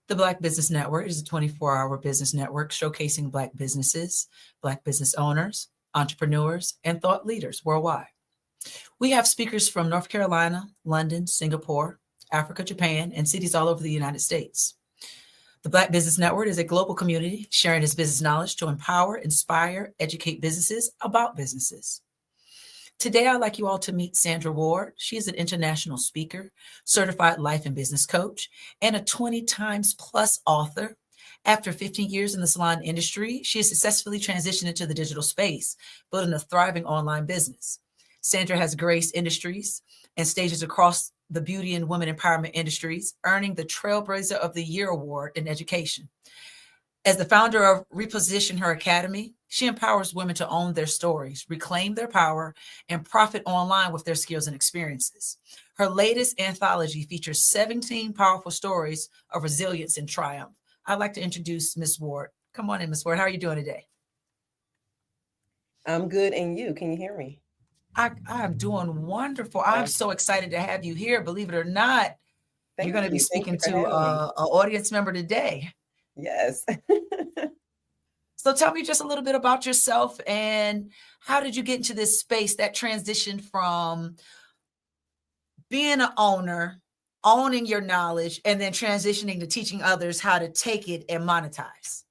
The Black Business Network is a 24-hour business network showcasing Black businesses, Black business owners, entrepreneurs, and thought leaders worldwide. We have speakers from North Carolina, London, Singapore, Africa, Japan, and cities all over the United States. The Black Business Network is a global community sharing its business knowledge to empower, inspire, educate businesses about businesses. Today, I'd like you all to meet Sandra Ward. She is an international speaker, certified life and business coach, and a 20 times plus author. After 15 years in the salon industry, she has successfully transitioned into the digital space, building a thriving online business. Sandra has graced industries and stages across the beauty and women empowerment industries, earning the Trailblazer of the Year award in education. As the founder of Reposition Her Academy, she empowers women to own their stories, reclaim their power, and profit online with their skills and experiences. Her latest anthology features 17 powerful stories of resilience and triumph. I'd like to introduce Ms. Ward. Come on in, Ms. Ward. How are you doing today? I'm good. And you? Can you hear me? I'm doing wonderful. I'm so excited to have you here. Believe it or not, you're going to be speaking to an audience member today. Yes. So tell me just a little bit about yourself and how did you get into this space, that transition from being an owner, owning your knowledge, and then transitioning to teaching others how to take it and monetize?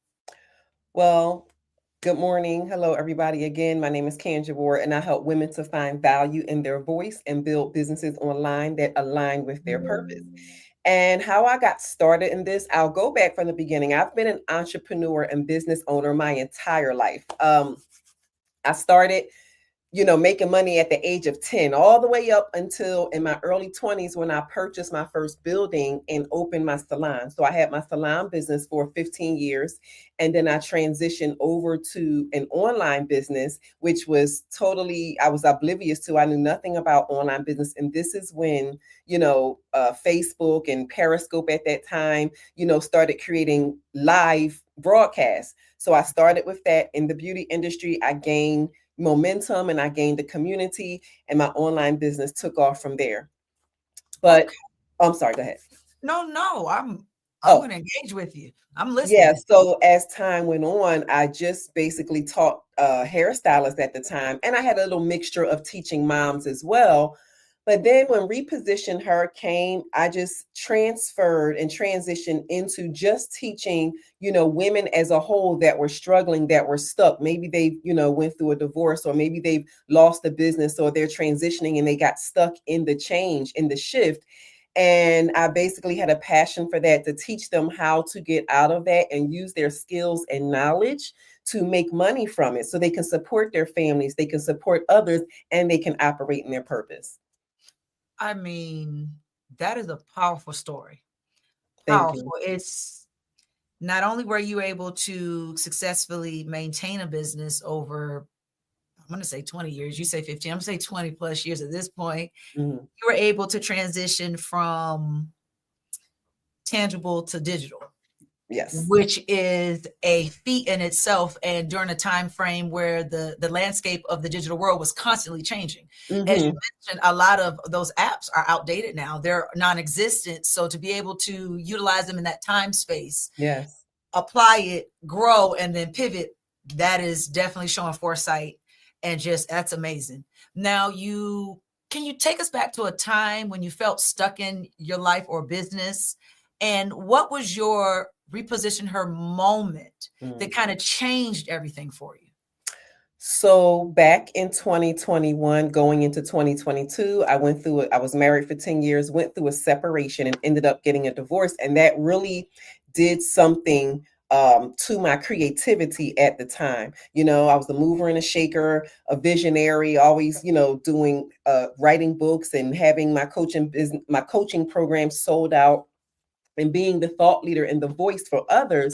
Well, good morning. Hello, everybody. Again, my name is Kendra Ward, and I help women to find value in their voice and build businesses online that align with their purpose. And how I got started in this, I'll go back from the beginning. I've been an entrepreneur and business owner my entire life. I started, making money at the age of 10, all the way up until in my early 20s when I purchased my first building and opened my salon. So I had my salon business for 15 years. And then I transitioned over to an online business, which was I was oblivious to. I knew nothing about online business. And this is when, Facebook and Periscope at that time, started creating live broadcasts. So I started with that in the beauty industry. I gained momentum and I gained the community, and my online business took off from there. But I'm sorry, go ahead. No, I'm going to engage with you. I'm listening. Yeah. So as time went on, I just basically taught hairstylists at the time, and I had a little mixture of teaching moms as well. But then when Reposition Her came, I just transferred and transitioned into just teaching, women as a whole that were struggling, that were stuck. Maybe they, went through a divorce, or maybe they've lost a business, or they're transitioning and they got stuck in the change, in the shift. And I basically had a passion for that, to teach them how to get out of that and use their skills and knowledge to make money from it, so they can support their families, they can support others, and they can operate in their purpose. I mean, that is a powerful story. Thank you. It's not only were you able to successfully maintain a business over, I'm going to say 20 years, you say 15, I'm going to say 20 plus years at this point, you were able to transition from tangible to digital. Yes. Which is a feat in itself, and during a time frame where the landscape of the digital world was constantly changing. As you mentioned, a lot of those apps are outdated now. They're non-existent. So to be able to utilize them in that time space, yes, apply it, grow, and then pivot, that is definitely showing foresight, and just that's amazing. Now, can you take us back to a time when you felt stuck in your life or business, and what was your Reposition Her moment that kind of changed everything for you? So back in 2021, going into 2022, I was married for 10 years, went through a separation and ended up getting a divorce. And that really did something to my creativity at the time. I was a mover and a shaker, a visionary, always, doing, writing books and having my coaching program sold out, and being the thought leader and the voice for others.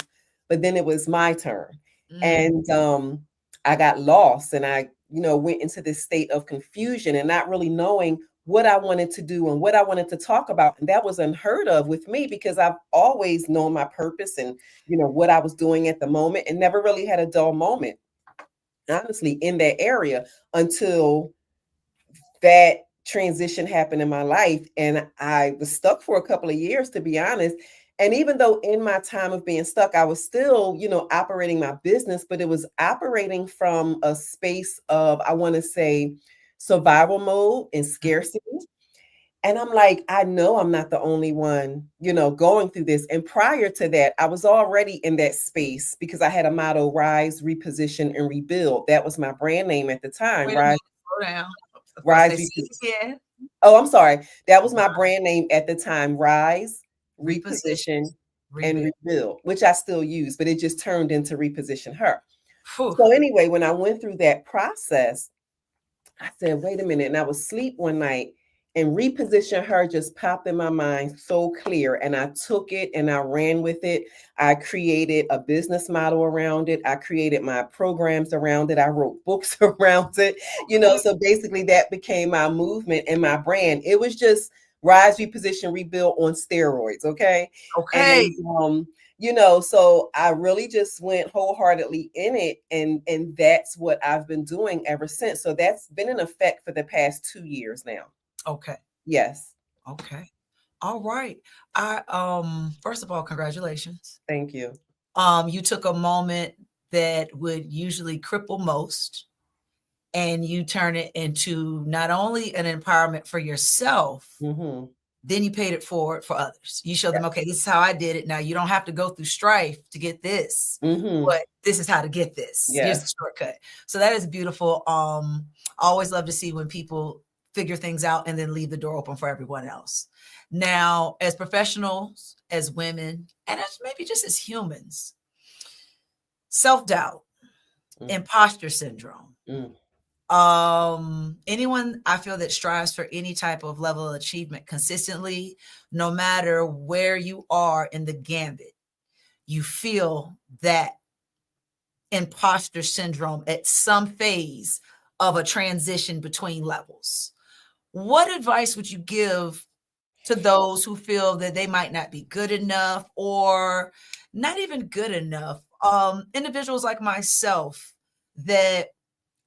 But then it was my turn. And I got lost, and I, went into this state of confusion and not really knowing what I wanted to do and what I wanted to talk about. And that was unheard of with me, because I've always known my purpose and, what I was doing at the moment, and never really had a dull moment, honestly, in that area, until that transition happened in my life. And I was stuck for a couple of years, to be honest. And even though in my time of being stuck, I was still, operating my business, but it was operating from a space of, I want to say, survival mode and scarcity. And I'm like, I know I'm not the only one, going through this. And prior to that, I was already in that space, because I had a motto: rise, reposition, and rebuild. That was my brand name at the time. Rise. Slow down. Rise. Oh, I'm sorry. That was my brand name at the time: rise, reposition, and rebuild, which I still use, but it just turned into Reposition Her. So anyway, when I went through that process, I said, wait a minute. And I was asleep one night, and Reposition Her just popped in my mind so clear. And I took it and I ran with it. I created a business model around it. I created my programs around it. I wrote books around it, so basically that became my movement and my brand. It was just rise, reposition, rebuild on steroids. Okay. Okay. So I really just went wholeheartedly in it, and that's what I've been doing ever since. So that's been in effect for the past 2 years now. Okay. Yes. Okay. All right. First of all, congratulations. Thank you. You took a moment that would usually cripple most, and you turn it into not only an empowerment for yourself, then you paid it forward for others. You showed them, okay, this is how I did it. Now you don't have to go through strife to get this, but this is how to get this. Here's the shortcut. So that is beautiful. I always love to see when people figure things out and then leave the door open for everyone else. Now, as professionals, as women, and as maybe just as humans, self-doubt, imposter syndrome, anyone I feel that strives for any type of level of achievement consistently, no matter where you are in the gambit, you feel that imposter syndrome at some phase of a transition between levels. What advice would you give to those who feel that they might not be good enough or not even good enough? Individuals like myself that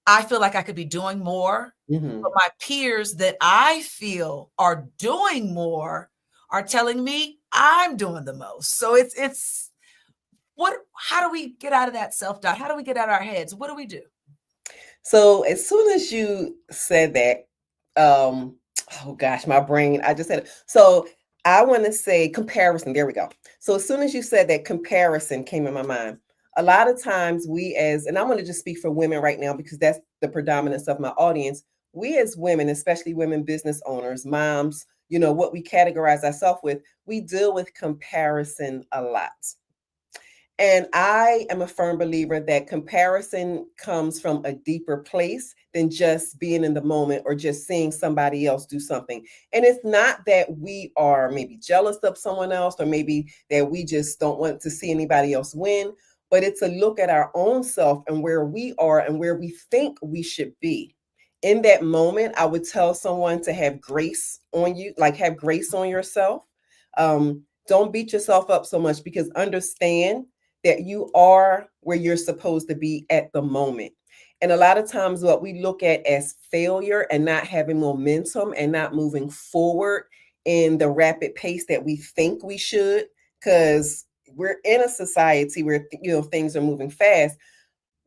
I feel like I could be doing more, but my peers that I feel are doing more are telling me I'm doing the most. So how do we get out of that self-doubt? How do we get out of our heads? What do we do? So as soon as you said that, oh gosh, my brain, I just said it. So I want to say comparison. There we go. So as soon as you said that, comparison came in my mind. A lot of times and I want to just speak for women right now because that's the predominance of my audience. We as women, especially women business owners, moms, what we categorize ourselves with, we deal with comparison a lot. And I am a firm believer that comparison comes from a deeper place than just being in the moment or just seeing somebody else do something. And it's not that we are maybe jealous of someone else or maybe that we just don't want to see anybody else win, but it's a look at our own self and where we are and where we think we should be. In that moment, I would tell someone to have grace on you, like have grace on yourself. Don't beat yourself up so much because understand that you are where you're supposed to be at the moment. And a lot of times what we look at as failure and not having momentum and not moving forward in the rapid pace that we think we should, because we're in a society where things are moving fast.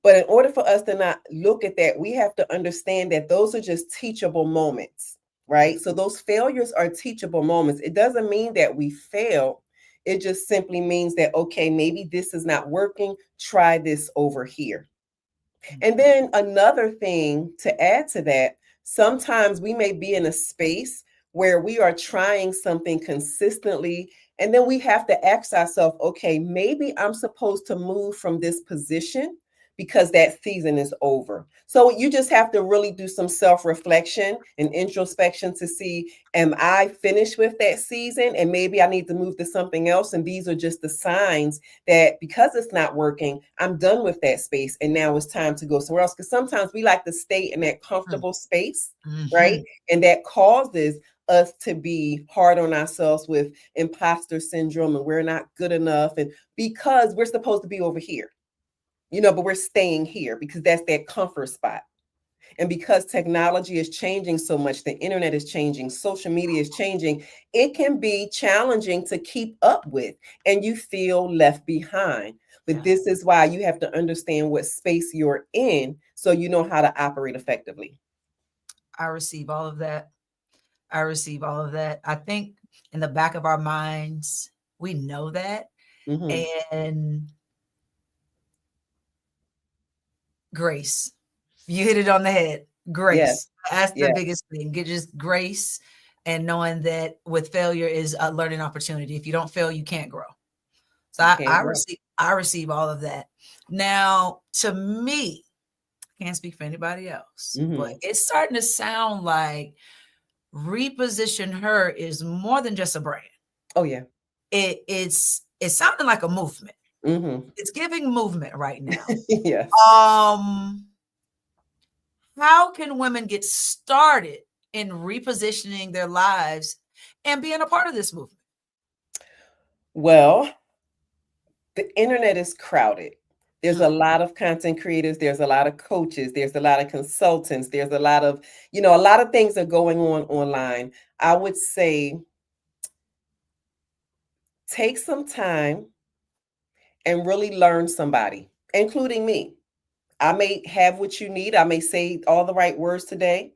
But in order for us to not look at that, we have to understand that those are just teachable moments, right? So those failures are teachable moments. It doesn't mean that we fail. It just simply means that, okay, maybe this is not working. Try this over here. And then another thing to add to that, sometimes we may be in a space where we are trying something consistently, and then we have to ask ourselves, okay, maybe I'm supposed to move from this position because that season is over. So you just have to really do some self-reflection and introspection to see, am I finished with that season? And maybe I need to move to something else. And these are just the signs that because it's not working, I'm done with that space. And now it's time to go somewhere else. Because sometimes we like to stay in that comfortable space, right? And that causes us to be hard on ourselves with imposter syndrome and we're not good enough. And because we're supposed to be over here. But we're staying here because that's that comfort spot. And because technology is changing so much, the internet is changing, social media is changing, it can be challenging to keep up with and you feel left behind. But this is why you have to understand what space you're in so you know how to operate effectively. I receive all of that. I think in the back of our minds, we know that. And grace. You hit it on the head. Grace. Yes. That's the biggest thing. Get just grace and knowing that with failure is a learning opportunity. If you don't fail, you can't grow. So I receive all of that. Now, to me, I can't speak for anybody else, but it's starting to sound like Reposition Her is more than just a brand. Oh, yeah. It's sounding like a movement. It's giving movement right now. Yes. How can women get started in repositioning their lives and being a part of this movement? Well, The internet is crowded. There's a lot of content creators. There's a lot of coaches. There's a lot of consultants. There's a lot of, a lot of things are going on online. I would say take some time and really learn somebody, including me. I may have what you need. I may say all the right words today,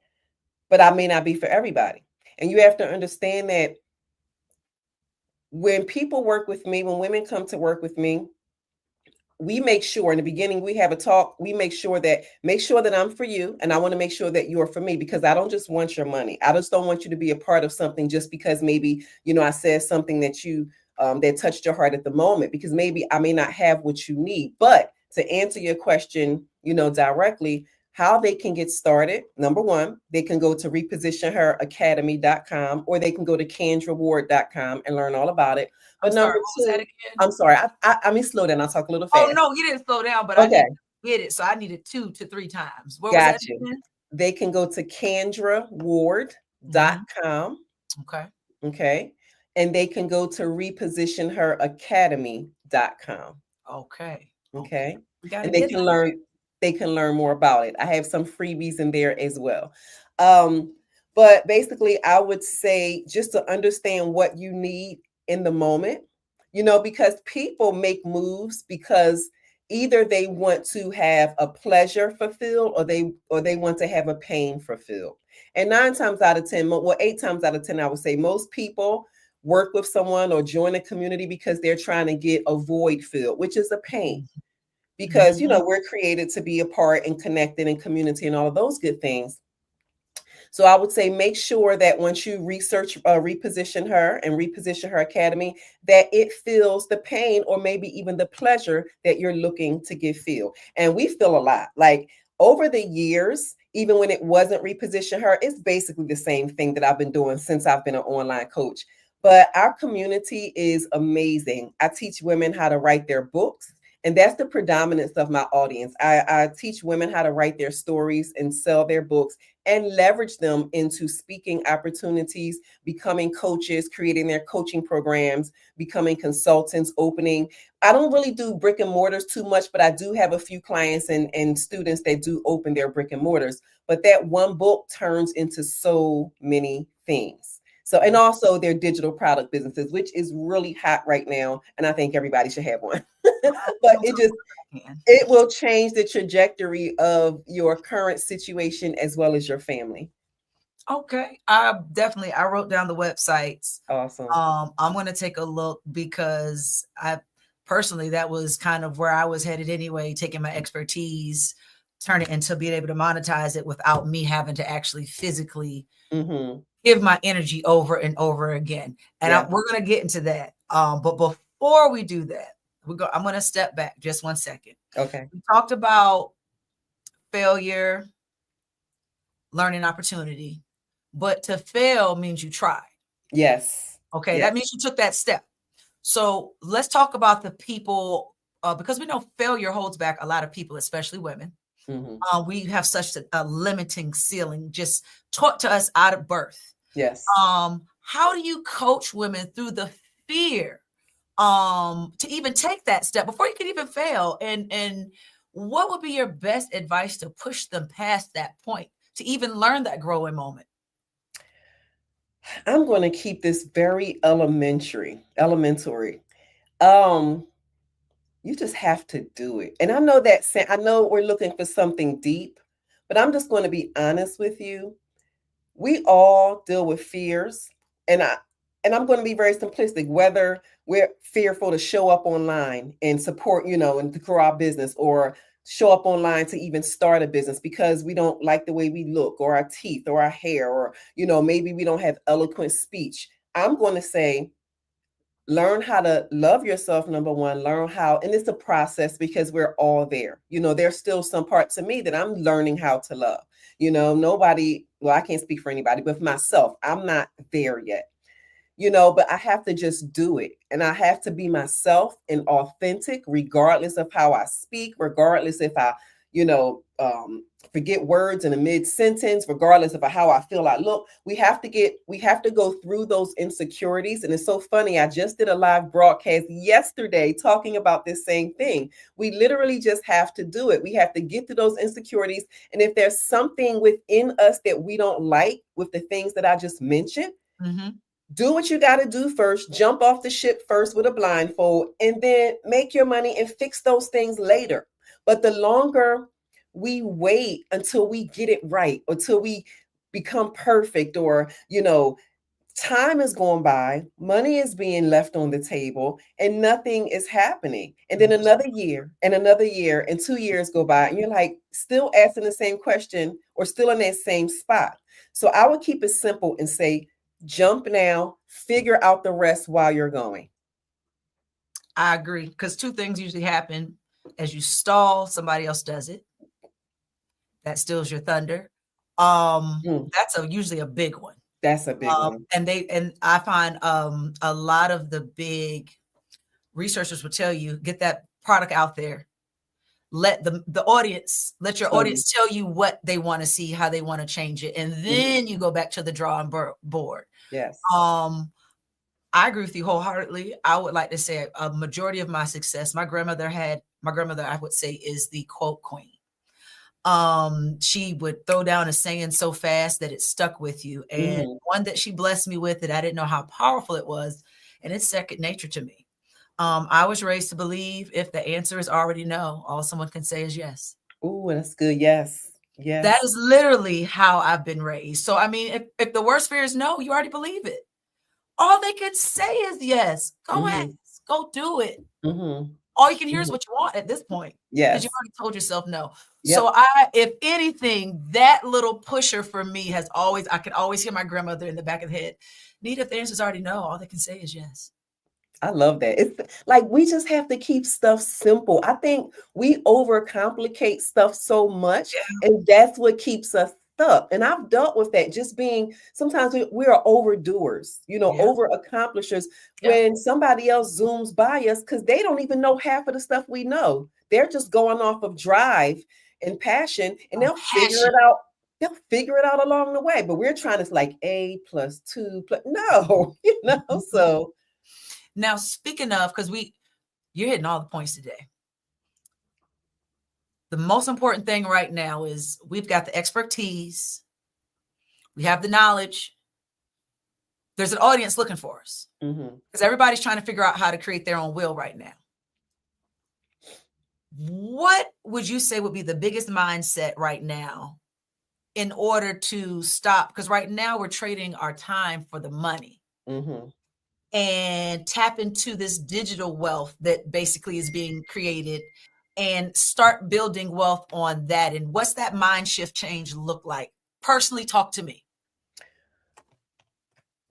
but I may not be for everybody. And you have to understand that when people work with me, when women come to work with me, we make sure in the beginning we have a talk. We make sure that I'm for you, and I want to make sure that you're for me, because I don't just want your money. I just don't want you to be a part of something just because maybe I said something that you that touched your heart at the moment, because maybe I may not have what you need. But to answer your question, directly, how they can get started. Number one, they can go to repositionheracademy.com, or they can go to KendraWard.com and learn all about it. But number two, I'm sorry, I mean, slow down. I'll talk a little fast. Oh, no, you didn't slow down, but okay. I didn't get it. So I needed 2 to 3 times. What Got was that you. again? They can go to KendraWard.com. Okay. Okay. And they can go to repositionheracademy.com. Okay. Okay. And they can learn more about it. I have some freebies in there as well. But basically, I would say just to understand what you need in the moment, because people make moves because either they want to have a pleasure fulfilled, or they want to have a pain fulfilled. And 9 times out of 10, 8 times out of 10, I would say most people work with someone or join a community because they're trying to get a void filled, which is a pain. Because, we're created to be a part and connected in community and all of those good things. So I would say make sure that once you research Reposition Her and Reposition Her Academy, that it feels the pain or maybe even the pleasure that you're looking to get filled. And we feel a lot. Like over the years, even when it wasn't Reposition Her, it's basically the same thing that I've been doing since I've been an online coach. But our community is amazing. I teach women how to write their books. And that's the predominance of my audience. I teach women how to write their stories and sell their books and leverage them into speaking opportunities, becoming coaches, creating their coaching programs, becoming consultants, opening. I don't really do brick and mortars too much, but I do have a few clients and students that do open their brick and mortars. But that one book turns into so many things. So, and also their digital product businesses, which is really hot right now. And I think everybody should have one. But it will change the trajectory of your current situation as well as your family. Okay. I wrote down the websites. Awesome. I'm going to take a look because personally, that was kind of where I was headed anyway, taking my expertise, turn it into being able to monetize it without me having to actually physically give my energy over and over again. And we're going to get into that. But before we do that, I'm going to step back just 1 second. Okay. We talked about failure, learning opportunity, but to fail means you tried. Yes. Okay. Yes. That means you took that step. So let's talk about the people, because we know failure holds back a lot of people, especially women. We have such a limiting ceiling just taught to us out of birth. Yes. How do you coach women through the fear to even take that step before you can even fail? And what would be your best advice to push them past that point to even learn that growing moment? I'm going to keep this very elementary. You just have to do it. And I know we're looking for something deep, but I'm just going to be honest with you. We all deal with fears. And I'm going to be very simplistic, whether we're fearful to show up online and support, and to grow our business, or show up online to even start a business because we don't like the way we look, or our teeth, or our hair, or, maybe we don't have eloquent speech. I'm going to say, learn how to love yourself, number one. Learn how, and it's a process because we're all there. There's still some parts of me that I'm learning how to love. Nobody, well, I can't speak for anybody, but for myself, I'm not there yet. But I have to just do it. And I have to be myself and authentic, regardless of how I speak, regardless if I, forget words in a mid-sentence, regardless of how I feel I look. We have to go through those insecurities. And it's so funny. I just did a live broadcast yesterday talking about this same thing. We literally just have to do it. We have to get through those insecurities. And if there's something within us that we don't like with the things that I just mentioned, do what you got to do first, jump off the ship first with a blindfold, and then make your money and fix those things later. But the longer we wait until we get it right, until we become perfect, or, time is going by, money is being left on the table, and nothing is happening. And then another year and 2 years go by, and you're like still asking the same question or still in that same spot. So I would keep it simple and say, jump now, figure out the rest while you're going. I agree, because two things usually happen. As you stall, somebody else does it. That steals your thunder. That's usually a big one. That's a big one. And I find a lot of the big researchers will tell you, get that product out there. Let your audience tell you what they want to see, how they want to change it. And then you go back to the drawing board. Yes. I agree with you wholeheartedly. I would like to say a majority of my success, my grandmother, I would say, is the quote queen. She would throw down a saying so fast that it stuck with you. And one that she blessed me with that I didn't know how powerful it was. And it's second nature to me. I was raised to believe if the answer is already no, all someone can say is yes. Oh, that's good. Yes. Yes. That is literally how I've been raised. So, I mean, if the worst fear is no, you already believe it. All they could say is yes. Go ahead. Go do it. All you can hear is what you want at this point. Yes. Because you already told yourself no. Yep. So if anything, that little pusher for me I can always hear my grandmother in the back of the head. Nita, if the answer is already no, all they can say is yes. I love that. It's like we just have to keep stuff simple. I think we overcomplicate stuff so much, and that's what keeps us stuck. And I've dealt with that, just being, sometimes we are overdoers, over accomplishers when somebody else zooms by us because they don't even know half of the stuff we know. They're just going off of drive and passion, and they'll figure it out. They'll figure it out along the way. But we're trying to like A plus 2 plus no, so. Now, speaking of, because you're hitting all the points today. The most important thing right now is we've got the expertise. We have the knowledge. There's an audience looking for us because everybody's trying to figure out how to create their own will right now. What would you say would be the biggest mindset right now in order to stop? Because right now we're trading our time for the money. And tap into this digital wealth that basically is being created and start building wealth on that. And what's that mind shift change look like? Personally, talk to me.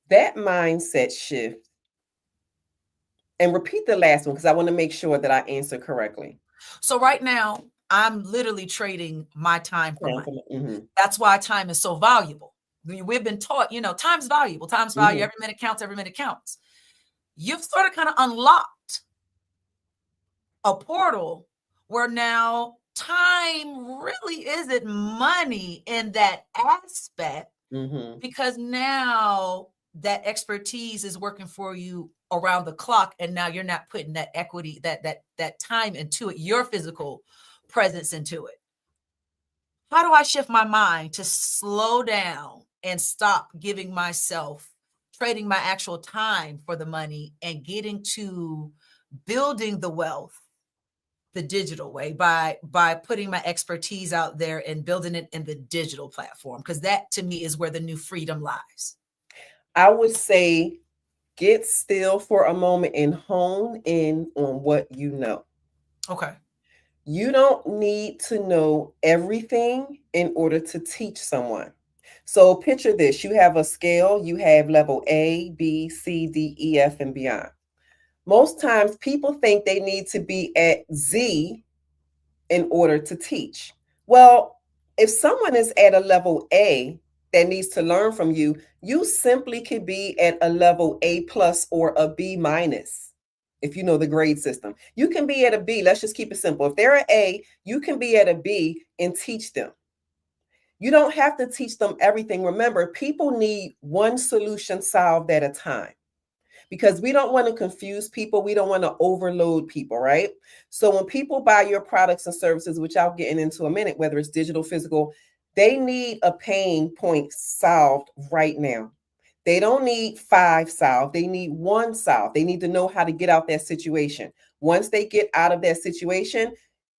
That mindset shift, and repeat the last one because I want to make sure that I answer correctly. So right now, I'm literally trading my time for money. That's why time is so valuable. We've been taught, time's valuable. Time's valuable. Every minute counts. Every minute counts. You've sort of kind of unlocked a portal where now time really isn't money in that aspect because now that expertise is working for you around the clock. And now you're not putting that equity, that time into it, your physical presence into it. How do I shift my mind to slow down and stop giving myself trading my actual time for the money and getting to building the wealth the digital way by putting my expertise out there and building it in the digital platform? Because that to me is where the new freedom lies. I would say get still for a moment and hone in on what you know. Okay. You don't need to know everything in order to teach someone. So picture this, you have a scale, you have level A, B, C, D, E, F, and beyond. Most times people think they need to be at Z in order to teach. Well, if someone is at a level A that needs to learn from you, you simply could be at a level A plus or a B minus. If you know the grade system, you can be at a B. Let's just keep it simple. If they're an A, you can be at a B and teach them. You don't have to teach them everything. Remember, people need one solution solved at a time, because we don't want to confuse people. We don't want to overload people, right? So when people buy your products and services, which I'll get into a minute, whether it's digital, physical, they need a pain point solved right now. They don't need 5 solved. They need 1 solved. They need to know how to get out that situation. Once they get out of that situation,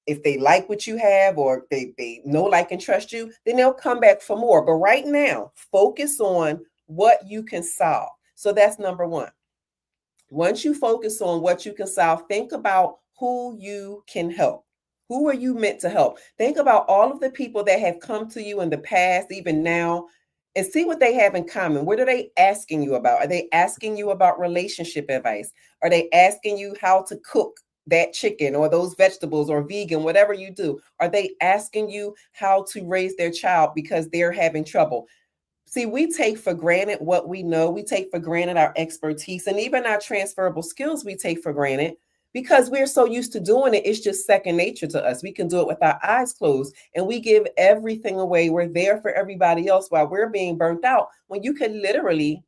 if they like what you have, or they know, like, and trust you, then they'll come back for more. But right now, focus on what you can solve. So that's number 1. Once you focus on what you can solve, think about who you can help. Who are you meant to help? Think about all of the people that have come to you in the past, even now, and see what they have in common. What are they asking you about? Are they asking you about relationship advice? Are they asking you how to cook that chicken or those vegetables or vegan, whatever you do? Are they asking you how to raise their child because they're having trouble? See, we take for granted what we know. We take for granted our expertise, and even our transferable skills we take for granted because we're so used to doing it. It's just second nature to us. We can do it with our eyes closed, and we give everything away. We're there for everybody else while we're being burnt out, when you can literally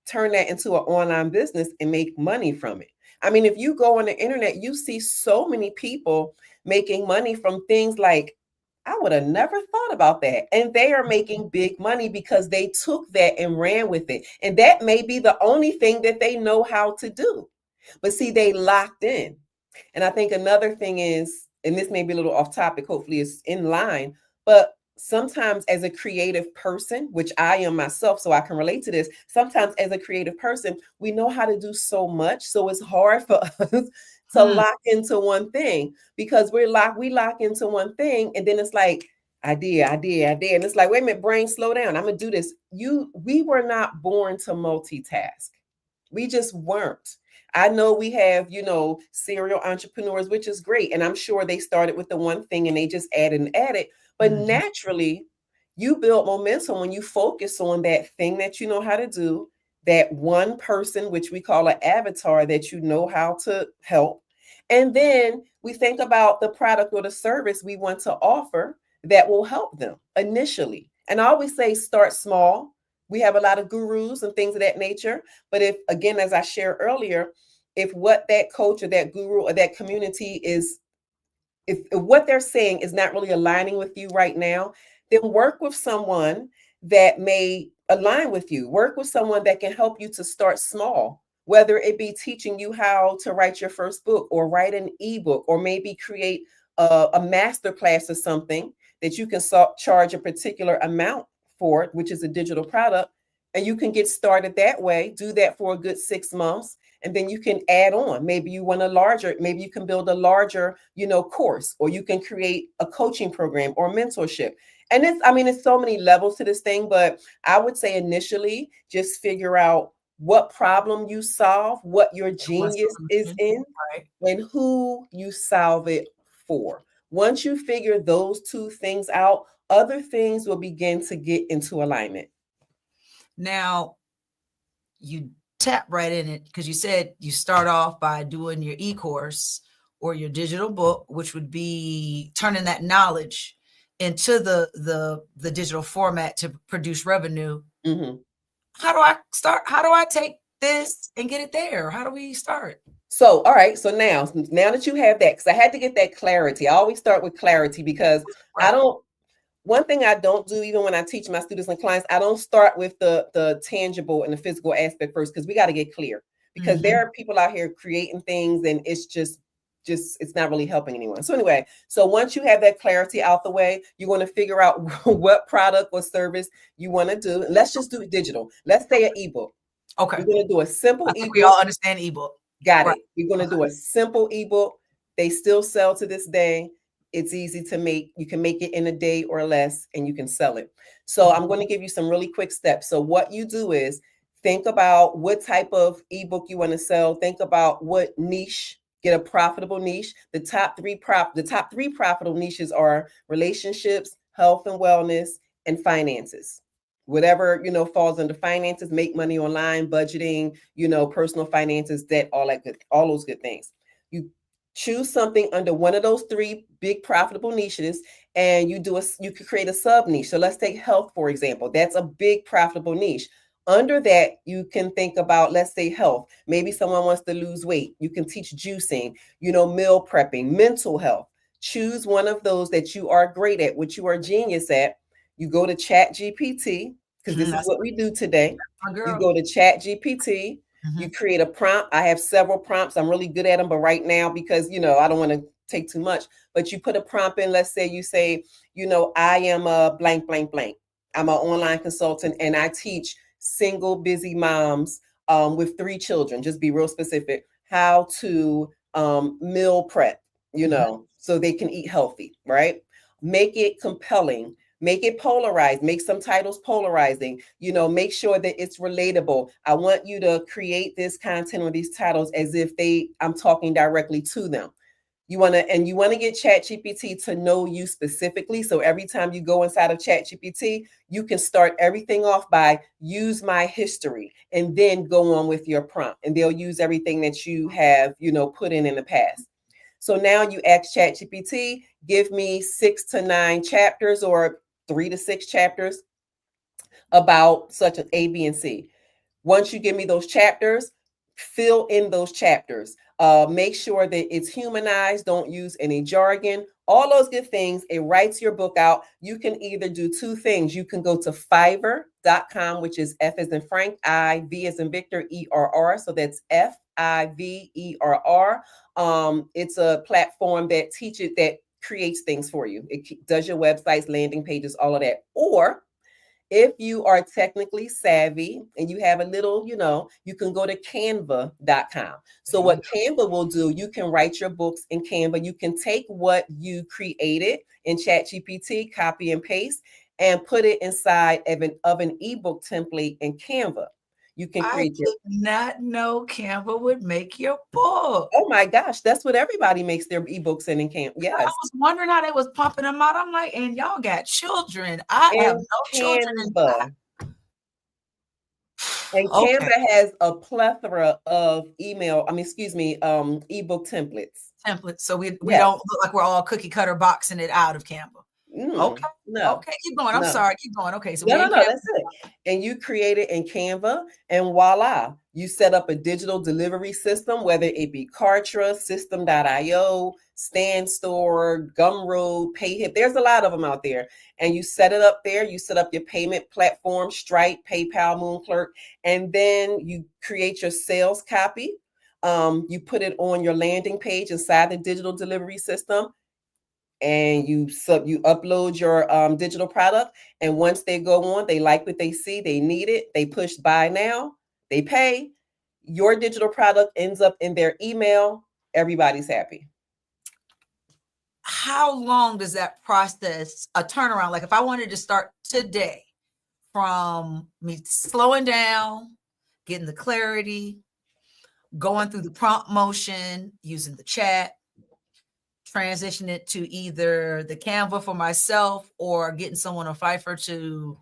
turn that into an online business and make money from it. I mean, if you go on the internet, you see so many people making money from things like, I would have never thought about that. And they are making big money because they took that and ran with it. And that may be the only thing that they know how to do. But see, they locked in. And I think another thing is, and this may be a little off topic, hopefully it's in line, but sometimes as a creative person, which I am myself, so I can relate to this, sometimes as a creative person, we know how to do so much. So it's hard for us to lock into one thing, because we lock into one thing, and then it's like idea. And it's like, wait a minute, brain, slow down. I'm gonna do this. We were not born to multitask. We just weren't. I know we have, serial entrepreneurs, which is great. And I'm sure they started with the one thing and they just added. But naturally, you build momentum when you focus on that thing that you know how to do, that one person, which we call an avatar, that you know how to help. And then we think about the product or the service we want to offer that will help them initially. And I always say, start small. We have a lot of gurus and things of that nature. But if, again, as I shared earlier, if what that coach or that guru or that community is, if what they're saying is not really aligning with you right now, then work with someone that may align with you. Work with someone that can help you to start small, whether it be teaching you how to write your first book or write an ebook, or maybe create a master class or something that you can charge a particular amount for, which is a digital product. And you can get started that way, do that for a good 6 months. And then you can add on. Maybe you want maybe you can build a larger, course, or you can create a coaching program or mentorship. And it's so many levels to this thing, but I would say initially just figure out what problem you solve, what your genius is in, and who you solve it for. Once you figure those 2 things out, other things will begin to get into alignment. Now, you tap right in it, because you said you start off by doing your e-course or your digital book, which would be turning that knowledge into the digital format to produce revenue. Mm-hmm. How do I start? How do I take this and get it there? How do we start? So, all right. So now that you have that, because I had to get that clarity. I always start with clarity, because one thing I don't do, even when I teach my students and clients, I don't start with the tangible and the physical aspect first, because we got to get clear, because there are people out here creating things and it's just it's not really helping anyone. So anyway, so once you have that clarity out the way, you're going to figure out what product or service you want to do. Let's just do it digital. Let's say an ebook. Okay. We're going to do a simple ebook. We all understand ebook. Got it. We're going to do a simple ebook. They still sell to this day. It's easy to make. You can make it in a day or less, and you can sell it. So I'm going to give you some really quick steps. So what you do is think about what type of ebook you want to sell. Think about what niche. Get a profitable niche. The top three profitable niches are relationships, health and wellness, and finances. Whatever, falls under finances, make money online, budgeting, personal finances, debt, all those good things. You choose something under one of those 3 big profitable niches, and you could create a sub niche. So let's take health, for example. That's a big profitable niche. Under that, you can think about, let's say, health. Maybe someone wants to lose weight. You can teach juicing, meal prepping, mental health. Choose one of those that you are great at, which you are genius at. You go to Chat GPT, because this is what we do today. You go to Chat GPT, you create a prompt. I have several prompts. I'm really good at them, but right now, because, I don't want to take too much, but you put a prompt in. Let's say you say, I am a blank, blank, blank. I'm an online consultant and I teach single busy moms with 3 children, just be real specific, how to meal prep, so they can eat healthy, right? Make it compelling, make it polarized, make some titles polarizing, make sure that it's relatable. I want you to create this content or these titles as if I'm talking directly to them. You want to get ChatGPT to know you specifically. So every time you go inside of ChatGPT, you can start everything off by use my history and then go on with your prompt. And they'll use everything that you have, put in the past. So now you ask ChatGPT, give me 6 to 9 chapters or 3 to 6 chapters about such an A, B, and C. Once you give me those chapters, fill in those chapters. Make sure that it's humanized. Don't use any jargon. All those good things. It writes your book out. You can either do 2 things. You can go to Fiverr.com, which is F as in Frank, I, V as in Victor, ERR. So that's FIVERR. It's a platform that creates things for you. It does your websites, landing pages, all of that. Or if you are technically savvy and you have a little, you can go to canva.com. So what Canva will do, you can write your books in Canva. You can take what you created in ChatGPT, copy and paste, and put it inside of an ebook template in Canva. You can create I did not know Canva would make your book. Oh my gosh, that's what everybody makes their ebooks in Canva. Yes. I was wondering how they was pumping them out. I'm like, and y'all got children. I have no children. And Canva has a plethora of ebook templates. So we don't look like we're all cookie cutter boxing it out of Canva. Okay. Keep going. I'm sorry. Keep going. Okay. So no, that's it. And you create it in Canva, and voila, you set up a digital delivery system, whether it be Kartra, System.io, StanStore, Gumroad, PayHip. There's a lot of them out there. And you set it up there. You set up your payment platform, Stripe, PayPal, Moonclerk, and then you create your sales copy. You put it on your landing page inside the digital delivery system. And you upload your digital product, and once they go on, they like what they see, they need it, they push buy now, they pay, your digital product ends up in their email, everybody's happy. How long does that process, a turnaround, like if I wanted to start today, from me slowing down, getting the clarity, going through the prompt motion, using the chat, transition it to either the Canva for myself or getting someone on Fiverr to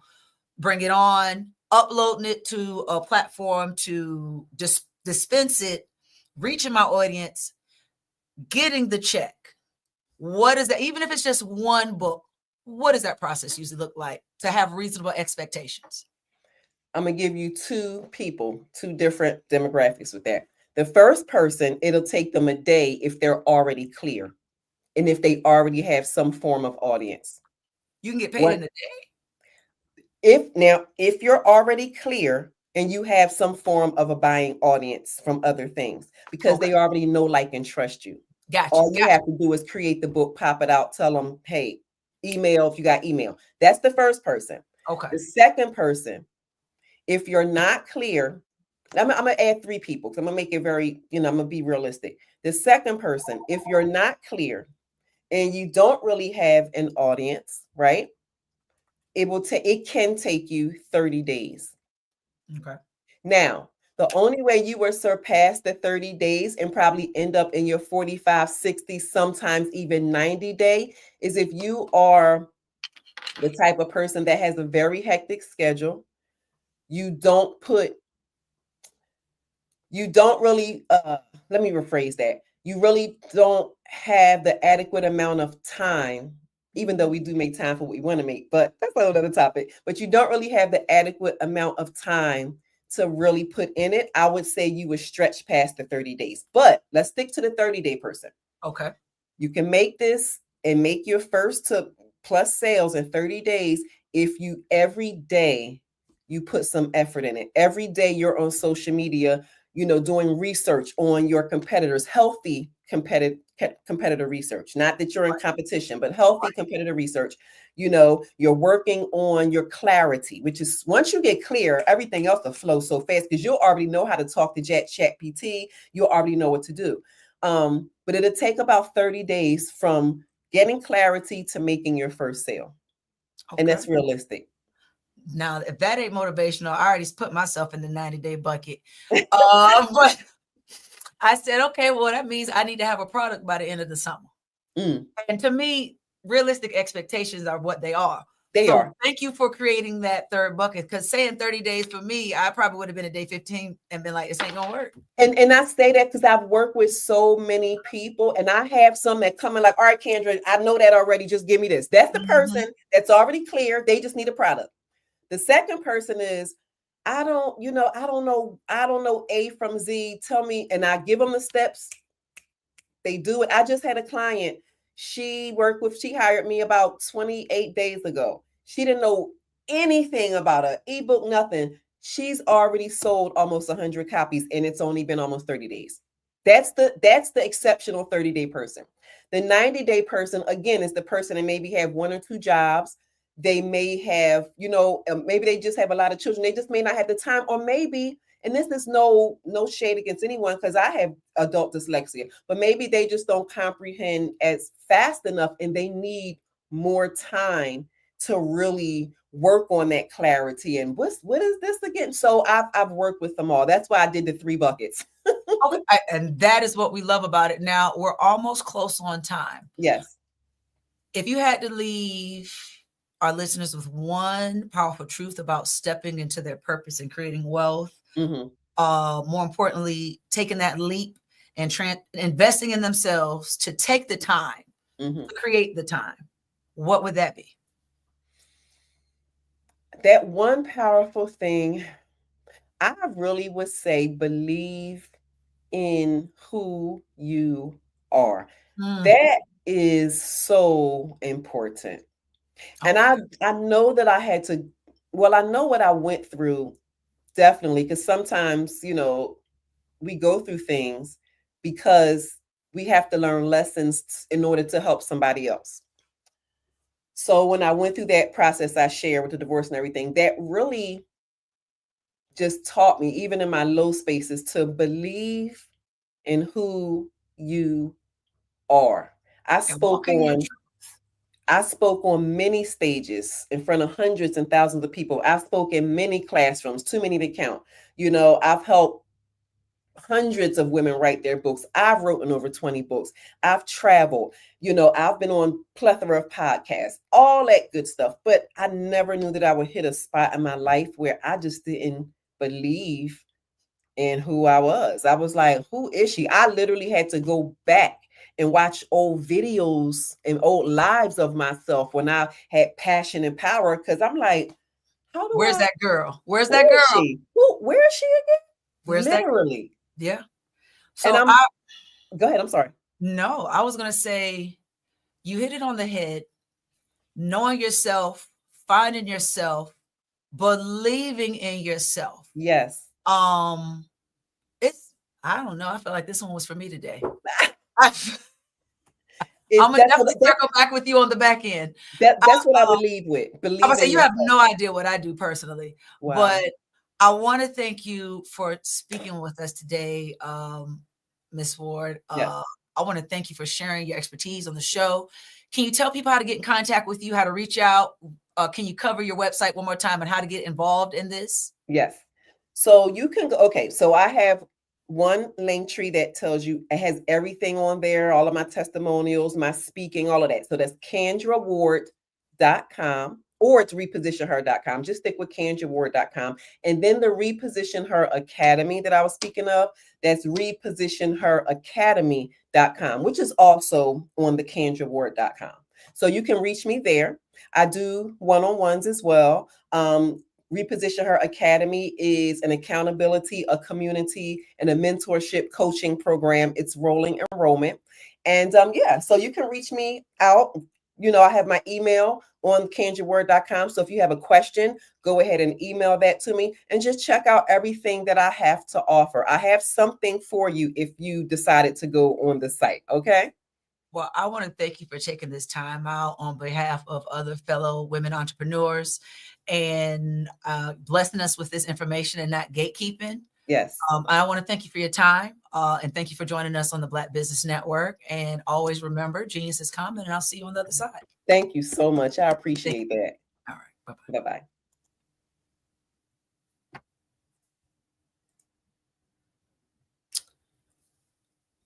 bring it on, uploading it to a platform to dispense it, reaching my audience, getting the check. What is that? Even if it's just one book, what does that process usually look like to have reasonable expectations? I'm going to give you 2 different demographics with that. The first person, it'll take them a day if they're already clear. And if they already have some form of audience. You can get paid in a day. If you're already clear and you have some form of a buying audience from other things, because they already know, like, and trust you. All you have to do is create the book, pop it out, tell them, hey, email if you got email. That's the first person. Okay. The second person, if you're not clear, I'm going to add 3 people because I'm going to make it very, I'm going to be realistic. The second person, if you're not clear, and you don't really have an audience, right? It can take you 30 days. Okay. Now, the only way you will surpass the 30 days and probably end up in your 45, 60, sometimes even 90 day is if you are the type of person that has a very hectic schedule. You don't really, let me rephrase that. You really don't have the adequate amount of time even though we do make time for what we want to make, but that's another topic. But you don't really have the adequate amount of time to really put in it. I would say you would stretch past the 30 days, but let's stick to the 30-day person. Okay. You can make this and make your first to plus sales in 30 days if you every day you put some effort in it. Every day you're on social media, doing research on your competitors, healthy competitor research. Not that you're in competition, but healthy competitor research. You're working on your clarity, which is once you get clear, everything else will flow so fast because you'll already know how to talk to ChatGPT. You'll already know what to do. But it'll take about 30 days from getting clarity to making your first sale. Okay. And that's realistic. Now, if that ain't motivational, I already put myself in the 90-day bucket. But I said, okay, well, that means I need to have a product by the end of the summer. And to me, realistic expectations are what they are. They are. Thank you for creating that third bucket, because saying 30 days for me, I probably would have been at day 15 and been like, this ain't gonna work. And I say that because I've worked with so many people, and I have some that come in like, all right, Kendra, I know that already. Just give me this. That's the person that's already clear. They just need a product. The second person is, I don't know A from Z. Tell me, and I give them the steps. They do it. I just had a client. She hired me about 28 days ago. She didn't know anything about an ebook, nothing. She's already sold almost 100 copies, and it's only been almost 30 days. That's the exceptional 30-day person. The 90-day person, again, is the person that maybe have 1 or 2 jobs. They may have, maybe they just have a lot of children. They just may not have the time, or maybe, and this is no shade against anyone because I have adult dyslexia, but maybe they just don't comprehend as fast enough and they need more time to really work on that clarity. And what is this again? So I've worked with them all. That's why I did the 3 buckets. Okay. And that is what we love about it. Now we're almost close on time. Yes. If you had to leave our listeners with one powerful truth about stepping into their purpose and creating wealth, more importantly, taking that leap and investing in themselves to take the time, to create the time, what would that be? That one powerful thing, I really would say, believe in who you are. That is so important. And I know that I had to, I know what I went through, definitely, because sometimes, we go through things because we have to learn lessons in order to help somebody else. So when I went through that process I shared with the divorce and everything, that really just taught me, even in my low spaces, to believe in who you are. I spoke on many stages in front of hundreds and thousands of people. I spoke in many classrooms, too many to count. I've helped hundreds of women write their books. I've written over 20 books. I've traveled. I've been on plethora of podcasts, all that good stuff. But I never knew that I would hit a spot in my life where I just didn't believe in who I was. I was like, who is she? I literally had to go back and watch old videos and old lives of myself when I had passion and power. Because I'm like, where's that girl? Where's that girl? Where is she again? Where's literally? Yeah. So and go ahead. I'm sorry. No, I was going to say, you hit it on the head. Knowing yourself, finding yourself, believing in yourself. Yes. It's, I don't know. I feel like this one was for me today. I'm gonna definitely circle back with you on the back end. That's what I would leave with. I'm gonna say you have no idea what I do personally, but I want to thank you for speaking with us today, Ms. Ward. I want to thank you for sharing your expertise on the show. Can you tell people how to get in contact with you, how to reach out? Can you cover your website one more time and how to get involved in this? Yes. So you can go, okay. So I have one link tree that tells you, it has everything on there, all of my testimonials, my speaking, all of that. So that's KendraWard.com, or it's repositionher.com. Just stick with KendraWard.com. And then the Reposition Her Academy that I was speaking of, that's repositionheracademy.com, which is also on the KendraWard.com. So you can reach me there. I do one-on-ones as well. Reposition Her Academy is an accountability, a community, and a mentorship coaching program. It's rolling enrollment. And so you can reach me out. I have my email on kanjaword.com. So if you have a question, go ahead and email that to me and just check out everything that I have to offer. I have something for you if you decided to go on the site. Okay. Well, I want to thank you for taking this time out on behalf of other fellow women entrepreneurs and blessing us with this information and not gatekeeping. Yes. I want to thank you for your time and thank you for joining us on the Black Business Network. And always remember, genius is common, and I'll see you on the other side. Thank you so much. I appreciate that. All right. Bye-bye. Bye-bye.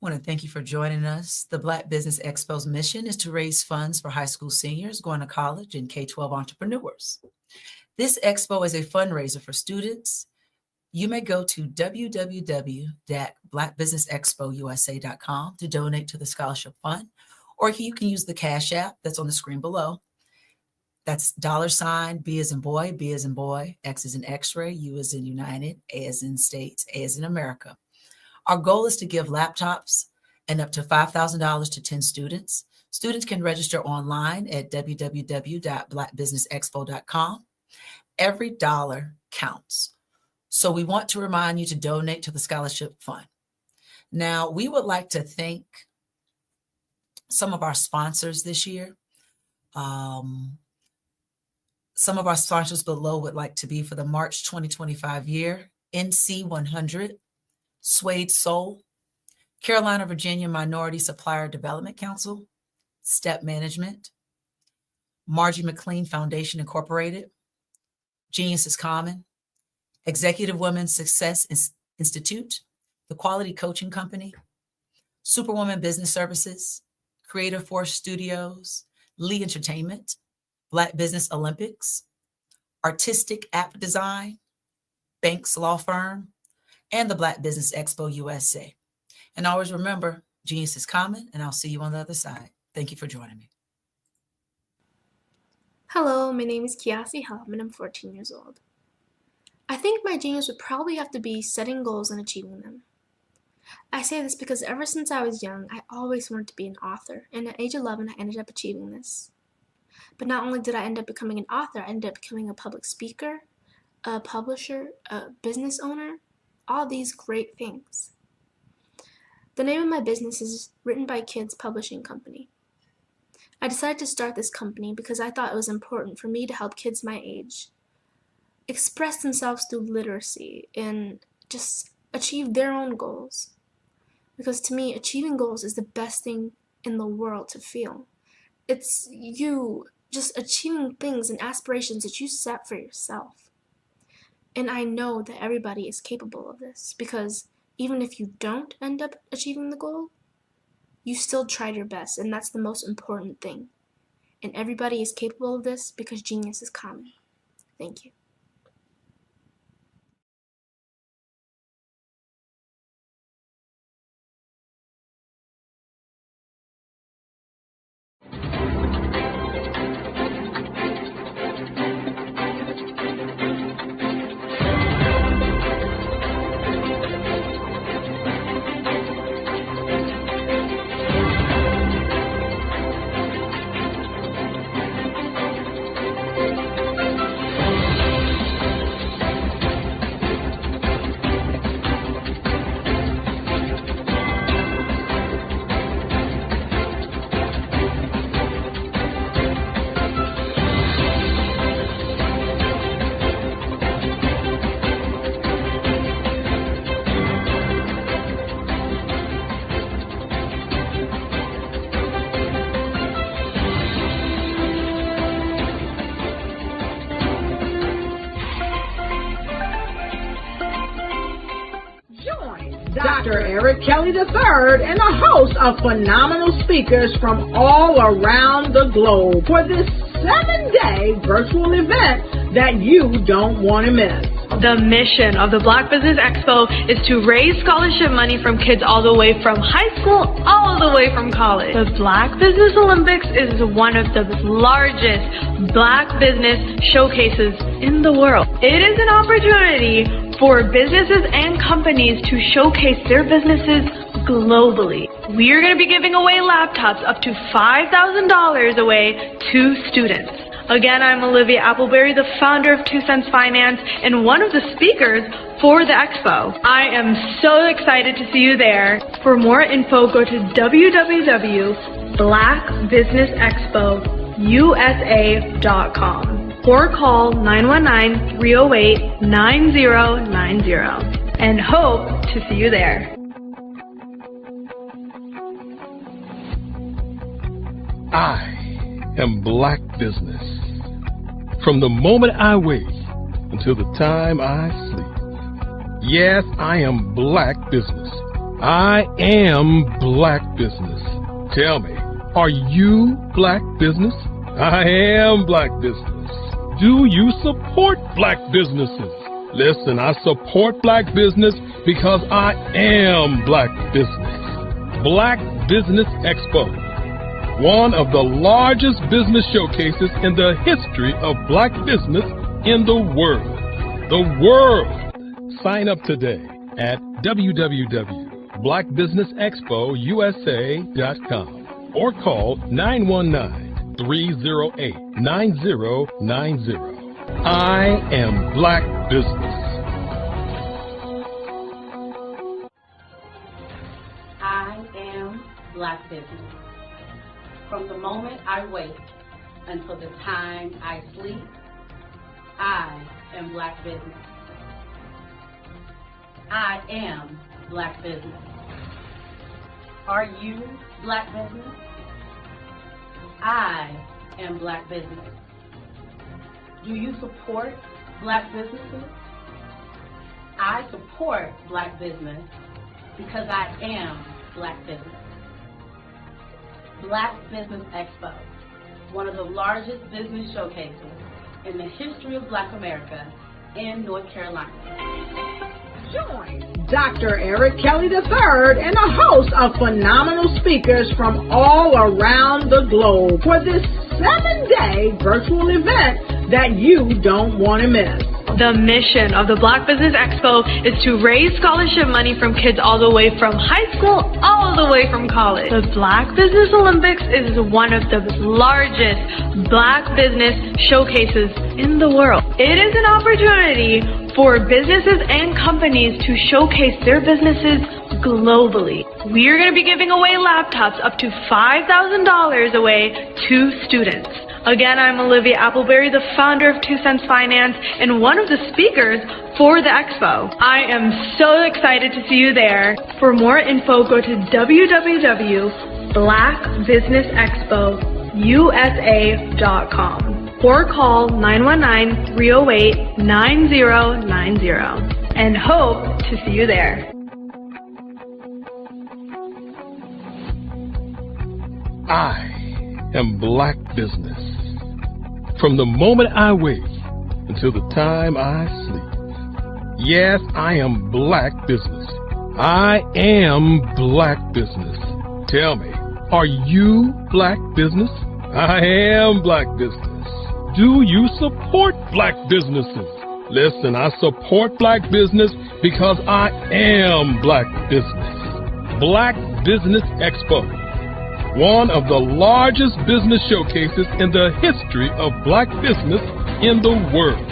I want to thank you for joining us. The Black Business Expo's mission is to raise funds for high school seniors going to college and K-12 entrepreneurs. This expo is a fundraiser for students. You may go to www.blackbusinessexpousa.com to donate to the scholarship fund, or you can use the Cash App that's on the screen below. That's $ B as in boy, B as in boy, X as in X-ray, U as in United, A as in States, A as in America. Our goal is to give laptops and up to $5,000 to 10 students. Students can register online at www.blackbusinessexpo.com. Every dollar counts. So we want to remind you to donate to the scholarship fund. Now, we would like to thank some of our sponsors this year. Some of our sponsors below would like to be for the March 2025 year: NC 100, Suede Soul, Carolina, Virginia Minority Supplier Development Council, Step Management, Margie McLean Foundation Incorporated, Genius is Common, Executive Women's Success Institute, The Quality Coaching Company, Superwoman Business Services, Creative Force Studios, Lee Entertainment, Black Business Olympics, Artistic App Design, Banks Law Firm, and the Black Business Expo USA. And always remember, genius is common, and I'll see you on the other side. Thank you for joining me. Hello, my name is Kiasi Helm, and I'm 14 years old. I think my genius would probably have to be setting goals and achieving them. I say this because ever since I was young, I always wanted to be an author, and at age 11, I ended up achieving this. But not only did I end up becoming an author, I ended up becoming a public speaker, a publisher, a business owner, all these great things. The name of my business is Written by Kids Publishing Company. I decided to start this company because I thought it was important for me to help kids my age express themselves through literacy and just achieve their own goals. Because to me, achieving goals is the best thing in the world to feel. It's you just achieving things and aspirations that you set for yourself. And I know that everybody is capable of this because even if you don't end up achieving the goal, you still tried your best, and that's the most important thing. And everybody is capable of this because genius is common. Thank you. Dr. Eric Kelly III and a host of phenomenal speakers from all around the globe for this 7-day virtual event that you don't want to miss. The mission of the Black Business Expo is to raise scholarship money from kids all the way from high school, all the way from college. The Black Business Olympics is one of the largest Black business showcases in the world. It is an opportunity for businesses and companies to showcase their businesses globally. We are going to be giving away laptops up to $5,000 away to students. Again, I'm Olivia Appleberry, the founder of 2 Cents Finance and one of the speakers for the expo. I am so excited to see you there. For more info, go to www.blackbusinessexpousa.com or call 919-308-9090 and hope to see you there. I am Black Business. From the moment I wake until the time I sleep. Yes, I am Black Business. I am Black Business. Tell me, are you Black Business? I am Black Business. Do you support Black businesses? Listen, I support Black business because I am Black Business. Black Business Expo, one of the largest business showcases in the history of Black business in the world. The world! Sign up today at www.blackbusinessexpousa.com or call 919-308-9090. I am Black Business. I am Black Business. From the moment I wake until the time I sleep, I am Black Business. I am Black Business. Are you Black Business? I am Black Business. Do you support Black businesses? I support Black business because I am Black Business. Black Business Expo, one of the largest business showcases in the history of Black America in North Carolina. Join Dr. Eric Kelly III and a host of phenomenal speakers from all around the globe for this 7-day virtual event that you don't want to miss. The mission of the Black Business Expo is to raise scholarship money from kids all the way from high school, all the way from college. The Black Business Olympics is one of the largest Black business showcases in the world. It is an opportunity for businesses and companies to showcase their businesses globally. We are going to be giving away laptops up to $5,000 away to students. Again, I'm Olivia Appleberry, the founder of 2 Cents Finance and one of the speakers for the expo. I am so excited to see you there. For more info, go to www.blackbusinessexpousa.com or call 919-308-9090 and hope to see you there. I am Black Business. From the moment I wake until the time I sleep. Yes, I am Black Business. I am Black Business. Tell me, are you Black Business? I am Black Business. Do you support Black businesses? Listen, I support Black business because I am Black Business. Black Business Expo, one of the largest business showcases in the history of Black business in the world.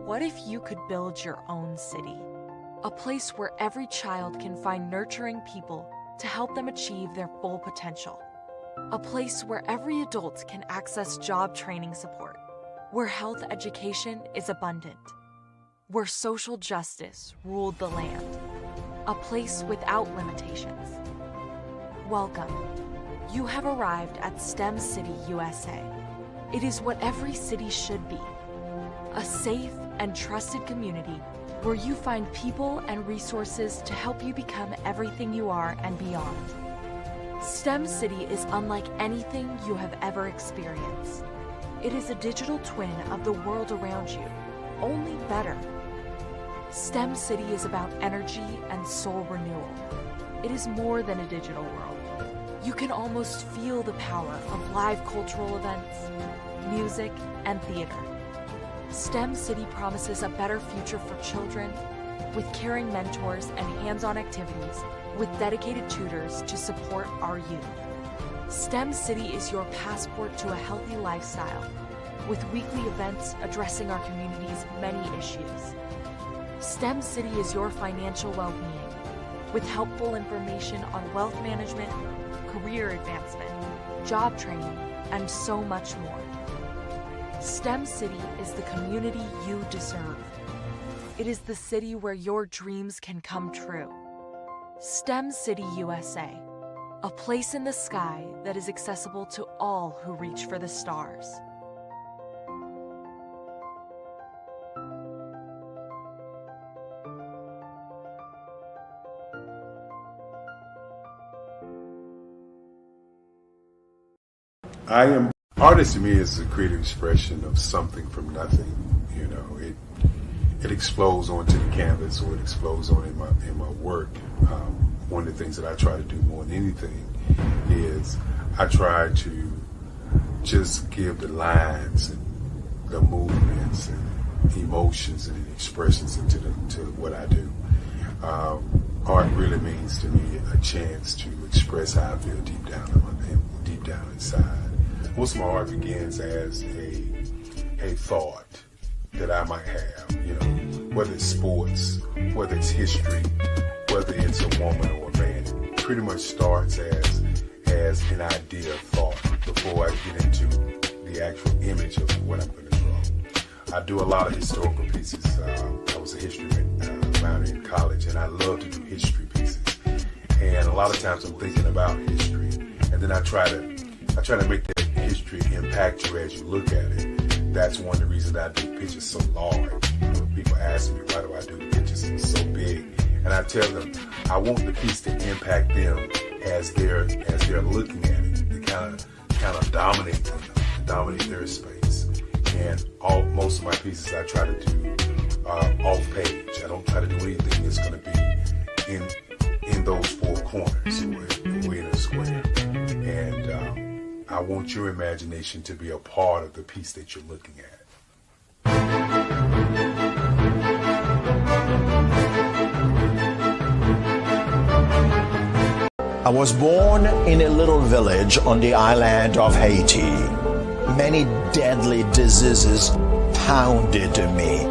What if you could build your own city? A place where every child can find nurturing people to help them achieve their full potential. A place where every adult can access job training support, where health education is abundant, where social justice ruled the land. A place without limitations. Welcome. You have arrived at STEM City USA. It is what every city should be. A safe and trusted community where you find people and resources to help you become everything you are and beyond. STEM City is unlike anything you have ever experienced. It is a digital twin of the world around you, only better. STEM City is about energy and soul renewal. It is more than a digital world. You can almost feel the power of live cultural events, music, and theater. STEM City promises a better future for children with caring mentors and hands-on activities with dedicated tutors to support our youth. STEM City is your passport to a healthy lifestyle with weekly events addressing our community's many issues. STEM City is your financial well-being with helpful information on wealth management, career advancement, job training, and so much more. STEM City is the community you deserve. It is the city where your dreams can come true. STEM City USA, a place in the sky that is accessible to all who reach for the stars. Artist to me is a creative expression of something from nothing. You know, it explodes onto the canvas, or it explodes on in my work. One of the things that I try to do more than anything is I try to just give the lines and the movements and emotions and expressions into to what I do. Art really means to me a chance to express how I feel deep down inside. Most of my art begins as a thought that I might have, you know, whether it's sports, whether it's history, whether it's a woman or a man. It pretty much starts as an idea of thought before I get into the actual image of what I'm going to draw. I do a lot of historical pieces. I was a history minor in college, and I love to do history pieces. And a lot of times I'm thinking about history, and then I try to make that history impact you as you look at it. That's one of the reasons I do pictures so large. People ask me, why do I do pictures so big? And I tell them, I want the piece to impact them as they're looking at it. To kind of dominate them, dominate their space. And most of my pieces I try to do off page. I don't try to do anything that's going to be in those four corners or in a square. And I want your imagination to be a part of the piece that you're looking at. I was born in a little village on the island of Haiti. Many deadly diseases pounded me.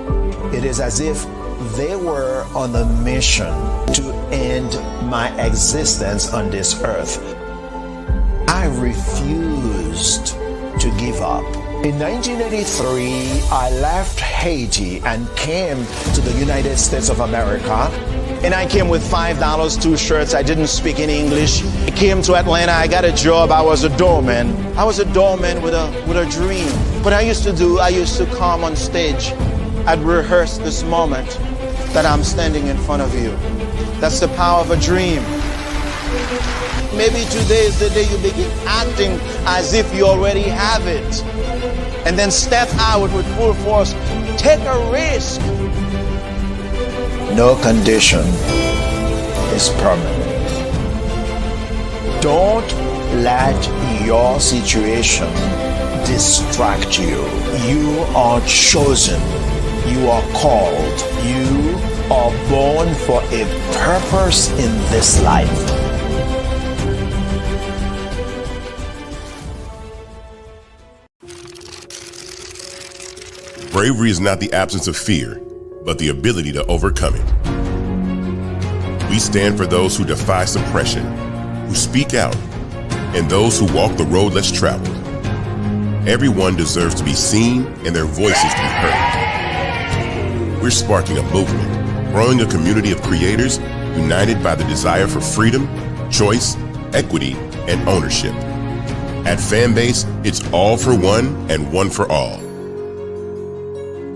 It is as if they were on a mission to end my existence on this earth. I refused to give up. In 1983, I left Haiti and came to the United States of America. And I came with $5, 2 shirts. I didn't speak in English. I came to Atlanta. I got a job. I was a doorman. I was a doorman with a dream. What I used to come on stage. I'd rehearse this moment that I'm standing in front of you. That's the power of a dream. Maybe today is the day you begin acting as if you already have it. And then step out with full force. Take a risk. No condition is permanent. Don't let your situation distract you. You are chosen. You are called. You are born for a purpose in this life. Bravery is not the absence of fear, but the ability to overcome it. We stand for those who defy suppression, who speak out, and those who walk the road less traveled. Everyone deserves to be seen and their voices to be heard. We're sparking a movement, growing a community of creators united by the desire for freedom, choice, equity, and ownership. At Fanbase, it's all for one and one for all.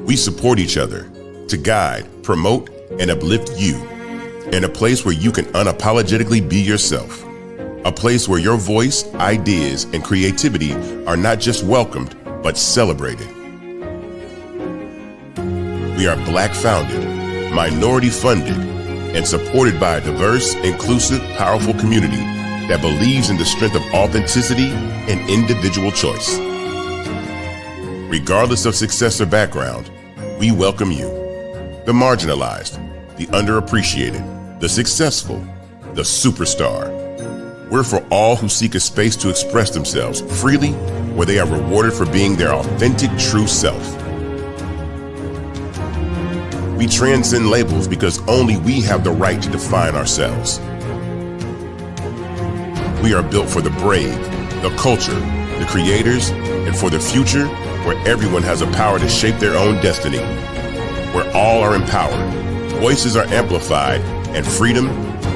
We support each other to guide, promote, and uplift you, in a place where you can unapologetically be yourself. A place where your voice, ideas, and creativity are not just welcomed, but celebrated. We are Black founded, minority funded, and supported by a diverse, inclusive, powerful community that believes in the strength of authenticity and individual choice. Regardless of success or background, we welcome you, the marginalized, the underappreciated, the successful, the superstar. We're for all who seek a space to express themselves freely, where they are rewarded for being their authentic, true self. We transcend labels because only we have the right to define ourselves. We are built for the brave, the culture, the creators, and for the future where everyone has the power to shape their own destiny, where all are empowered, voices are amplified, and freedom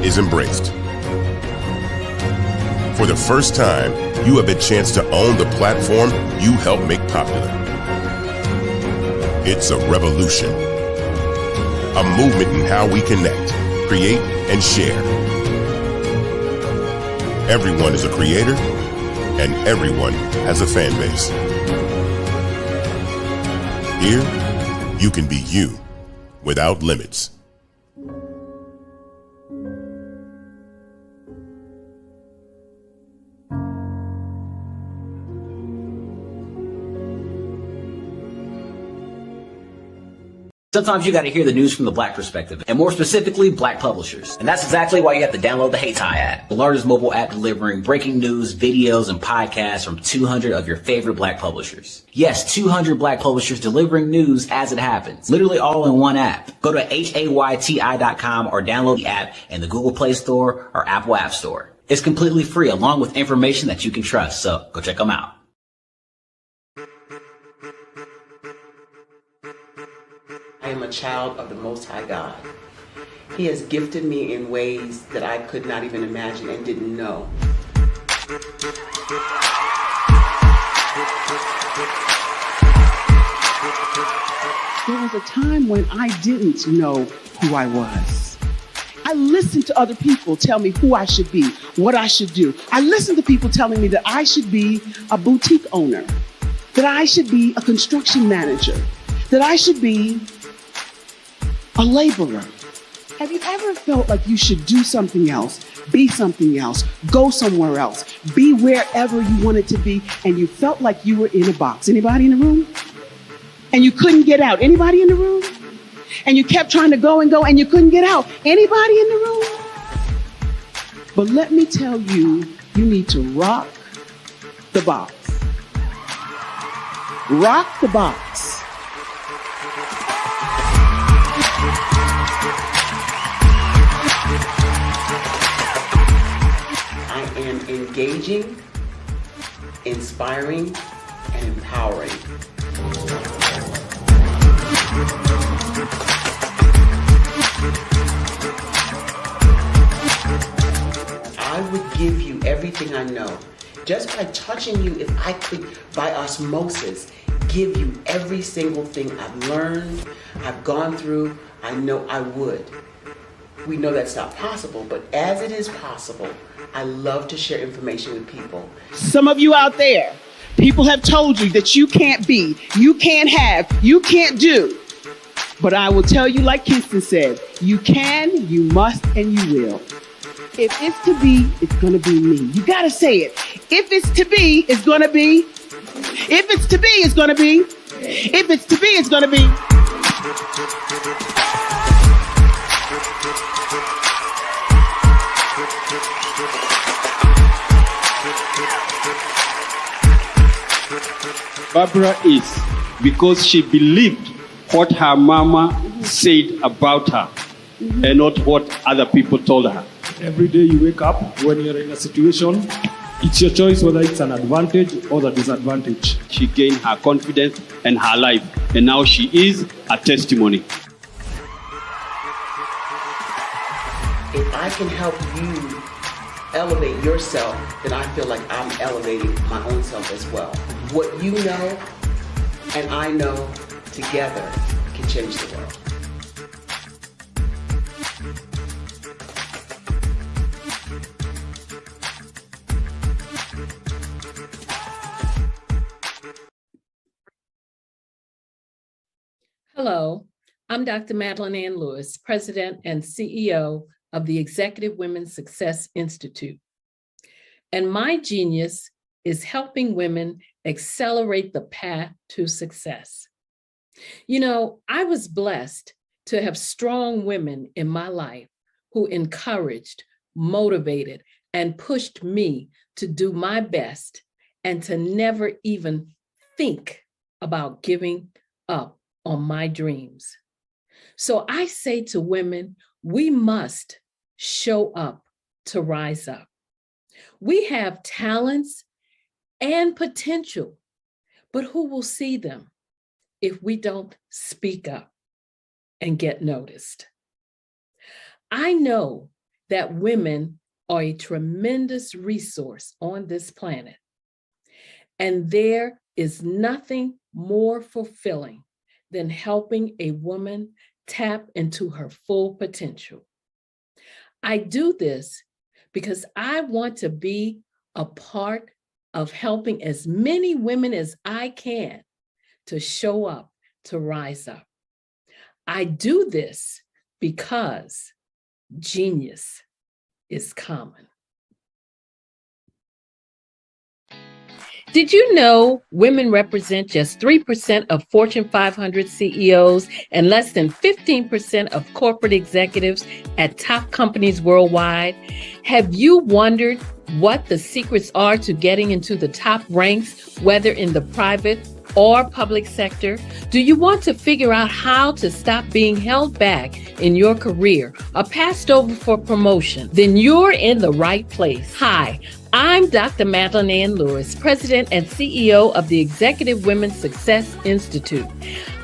is embraced. For the first time, you have a chance to own the platform you helped make popular. It's a revolution, a movement in how we connect, create, and share. Everyone is a creator, and everyone has a fan base. Here, you can be you without limits. Sometimes you got to hear the news from the Black perspective, and more specifically, Black publishers. And that's exactly why you have to download the HeyTie app, the largest mobile app delivering breaking news, videos, and podcasts from 200 of your favorite Black publishers. Yes, 200 Black publishers delivering news as it happens, literally all in one app. Go to HAYTI.com or download the app in the Google Play Store or Apple App Store. It's completely free, along with information that you can trust, so go check them out. I am a child of the Most High God. He has gifted me in ways that I could not even imagine and didn't know. There was a time when I didn't know who I was. I listened to other people tell me who I should be, what I should do. I listened to people telling me that I should be a boutique owner, that I should be a construction manager, that I should be a laborer. Have you ever felt like you should do something else, be something else, go somewhere else, be wherever you wanted to be, and you felt like you were in a box? Anybody in the room? And you couldn't get out? Anybody in the room? And you kept trying to go and you couldn't get out? Anybody in the room? But let me tell you, you need to rock the box. Rock the box. I am engaging, inspiring, and empowering. I would give you everything I know. Just by touching you, if I could, by osmosis, give you every single thing I've learned, I've gone through, I know I would. We know that's not possible, but as it is possible, I love to share information with people. Some of you out there, people have told you that you can't be, you can't have, you can't do. But I will tell you, like Kingston said, you can, you must, and you will. If it's to be, it's gonna be me. You gotta say it. If it's to be, it's gonna be. If it's to be, it's gonna be. If it's to be, it's gonna be. Barbara is because she believed what her mama said about her and not what other people told her. Every day you wake up, when you're in a situation, it's your choice whether it's an advantage or the disadvantage. She gained her confidence and her life, and now she is a testimony. If I can help you elevate yourself, then I feel like I'm elevating my own self as well. What you know and I know together can change the world. Hello, I'm Dr. Madeline Ann Lewis, President and CEO of the Executive Women's Success Institute. And my genius is helping women accelerate the path to success. You know, I was blessed to have strong women in my life who encouraged, motivated, and pushed me to do my best and to never even think about giving up on my dreams. So I say to women, we must show up to rise up. We have talents and potential, but who will see them if we don't speak up and get noticed? I know that women are a tremendous resource on this planet, and there is nothing more fulfilling than helping a woman tap into her full potential. I do this because I want to be a part of helping as many women as I can to show up, to rise up. I do this because genius is common. Did you know women represent just 3% of Fortune 500 CEOs and less than 15% of corporate executives at top companies worldwide? Have you wondered what the secrets are to getting into the top ranks, whether in the private or public sector? Do you want to figure out how to stop being held back in your career or passed over for promotion? Then you're in the right place. Hi, I'm Dr. Madeline Ann Lewis, President and CEO of the Executive Women's Success Institute.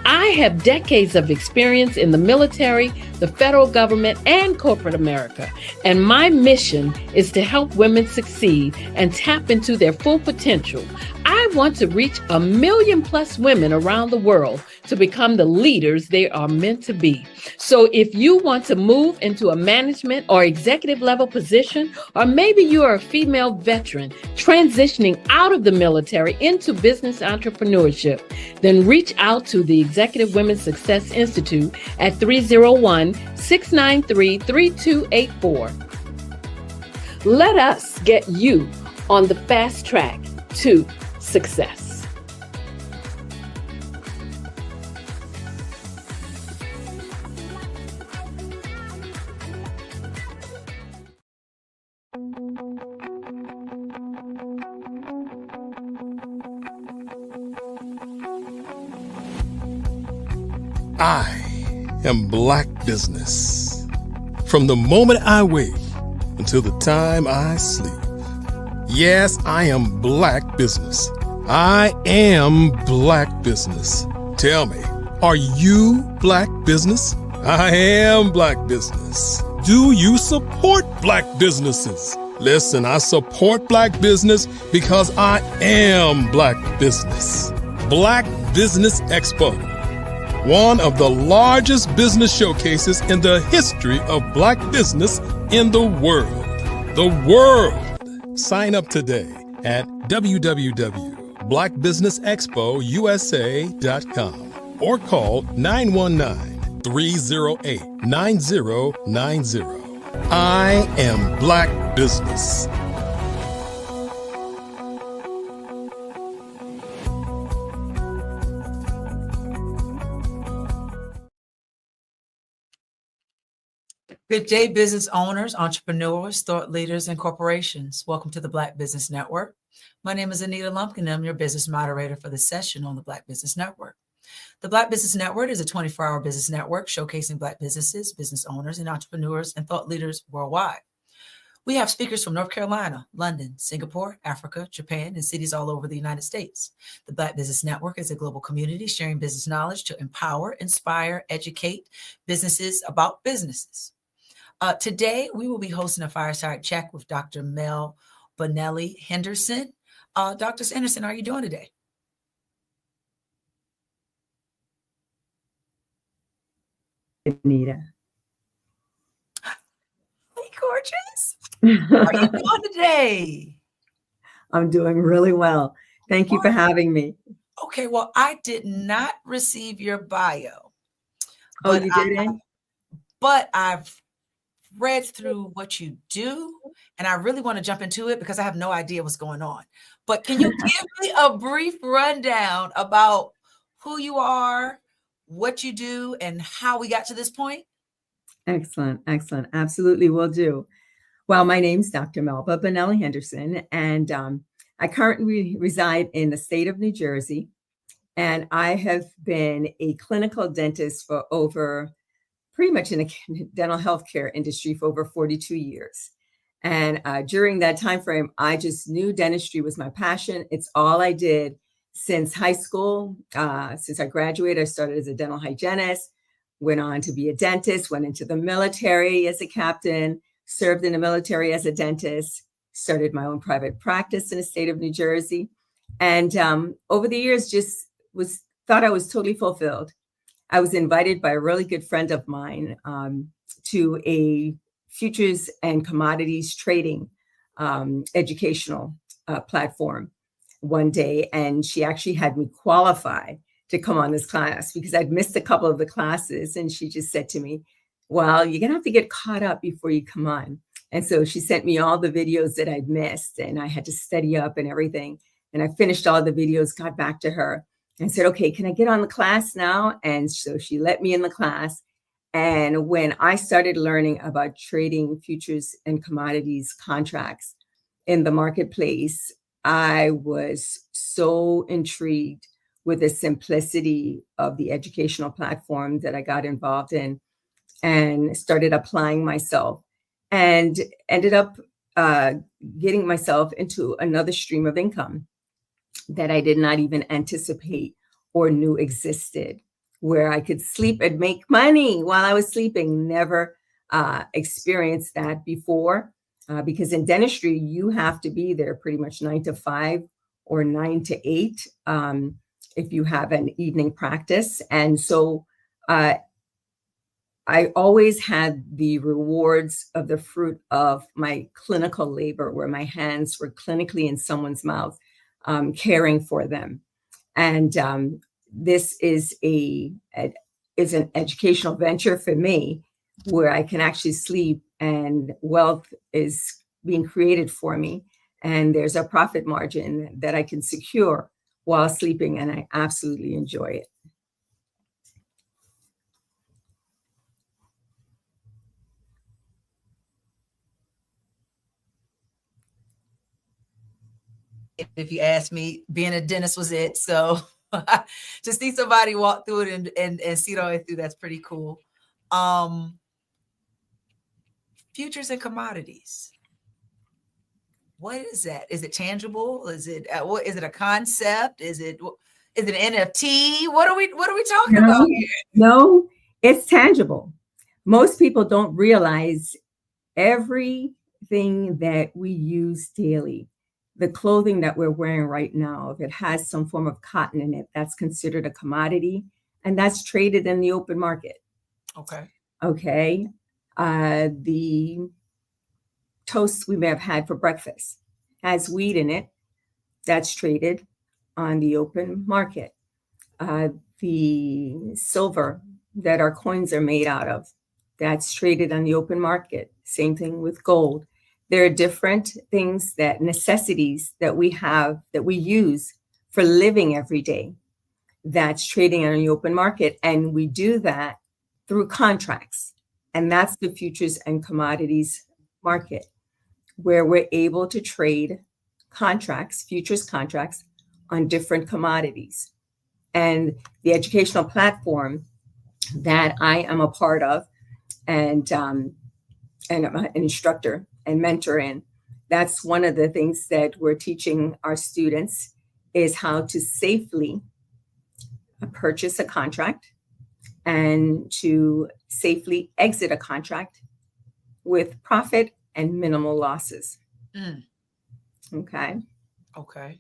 I have decades of experience in the military, the federal government, and corporate America. And my mission is to help women succeed and tap into their full potential. I want to reach 1 million+ women around the world to become the leaders they are meant to be. So if you want to move into a management or executive level position, or maybe you are a female veteran transitioning out of the military into business entrepreneurship, then reach out to the Executive Women's Success Institute at 301-693-3284. Let us get you on the fast track to success. I am Black Business. From the moment I wake until the time I sleep. Yes, I am Black Business. I am Black Business. Tell me, are you Black Business? I am Black Business. Do you support Black businesses? Listen, I support Black business because I am Black Business. Black Business Expo, one of the largest business showcases in the history of Black business in the world. The world. Sign up today at www.blackbusinessexpousa.com or call 919-308-9090. I am Black Business. Good day, business owners, entrepreneurs, thought leaders, and corporations. Welcome to the Black Business Network. My name is Anita Lumpkin, and I'm your business moderator for this session on the Black Business Network. The Black Business Network is a 24-hour business network showcasing Black businesses, business owners, and entrepreneurs and thought leaders worldwide. We have speakers from North Carolina, London, Singapore, Africa, Japan, and cities all over the United States. The Black Business Network is a global community sharing business knowledge to empower, inspire, educate businesses about businesses. Today, we will be hosting a fireside chat with Dr. Mel Bonelli Henderson. Dr. Henderson, how are you doing today? Anita. Hey, gorgeous. How are you doing today? I'm doing really well. Thank you for having me. Okay, well, I did not receive your bio. Oh, you didn't? But I've read through what you do, and I really want to jump into it because I have no idea what's going on. But can you give me a brief rundown about who you are, what you do, and how we got to this point? Excellent. Excellent. Absolutely will do. Well, my name's Dr. Melba Benelli Henderson, and I currently reside in the state of New Jersey. And I have been a clinical dentist for over pretty much in the dental healthcare industry for over 42 years. And during that time frame, I just knew dentistry was my passion. It's all I did since high school. Since I graduated, I started as a dental hygienist, went on to be a dentist, went into the military as a captain, served in the military as a dentist, started my own private practice in the state of New Jersey. And over the years, just thought I was totally fulfilled. I was invited by a really good friend of mine to a futures and commodities trading educational platform one day. And she actually had me qualify to come on this class because I'd missed a couple of the classes. And she just said to me, well, you're going to have to get caught up before you come on. And so she sent me all the videos that I'd missed, and I had to study up and everything. And I finished all the videos, got back to her and said, okay, can I get on the class now? And so she let me in the class. And when I started learning about trading futures and commodities contracts in the marketplace, I was so intrigued with the simplicity of the educational platform that I got involved in, and started applying myself and ended up getting myself into another stream of income that I did not even anticipate or knew existed, where I could sleep and make money while I was sleeping. Never experienced that before, because in dentistry, you have to be there pretty much 9 to 5 or 9 to 8 if you have an evening practice. And so I always had the rewards of the fruit of my clinical labor, where my hands were clinically in someone's mouth, caring for them. And this is an educational venture for me, where I can actually sleep and wealth is being created for me. And there's a profit margin that I can secure while sleeping, and I absolutely enjoy it. If you ask me, being a dentist was it. So to see somebody walk through it and see it all the way through, that's pretty cool. Futures and commodities. What is that? Is it tangible? Is it what? Is it a concept? Is it an NFT? What are we talking about here? No, it's tangible. Most people don't realize everything that we use daily. The clothing that we're wearing right now, if it has some form of cotton in it, that's considered a commodity, and that's traded in the open market. Okay. Okay. The toast we may have had for breakfast has wheat in it. That's traded on the open market. The silver that our coins are made out of, that's traded on the open market. Same thing with gold. There are different things, that necessities that we have, that we use for living every day, that's trading on the open market. And we do that through contracts. And that's the futures and commodities market, where we're able to trade contracts, futures contracts, on different commodities. And the educational platform that I am a part of, and I'm an instructor and mentor in, that's one of the things that we're teaching our students, is how to safely purchase a contract and to safely exit a contract with profit and minimal losses. Okay. Okay.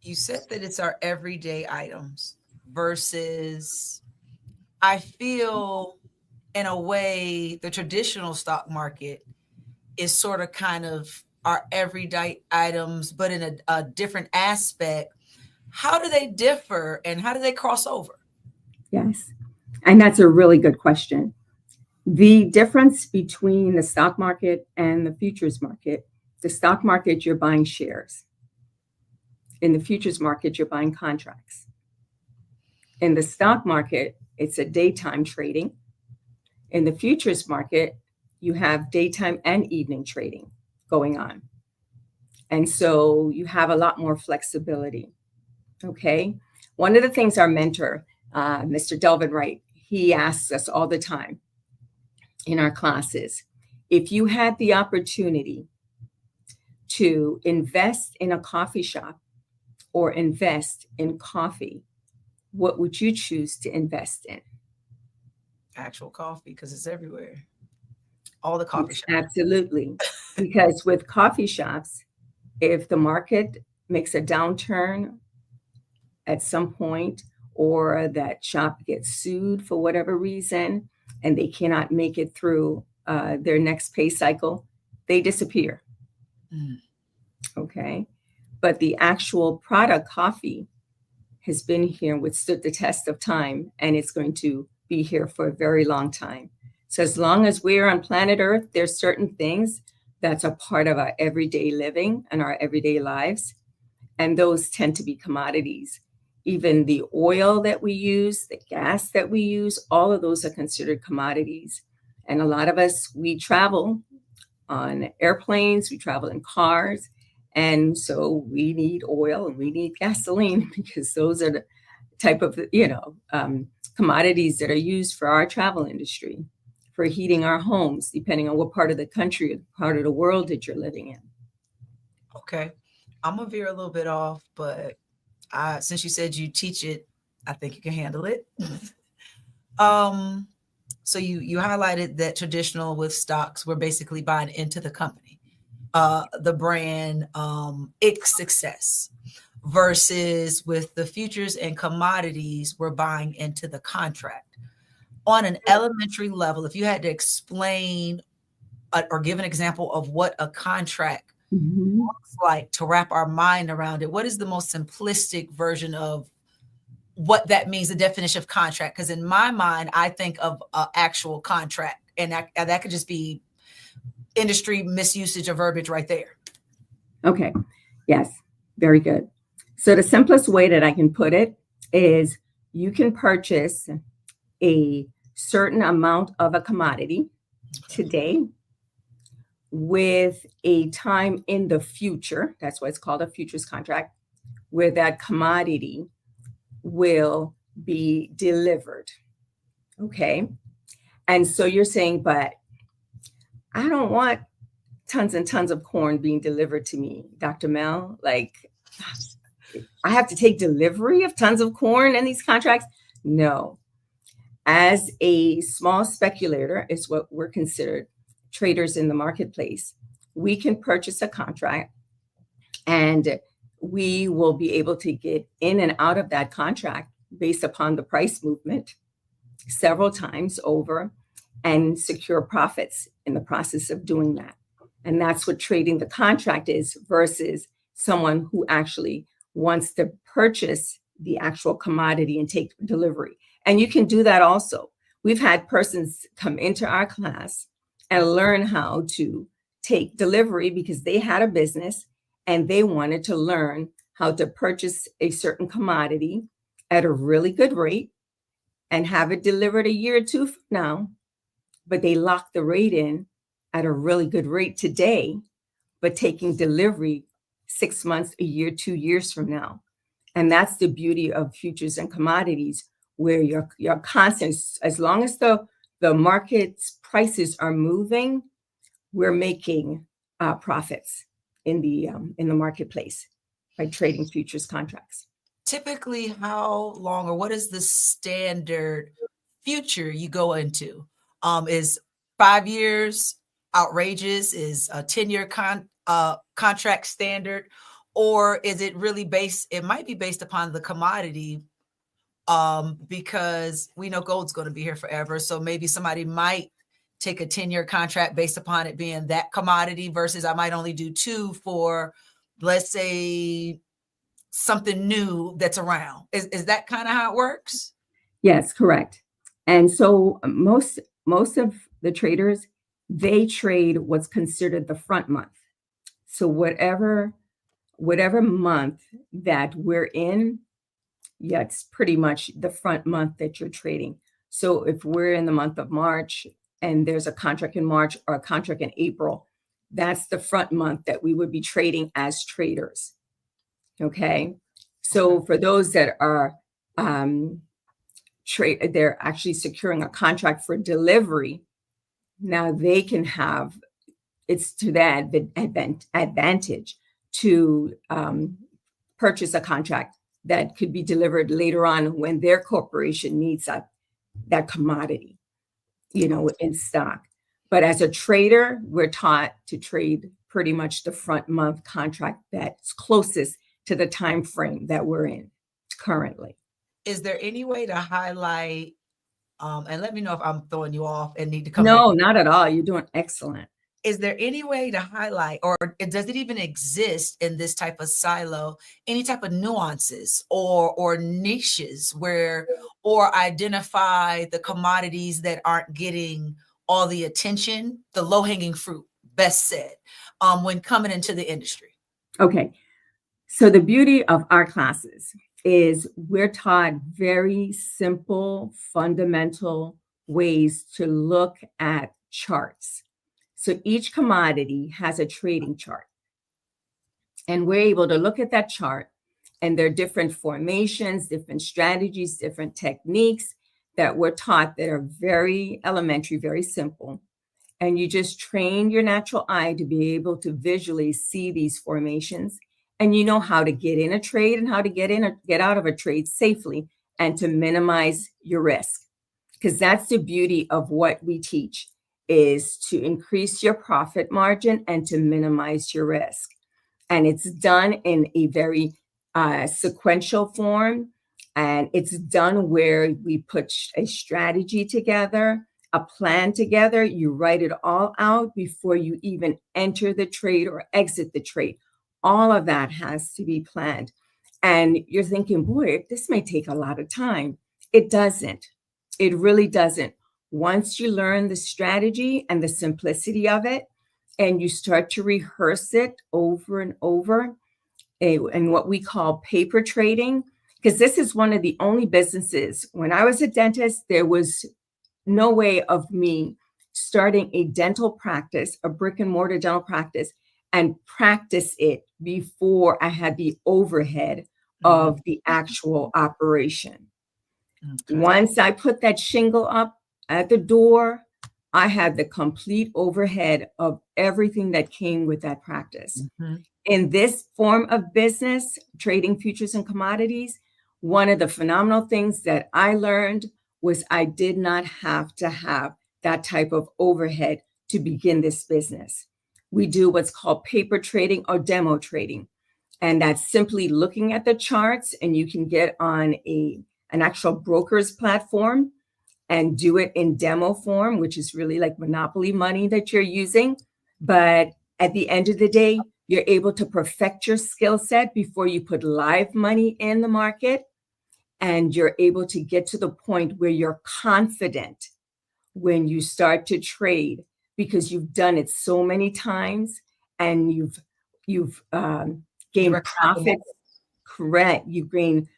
You said that it's our everyday items versus, I feel in a way, the traditional stock market is sort of kind of our everyday items, but in a different aspect. How do they differ and how do they cross over? Yes. And that's a really good question. The difference between the stock market and the futures market, the stock market, you're buying shares. In the futures market, you're buying contracts. In the stock market, it's a daytime trading. In the futures market, you have daytime and evening trading going on. And so you have a lot more flexibility. Okay. One of the things our mentor, Mr. Delvin Wright, he asks us all the time in our classes, if you had the opportunity to invest in a coffee shop or invest in coffee, what would you choose to invest in? Actual coffee, because it's everywhere. All the coffee shops. Absolutely. Because with coffee shops, if the market makes a downturn at some point, or that shop gets sued for whatever reason, and they cannot make it through their next pay cycle, they disappear. Okay. But the actual product coffee has been here, withstood the test of time, and it's going to be here for a very long time. So as long as we're on planet Earth, there's certain things that's a part of our everyday living and our everyday lives. And those tend to be commodities. Even the oil that we use, the gas that we use, all of those are considered commodities. And a lot of us, we travel on airplanes, we travel in cars. And so we need oil and we need gasoline because those are the type of, commodities that are used for our travel industry, for heating our homes, depending on what part of the country, part of the world that you're living in. Okay. I'm going to veer a little bit off, but since you said you teach it, I think you can handle it. So you highlighted that traditional with stocks, we're basically buying into the company, the brand, its success, versus with the futures and commodities, we're buying into the contract. On an elementary level, if you had to explain or give an example of what a contract looks like to wrap our mind around it, what is the most simplistic version of what that means, the definition of contract? Because in my mind, I think of an actual contract, and that could just be industry misusage of verbiage right there. Okay. Yes. Very good. So the simplest way that I can put it is you can purchase a certain amount of a commodity today with a time in the future. That's why it's called a futures contract, where that commodity will be delivered. Okay. And so you're saying, but I don't want tons and tons of corn being delivered to me, Dr. Mel. Like, I have to take delivery of tons of corn in these contracts? No. As a small speculator, is what we're considered traders in the marketplace. We can purchase a contract and we will be able to get in and out of that contract based upon the price movement several times over and secure profits in the process of doing that. And that's what trading the contract is versus someone who actually wants to purchase the actual commodity and take delivery. And you can do that also. We've had persons come into our class and learn how to take delivery because they had a business and they wanted to learn how to purchase a certain commodity at a really good rate and have it delivered a year or two from now. But they locked the rate in at a really good rate today, but taking delivery 6 months, a year, 2 years from now. And that's the beauty of futures and commodities, where you're constant, as long as the market's prices are moving, we're making profits in the marketplace by trading futures contracts. Typically, how long or what is the standard future you go into? Is 5 years outrageous? Is a 10-year contract standard? Or is it really it might be based upon the commodity, because we know gold's going to be here forever. So maybe somebody might take a 10-year contract based upon it being that commodity versus I might only do 2 for, let's say, something new that's around. Is that kind of how it works? Yes, correct. And so most of the traders, they trade what's considered the front month. So whatever month that we're in, yeah, it's pretty much the front month that you're trading. So if we're in the month of March and there's a contract in March or a contract in April, that's the front month that we would be trading as traders. Okay. So for those that are they're actually securing a contract for delivery. Now they can have, it's to that advantage to purchase a contract that could be delivered later on when their corporation needs that commodity, in stock. But as a trader, we're taught to trade pretty much the front month contract that's closest to the time frame that we're in currently. Is there any way to highlight, and let me know if I'm throwing you off and need to come No, back? not at all. You're doing excellent. Is there any way to highlight, or does it even exist in this type of silo, any type of nuances or niches or identify the commodities that aren't getting all the attention, the low-hanging fruit, best said, when coming into the industry? Okay. So the beauty of our classes is we're taught very simple, fundamental ways to look at charts. So each commodity has a trading chart. And we're able to look at that chart, and there are different formations, different strategies, different techniques that we're taught that are very elementary, very simple. And you just train your natural eye to be able to visually see these formations. And you know how to get in a trade and how to get out of a trade safely and to minimize your risk. Because that's the beauty of what we teach, is to increase your profit margin and to minimize your risk. And it's done in a very sequential form. And it's done where we put a strategy together, a plan together. You write it all out before you even enter the trade or exit the trade. All of that has to be planned. And you're thinking, boy, this may take a lot of time. It doesn't. It really doesn't. Once you learn the strategy and the simplicity of it, and you start to rehearse it over and over, in what we call paper trading, because this is one of the only businesses. When I was a dentist, there was no way of me starting a dental practice, a brick and mortar dental practice, and practice it before I had the overhead of the actual operation. Okay. Once I put that shingle up at the door, I had the complete overhead of everything that came with that practice. Mm-hmm. In this form of business, trading futures and commodities, one of the phenomenal things that I learned was I did not have to have that type of overhead to begin this business. We do what's called paper trading or demo trading. And that's simply looking at the charts, and you can get on an actual broker's platform and do it in demo form, which is really like monopoly money that you're using. But at the end of the day, you're able to perfect your skill set before you put live money in the market. And you're able to get to the point where you're confident when you start to trade, because you've done it so many times and you've gained profits. Correct. You've gained,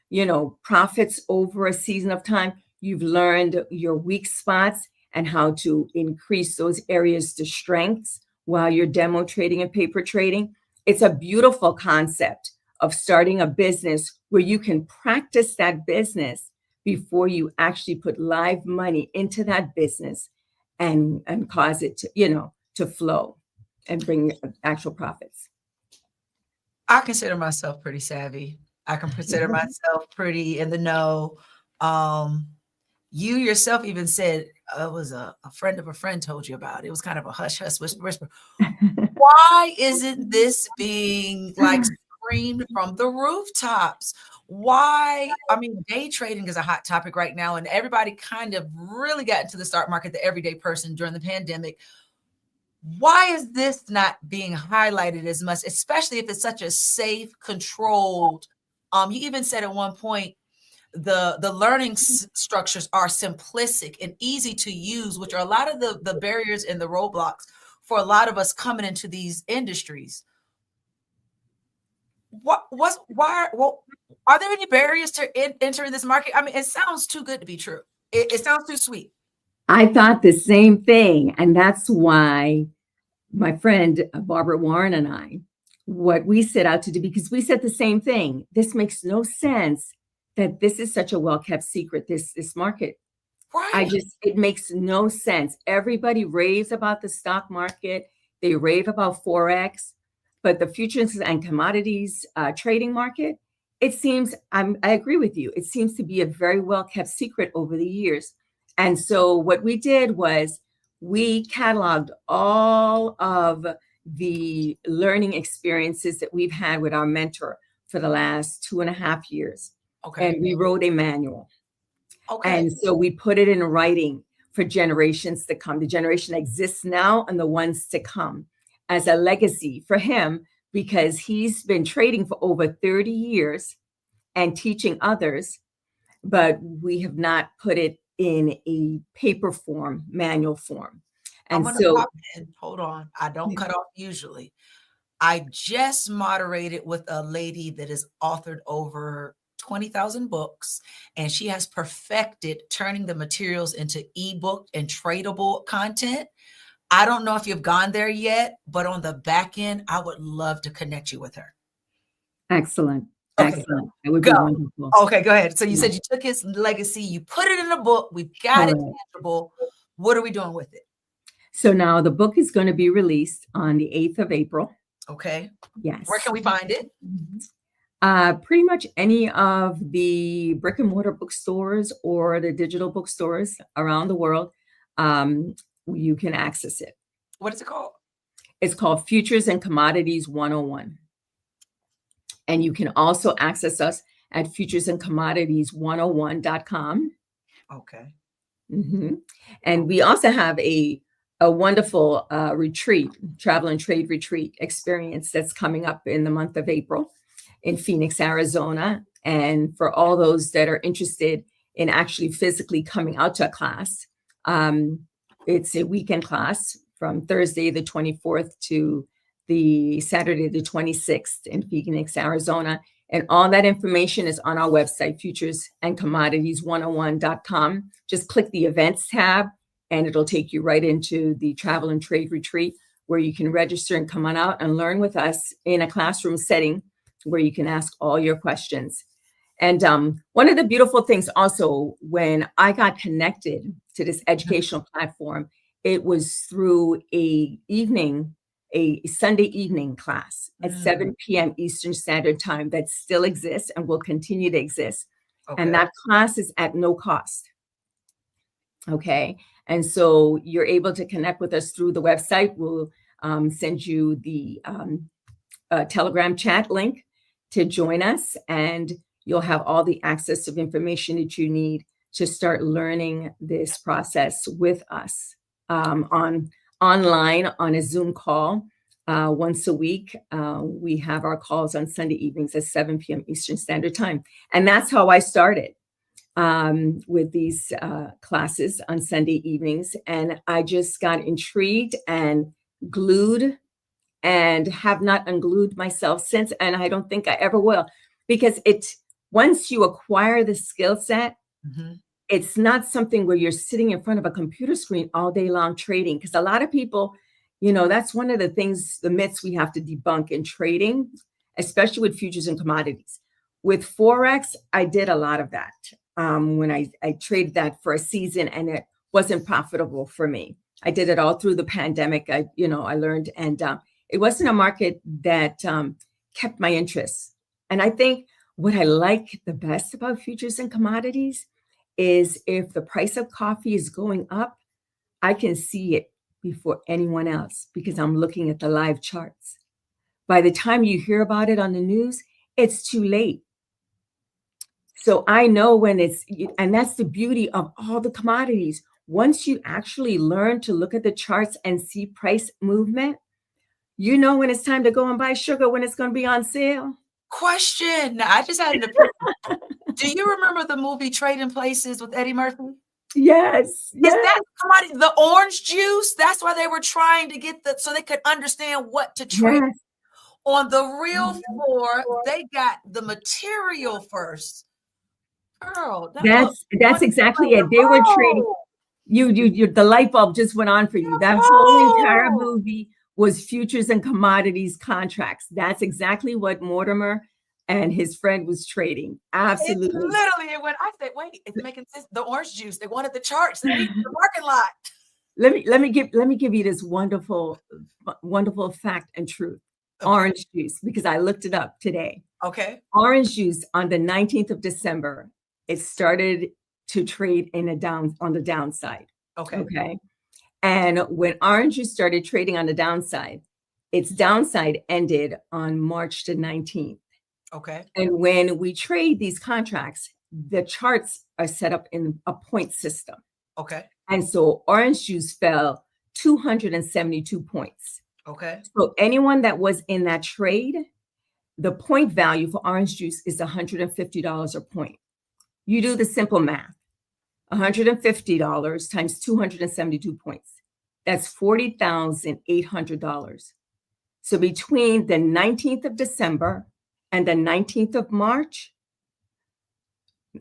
profits over a season of time. You've learned your weak spots and how to increase those areas to strengths while you're demo trading and paper trading. It's a beautiful concept of starting a business where you can practice that business before you actually put live money into that business and cause it to, to flow and bring actual profits. I consider myself pretty savvy. I can consider myself pretty in the know. You yourself even said it was a friend of a friend told you about it. It was kind of a hush, hush, whisper. Why isn't this being like screamed from the rooftops? why, I mean, day trading is a hot topic right now, and everybody kind of really got into the stock market, the everyday person during the pandemic. Why is this not being highlighted as much, especially if it's such a safe, controlled, you even said at one point, the learning structures are simplistic and easy to use, which are a lot of the barriers and the roadblocks for a lot of us coming into these industries. Are there any barriers to entering this market? I mean, it sounds too good to be true. It sounds too sweet. I thought the same thing. And that's why my friend Barbara Warren and I, what we set out to do, because we said the same thing. This makes no sense that this is such a well-kept secret, this market. Right. It makes no sense. Everybody raves about the stock market. They rave about Forex, but the futures and commodities trading market, it seems, I agree with you. It seems to be a very well-kept secret over the years. And so what we did was we cataloged all of the learning experiences that we've had with our mentor for the last 2.5 years. Okay. And we wrote a manual. Okay. And so we put it in writing for generations to come, the generation that exists now and the ones to come, as a legacy for him, because he's been trading for over 30 years and teaching others, but we have not put it in a paper form, manual form. And I'm so, pop in. Hold on. I don't cut off usually. I just moderated with a lady that has authored over 20,000 books, and she has perfected turning the materials into ebook and tradable content. I don't know if you've gone there yet, but on the back end, I would love to connect you with her. excellent. Okay, Excellent. It would be go. wonderful. Okay, go ahead. So you said you took his legacy, you put it in a book, we've got it Correct. tangible. What are we doing with it? So now the book is going to be released on the 8th of April. Okay. Yes. Where can we find it? Pretty much any of the brick and mortar bookstores or the digital bookstores around the world, you can access it. What is it called? It's called Futures and Commodities 101. And you can also access us at futuresandcommodities101.com. Okay. Mm-hmm. And we also have a wonderful retreat, travel and trade retreat experience that's coming up in the month of April in Phoenix, Arizona. And for all those that are interested in actually physically coming out to a class, it's a weekend class from Thursday the 24th to the Saturday the 26th in Phoenix, Arizona. And all that information is on our website, futuresandcommodities101.com. Just click the events tab and it'll take you right into the travel and trade retreat where you can register and come on out and learn with us in a classroom setting where you can ask all your questions. And one of the beautiful things also, when I got connected to this educational platform, it was through a Sunday evening class at 7 p.m. Eastern Standard Time that still exists and will continue to exist. Okay. And that class is at no cost. Okay. And so you're able to connect with us through the website. We'll send you the Telegram chat link to join us, and you'll have all the access of information that you need to start learning this process with us online on a Zoom call once a week. We have our calls on Sunday evenings at 7 p.m. Eastern Standard Time. And that's how I started with these classes on Sunday evenings. And I just got intrigued and glued and have not unglued myself since. And I don't think I ever will, because once you acquire the skill set, it's not something where you're sitting in front of a computer screen all day long trading. Because a lot of people, that's one of the things, the myths we have to debunk in trading, especially with futures and commodities. With Forex, I did a lot of that when I traded that for a season, and it wasn't profitable for me. I did it all through the pandemic. I learned, and it wasn't a market that kept my interest. And I think what I like the best about futures and commodities is if the price of coffee is going up, I can see it before anyone else because I'm looking at the live charts. By the time you hear about it on the news, it's too late. So I know when and that's the beauty of all the commodities. Once you actually learn to look at the charts and see price movement, you know when it's time to go and buy sugar, when it's going to be on sale. Question. Now, I just had an opinion. Do you remember the movie Trading Places with Eddie Murphy? Yes. Is that commodity, the orange juice? That's why they were trying to get so they could understand what to trade. Yes. On the real floor, they got the material first. Girl, that's exactly it. They were trading. You the light bulb just went on for you. That whole entire movie was futures and commodities contracts. That's exactly what Mortimer and his friend was trading. Absolutely. Literally, when I said, wait, it's making sense. The orange juice, they wanted the charts, they needed the parking lot. Let me give you this wonderful fact and truth. Okay. Orange juice, because I looked it up today. Okay. Orange juice on the 19th of December, it started to trade on the downside. Okay. Okay. And when orange juice started trading on the downside, its downside ended on March the 19th. Okay. And when we trade these contracts, the charts are set up in a point system. Okay. And so orange juice fell 272 points. Okay. So anyone that was in that trade, the point value for orange juice is $150 a point. You do the simple math. $150 times 272 points. That's $40,800. So between the 19th of December and the 19th of March,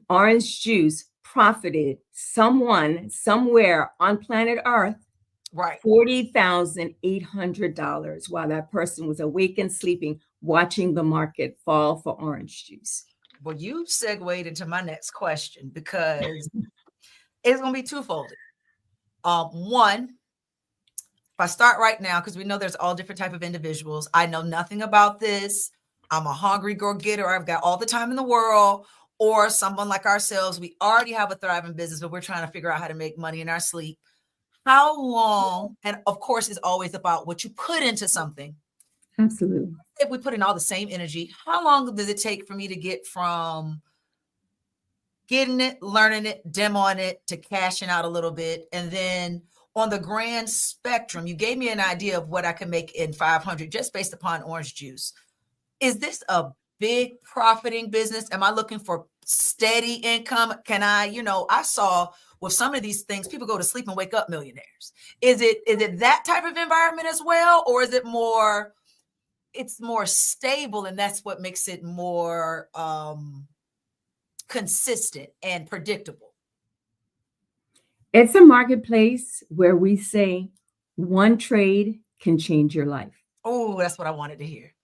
orange juice profited someone somewhere on planet Earth $40,800 while that person was awake and sleeping, watching the market fall for orange juice. Well, you segued into my next question because it's going to be twofold. One, if I start right now, because we know there's all different type of individuals. I know nothing about this. I'm a hungry go-getter. I've got all the time in the world. Or someone like ourselves, we already have a thriving business, but we're trying to figure out how to make money in our sleep. How long, and of course, it's always about what you put into something. Absolutely. If we put in all the same energy, how long does it take for me to get from getting it, learning it, demoing it, to cashing out a little bit? And then on the grand spectrum, you gave me an idea of what I can make in 500 just based upon orange juice. Is this a big profiting business? Am I looking for steady income? Can I saw with some of these things, people go to sleep and wake up millionaires. Is it that type of environment as well? Or is it more, it's more stable and that's what makes it more consistent and predictable? It's a marketplace where we say one trade can change your life. Oh, that's what I wanted to hear.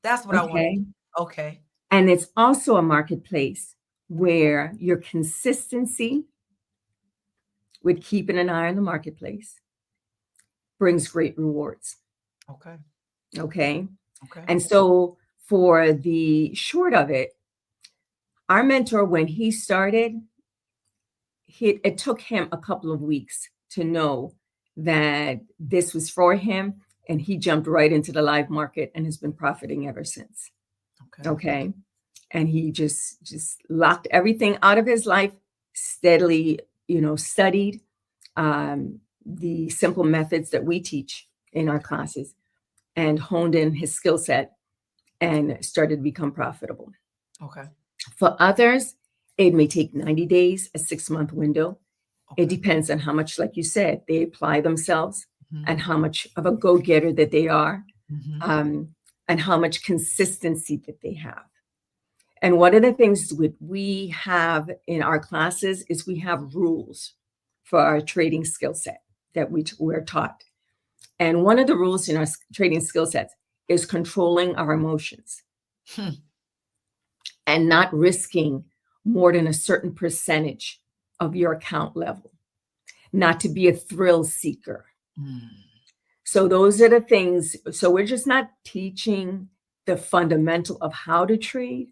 That's what I wanted. Okay. And it's also a marketplace where your consistency with keeping an eye on the marketplace brings great rewards. Okay. Okay. And so for the short of it, our mentor, when he started, it took him a couple of weeks to know that this was for him. And he jumped right into the live market and has been profiting ever since. Okay. And he just locked everything out of his life, steadily, studied the simple methods that we teach in our classes and honed in his skill set and started to become profitable. Okay. For others, it may take 90 days, a 6-month window. Okay. It depends on how much, like you said, they apply themselves and how much of a go-getter that they are, and how much consistency that they have. And one of the things we have in our classes is we have rules for our trading skill set that we're taught. And one of the rules in our trading skill sets is controlling our emotions and not risking more than a certain percentage of your account level, not to be a thrill seeker. So those are the things. So we're just not teaching the fundamental of how to trade,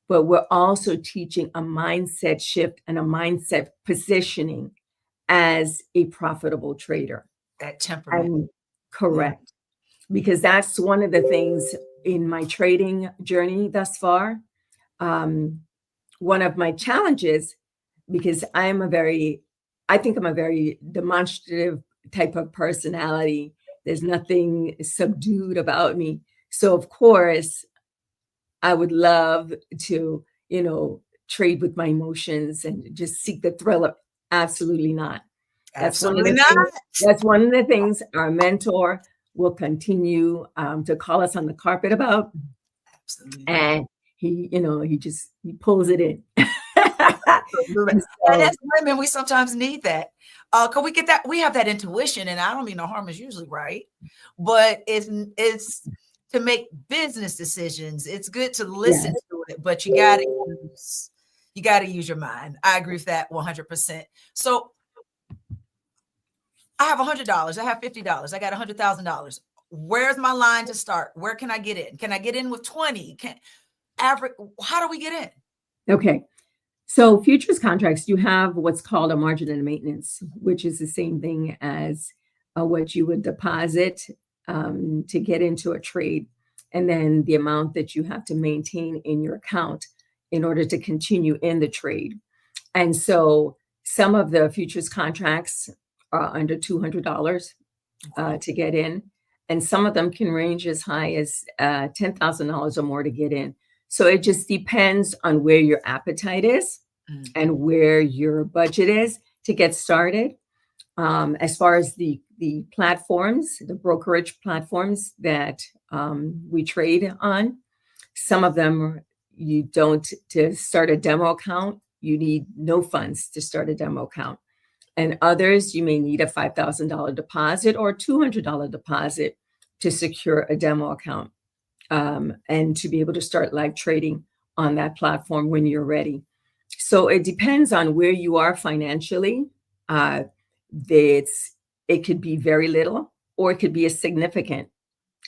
but we're also teaching a mindset shift and a mindset positioning as a profitable trader. That temperament. Correct. Because that's one of the things in my trading journey thus far. one of my challenges, because I think I'm a very demonstrative type of personality. There's nothing subdued about me. So of course, I would love to, trade with my emotions and just seek the thrill of absolutely not. Absolutely not. That's one of the things our mentor will continue to call us on the carpet about. Absolutely. And he pulls it in. And as women, we sometimes need that. Can we get that? We have that intuition, and I don't mean no harm is usually right, but it's to make business decisions. It's good to listen to it, but you gotta use your mind. I agree with that 100%. So I have $100. I have $50. I got $100,000. Where's my line to start? Where can I get in? Can I get in with 20? How do we get in? Okay. So futures contracts, you have what's called a margin and maintenance, which is the same thing as what you would deposit to get into a trade, and then the amount that you have to maintain in your account in order to continue in the trade. And so some of the futures contracts are under $200 to get in, and some of them can range as high as $10,000 or more to get in. So it just depends on where your appetite is and where your budget is to get started. As far as the platforms, the brokerage platforms that we trade on, some of them to start a demo account, you need no funds to start a demo account. And others, you may need a $5,000 deposit or $200 deposit to secure a demo account. And to be able to start live trading on that platform when you're ready. So it depends on where you are financially. It could be very little, or it could be a significant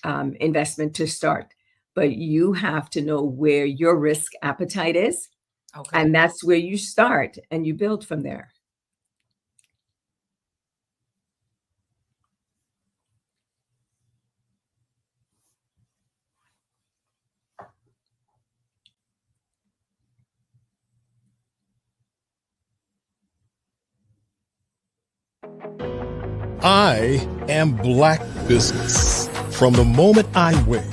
investment to start. But you have to know where your risk appetite is. Okay. And that's where you start and you build from there. I am Black Business. From the moment I wake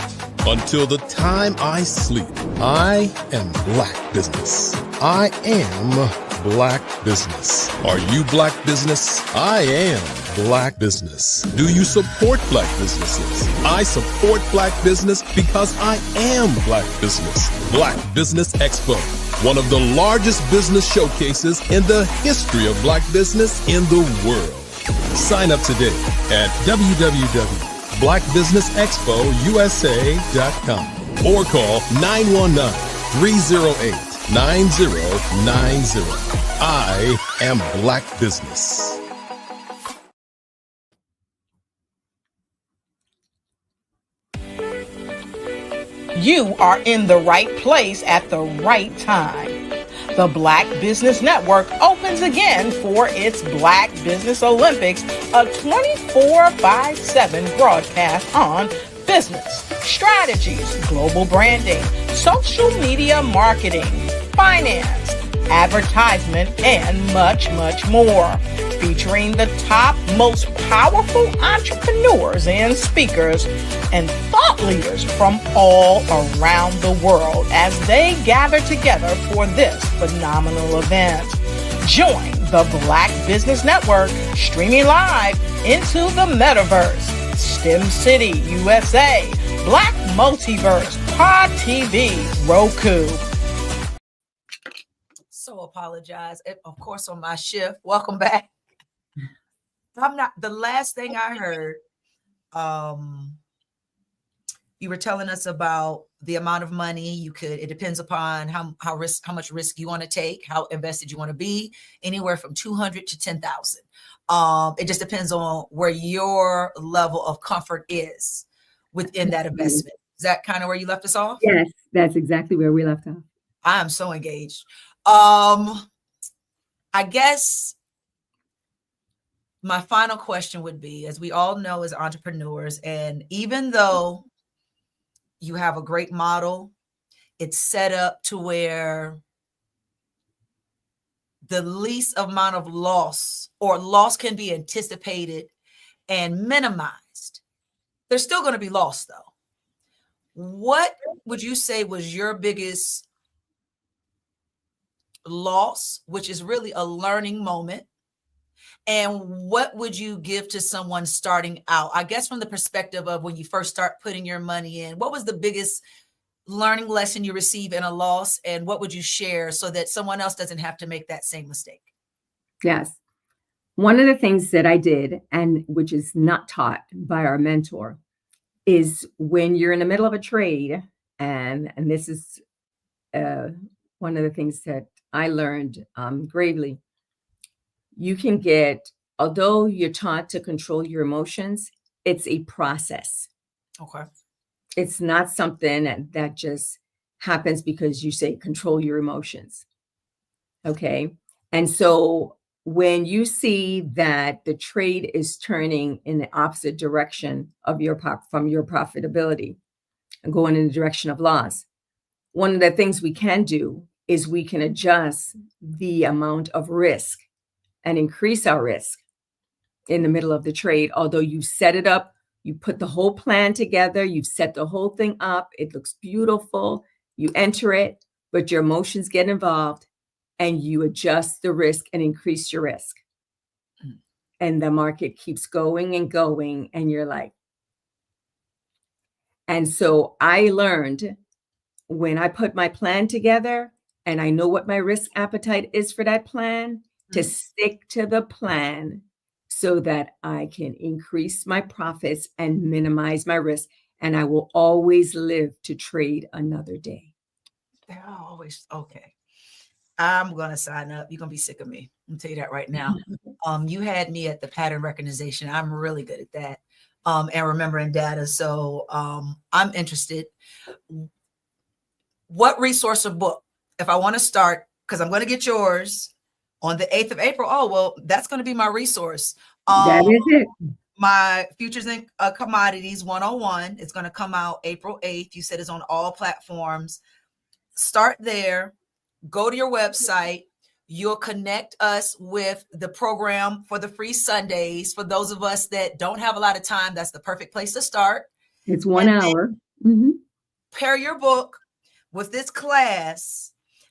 until the time I sleep, I am Black Business. I am Black Business. Are you Black Business? I am Black Business. Do you support Black businesses? I support Black business because I am Black Business. Black Business Expo, one of the largest business showcases in the history of Black business in the world. Sign up today at www.blackbusinessexpousa.com or call 919-308-9090. I am Black Business. You are in the right place at the right time. The Black Business Network opens again for its Black Business Olympics, a 24/7 broadcast on business, strategies, global branding, social media marketing, finance, advertisement, and much, much more. Featuring the top, most powerful entrepreneurs and speakers and thought leaders from all around the world as they gather together for this phenomenal event. Join the Black Business Network streaming live into the metaverse, STEM City, USA, Black Multiverse, Pod TV, Roku. So apologize. Of course, on my shift. Welcome back. The last thing I heard, you were telling us about the amount of money it depends upon how much risk you want to take, how invested you want to be, anywhere from 200 to 10,000. It just depends on where your level of comfort is within that investment. Is that kind of where you left us off? Yes, that's exactly where we left off. I am so engaged. I guess my final question would be, as we all know as entrepreneurs, and even though you have a great model, it's set up to where the least amount of loss, or loss can be anticipated and minimized. There's still going to be loss though. What would you say was your biggest loss, which is really a learning moment? And what would you give to someone starting out? I guess from the perspective of when you first start putting your money in, what was the biggest learning lesson you receive in a loss? And what would you share so that someone else doesn't have to make that same mistake? Yes. One of the things that I did, and which is not taught by our mentor, is when you're in the middle of a trade, and this is one of the things that I learned gravely, you can get, although you're taught to control your emotions, it's a process. Okay. It's not something that just happens because you say control your emotions. Okay. And so when you see that the trade is turning in the opposite direction of from your profitability and going in the direction of loss, one of the things we can do is we can adjust the amount of risk and increase our risk in the middle of the trade. Although you set it up, you put the whole plan together, you've set the whole thing up, it looks beautiful, you enter it, but your emotions get involved and you adjust the risk and increase your risk. And the market keeps going and going, and you're like, and so I learned when I put my plan together and I know what my risk appetite is for that plan, to stick to the plan so that I can increase my profits and minimize my risk. And I will always live to trade another day. They're always okay. I'm going to sign up. You're going to be sick of me. I'm tell you that right now. You had me at the pattern recognition. I'm really good at that. And remembering data. So I'm interested. What resource or book, if I want to start, because I'm going to get yours on the 8th of April. Oh, well, that's going to be my resource. That is it. My Futures and Commodities 101. It's going to come out April 8th. You said it's on all platforms. Start there. Go to your website. You'll connect us with the program for the free Sundays. For those of us that don't have a lot of time, that's the perfect place to start. It's 1 hour. Mm-hmm. Pair your book with this class.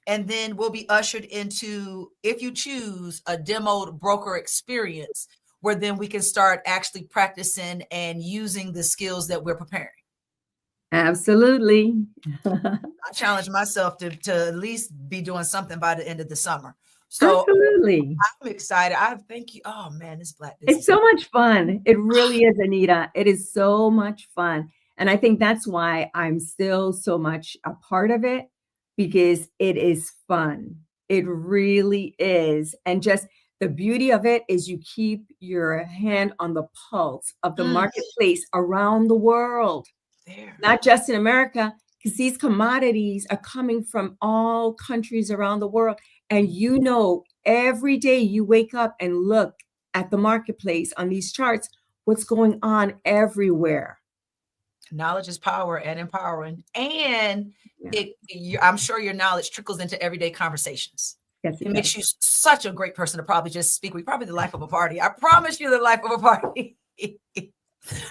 And then we'll be ushered into, if you choose, a demoed broker experience where then we can start actually practicing and using the skills that we're preparing. Absolutely. I challenge myself to at least be doing something by the end of the summer. So absolutely. I'm excited. I thank you. Oh man, this Black Business. It's so much fun. It really is, Anita. It is so much fun. And I think that's why I'm still so much a part of it, because it is fun. It really is. And just the beauty of it is you keep your hand on the pulse of the marketplace around the world, not just in America, because these commodities are coming from all countries around the world. And you know, every day you wake up and look at the marketplace on these charts, what's going on everywhere. Knowledge is power and empowering. And I'm sure your knowledge trickles into everyday conversations. Yes, it makes you such a great person to probably just speak. We're probably the life of a party. I promise you the life of a party.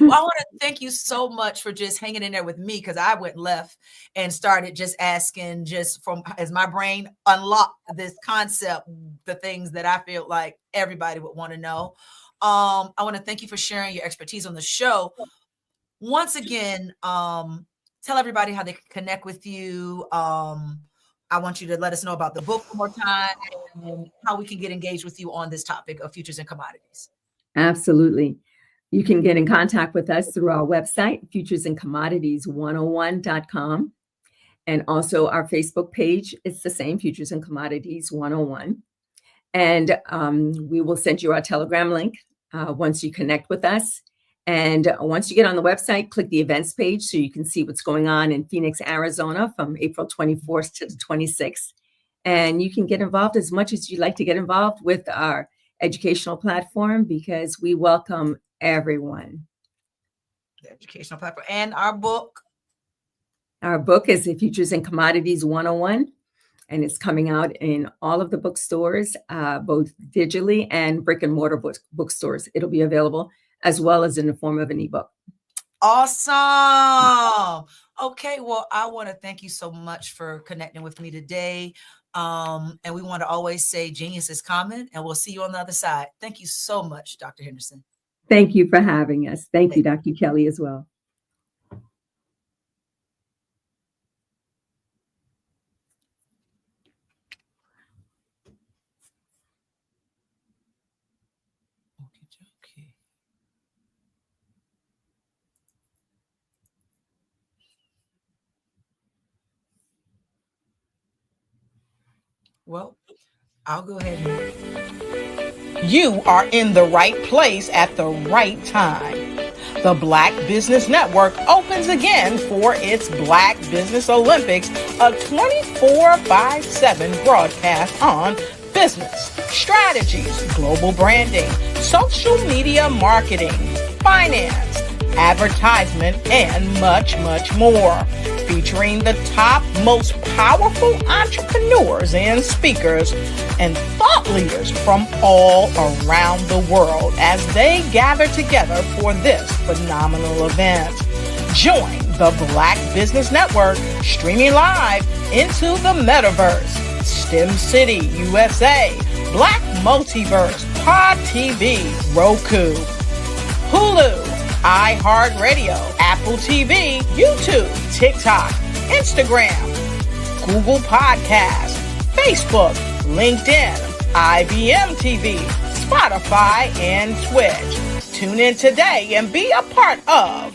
Well, I want to thank you so much for just hanging in there with me, because I went left and started just asking, just from as my brain unlocked this concept, the things that I feel like everybody would want to know. I want to thank you for sharing your expertise on the show. Once again, tell everybody how they can connect with you. I want you to let us know about the book one more time and how we can get engaged with you on this topic of futures and commodities. Absolutely. You can get in contact with us through our website, futuresandcommodities101.com. And also our Facebook page, it's the same, Futures and Commodities 101. And we will send you our Telegram link once you connect with us. And once you get on the website, click the events page so you can see what's going on in Phoenix, Arizona from April 24th to the 26th. And you can get involved as much as you'd like to get involved with our educational platform, because we welcome everyone. The educational platform and our book. Our book is the Futures and Commodities 101. and it's coming out in all of the bookstores, both digitally and brick and mortar bookstores. It'll be available as well as in the form of an ebook. Awesome. Okay, well, I want to thank you so much for connecting with me today. And we want to always say genius is common, and we'll see you on the other side. Thank you so much, Dr. Henderson. Thank you for having us. Thank you, Dr. Kelly, as well. Well, I'll go ahead and... You are in the right place at the right time. The Black Business Network opens again for its Black Business Olympics, a 24/7 broadcast on business, strategies, global branding, social media marketing, finance, advertisement, and much, much more. Featuring the top, most powerful entrepreneurs and speakers and thought leaders from all around the world as they gather together for this phenomenal event. Join the Black Business Network streaming live into the metaverse, STEM City USA, Black Multiverse, Pod TV, Roku, Hulu, iHeartRadio, Apple TV, YouTube, TikTok, Instagram, Google Podcasts, Facebook, LinkedIn, IBM TV, Spotify, and Twitch. Tune in today and be a part of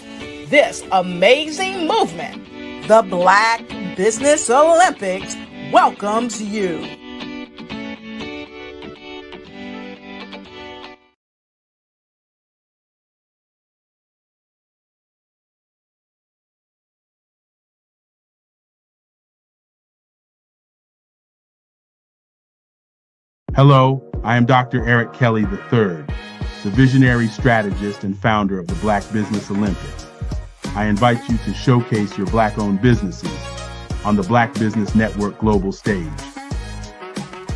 this amazing movement. The Black Business Olympics welcomes you. Hello, I am Dr. Eric Kelly III, the visionary strategist and founder of the Black Business Olympics. I invite you to showcase your Black-owned businesses on the Black Business Network global stage.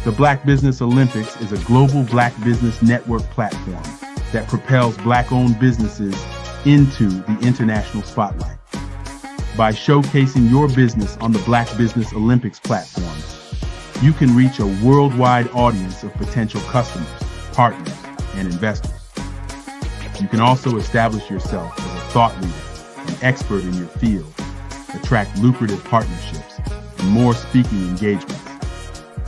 The Black Business Olympics is a global Black Business Network platform that propels Black-owned businesses into the international spotlight. By showcasing your business on the Black Business Olympics platform, you can reach a worldwide audience of potential customers, partners, and investors. You can also establish yourself as a thought leader, an expert in your field, attract lucrative partnerships, and more speaking engagements.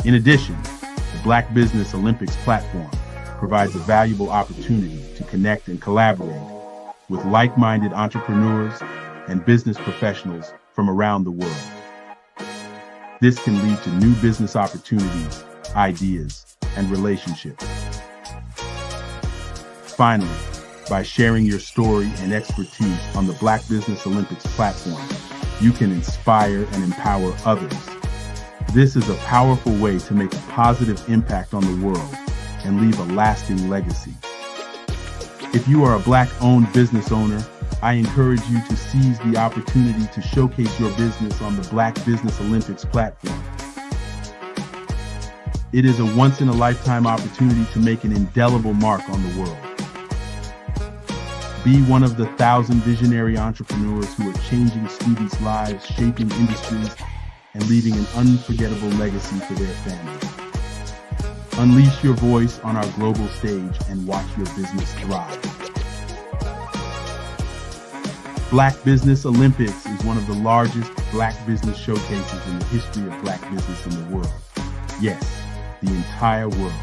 In addition, the Black Business Olympics platform provides a valuable opportunity to connect and collaborate with like-minded entrepreneurs and business professionals from around the world. This can lead to new business opportunities, ideas, and relationships. Finally, by sharing your story and expertise on the Black Business Olympics platform, you can inspire and empower others. This is a powerful way to make a positive impact on the world and leave a lasting legacy. If you are a Black-owned business owner, I encourage you to seize the opportunity to showcase your business on the Black Business Olympics platform. It is a once-in-a-lifetime opportunity to make an indelible mark on the world. Be one of the 1,000 visionary entrepreneurs who are changing students' lives, shaping industries, and leaving an unforgettable legacy for their families. Unleash your voice on our global stage and watch your business thrive. Black Business Olympics is one of the largest Black business showcases in the history of Black business in the world. Yes, the entire world.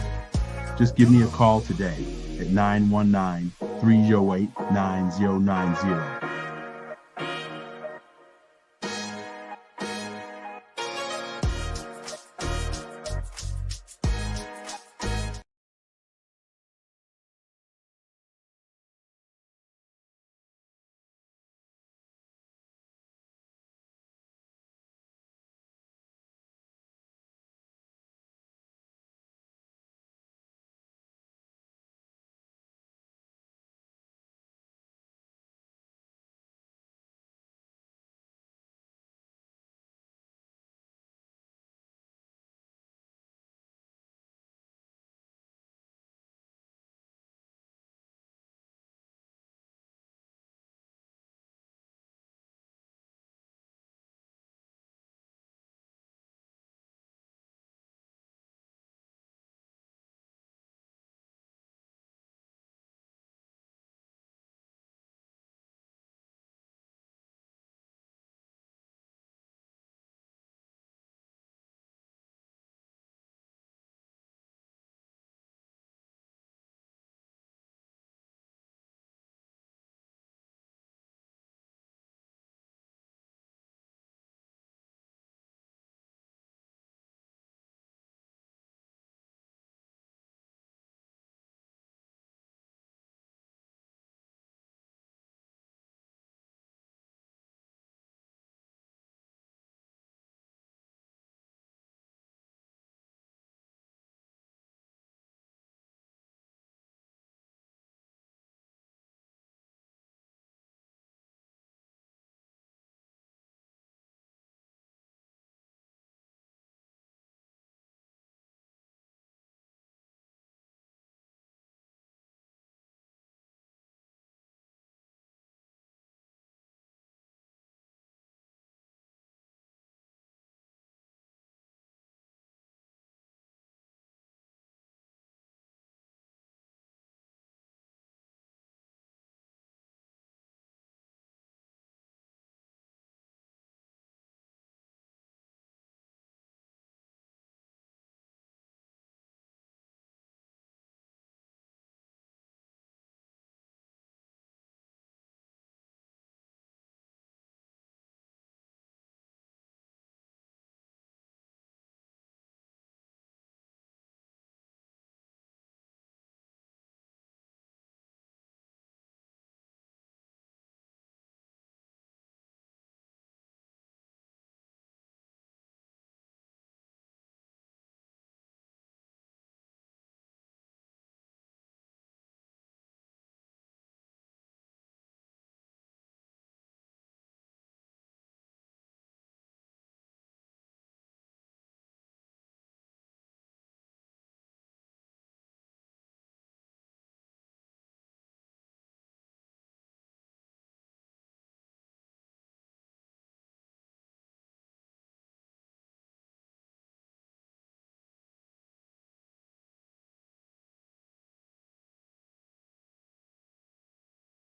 Just give me a call today at 919-308-9090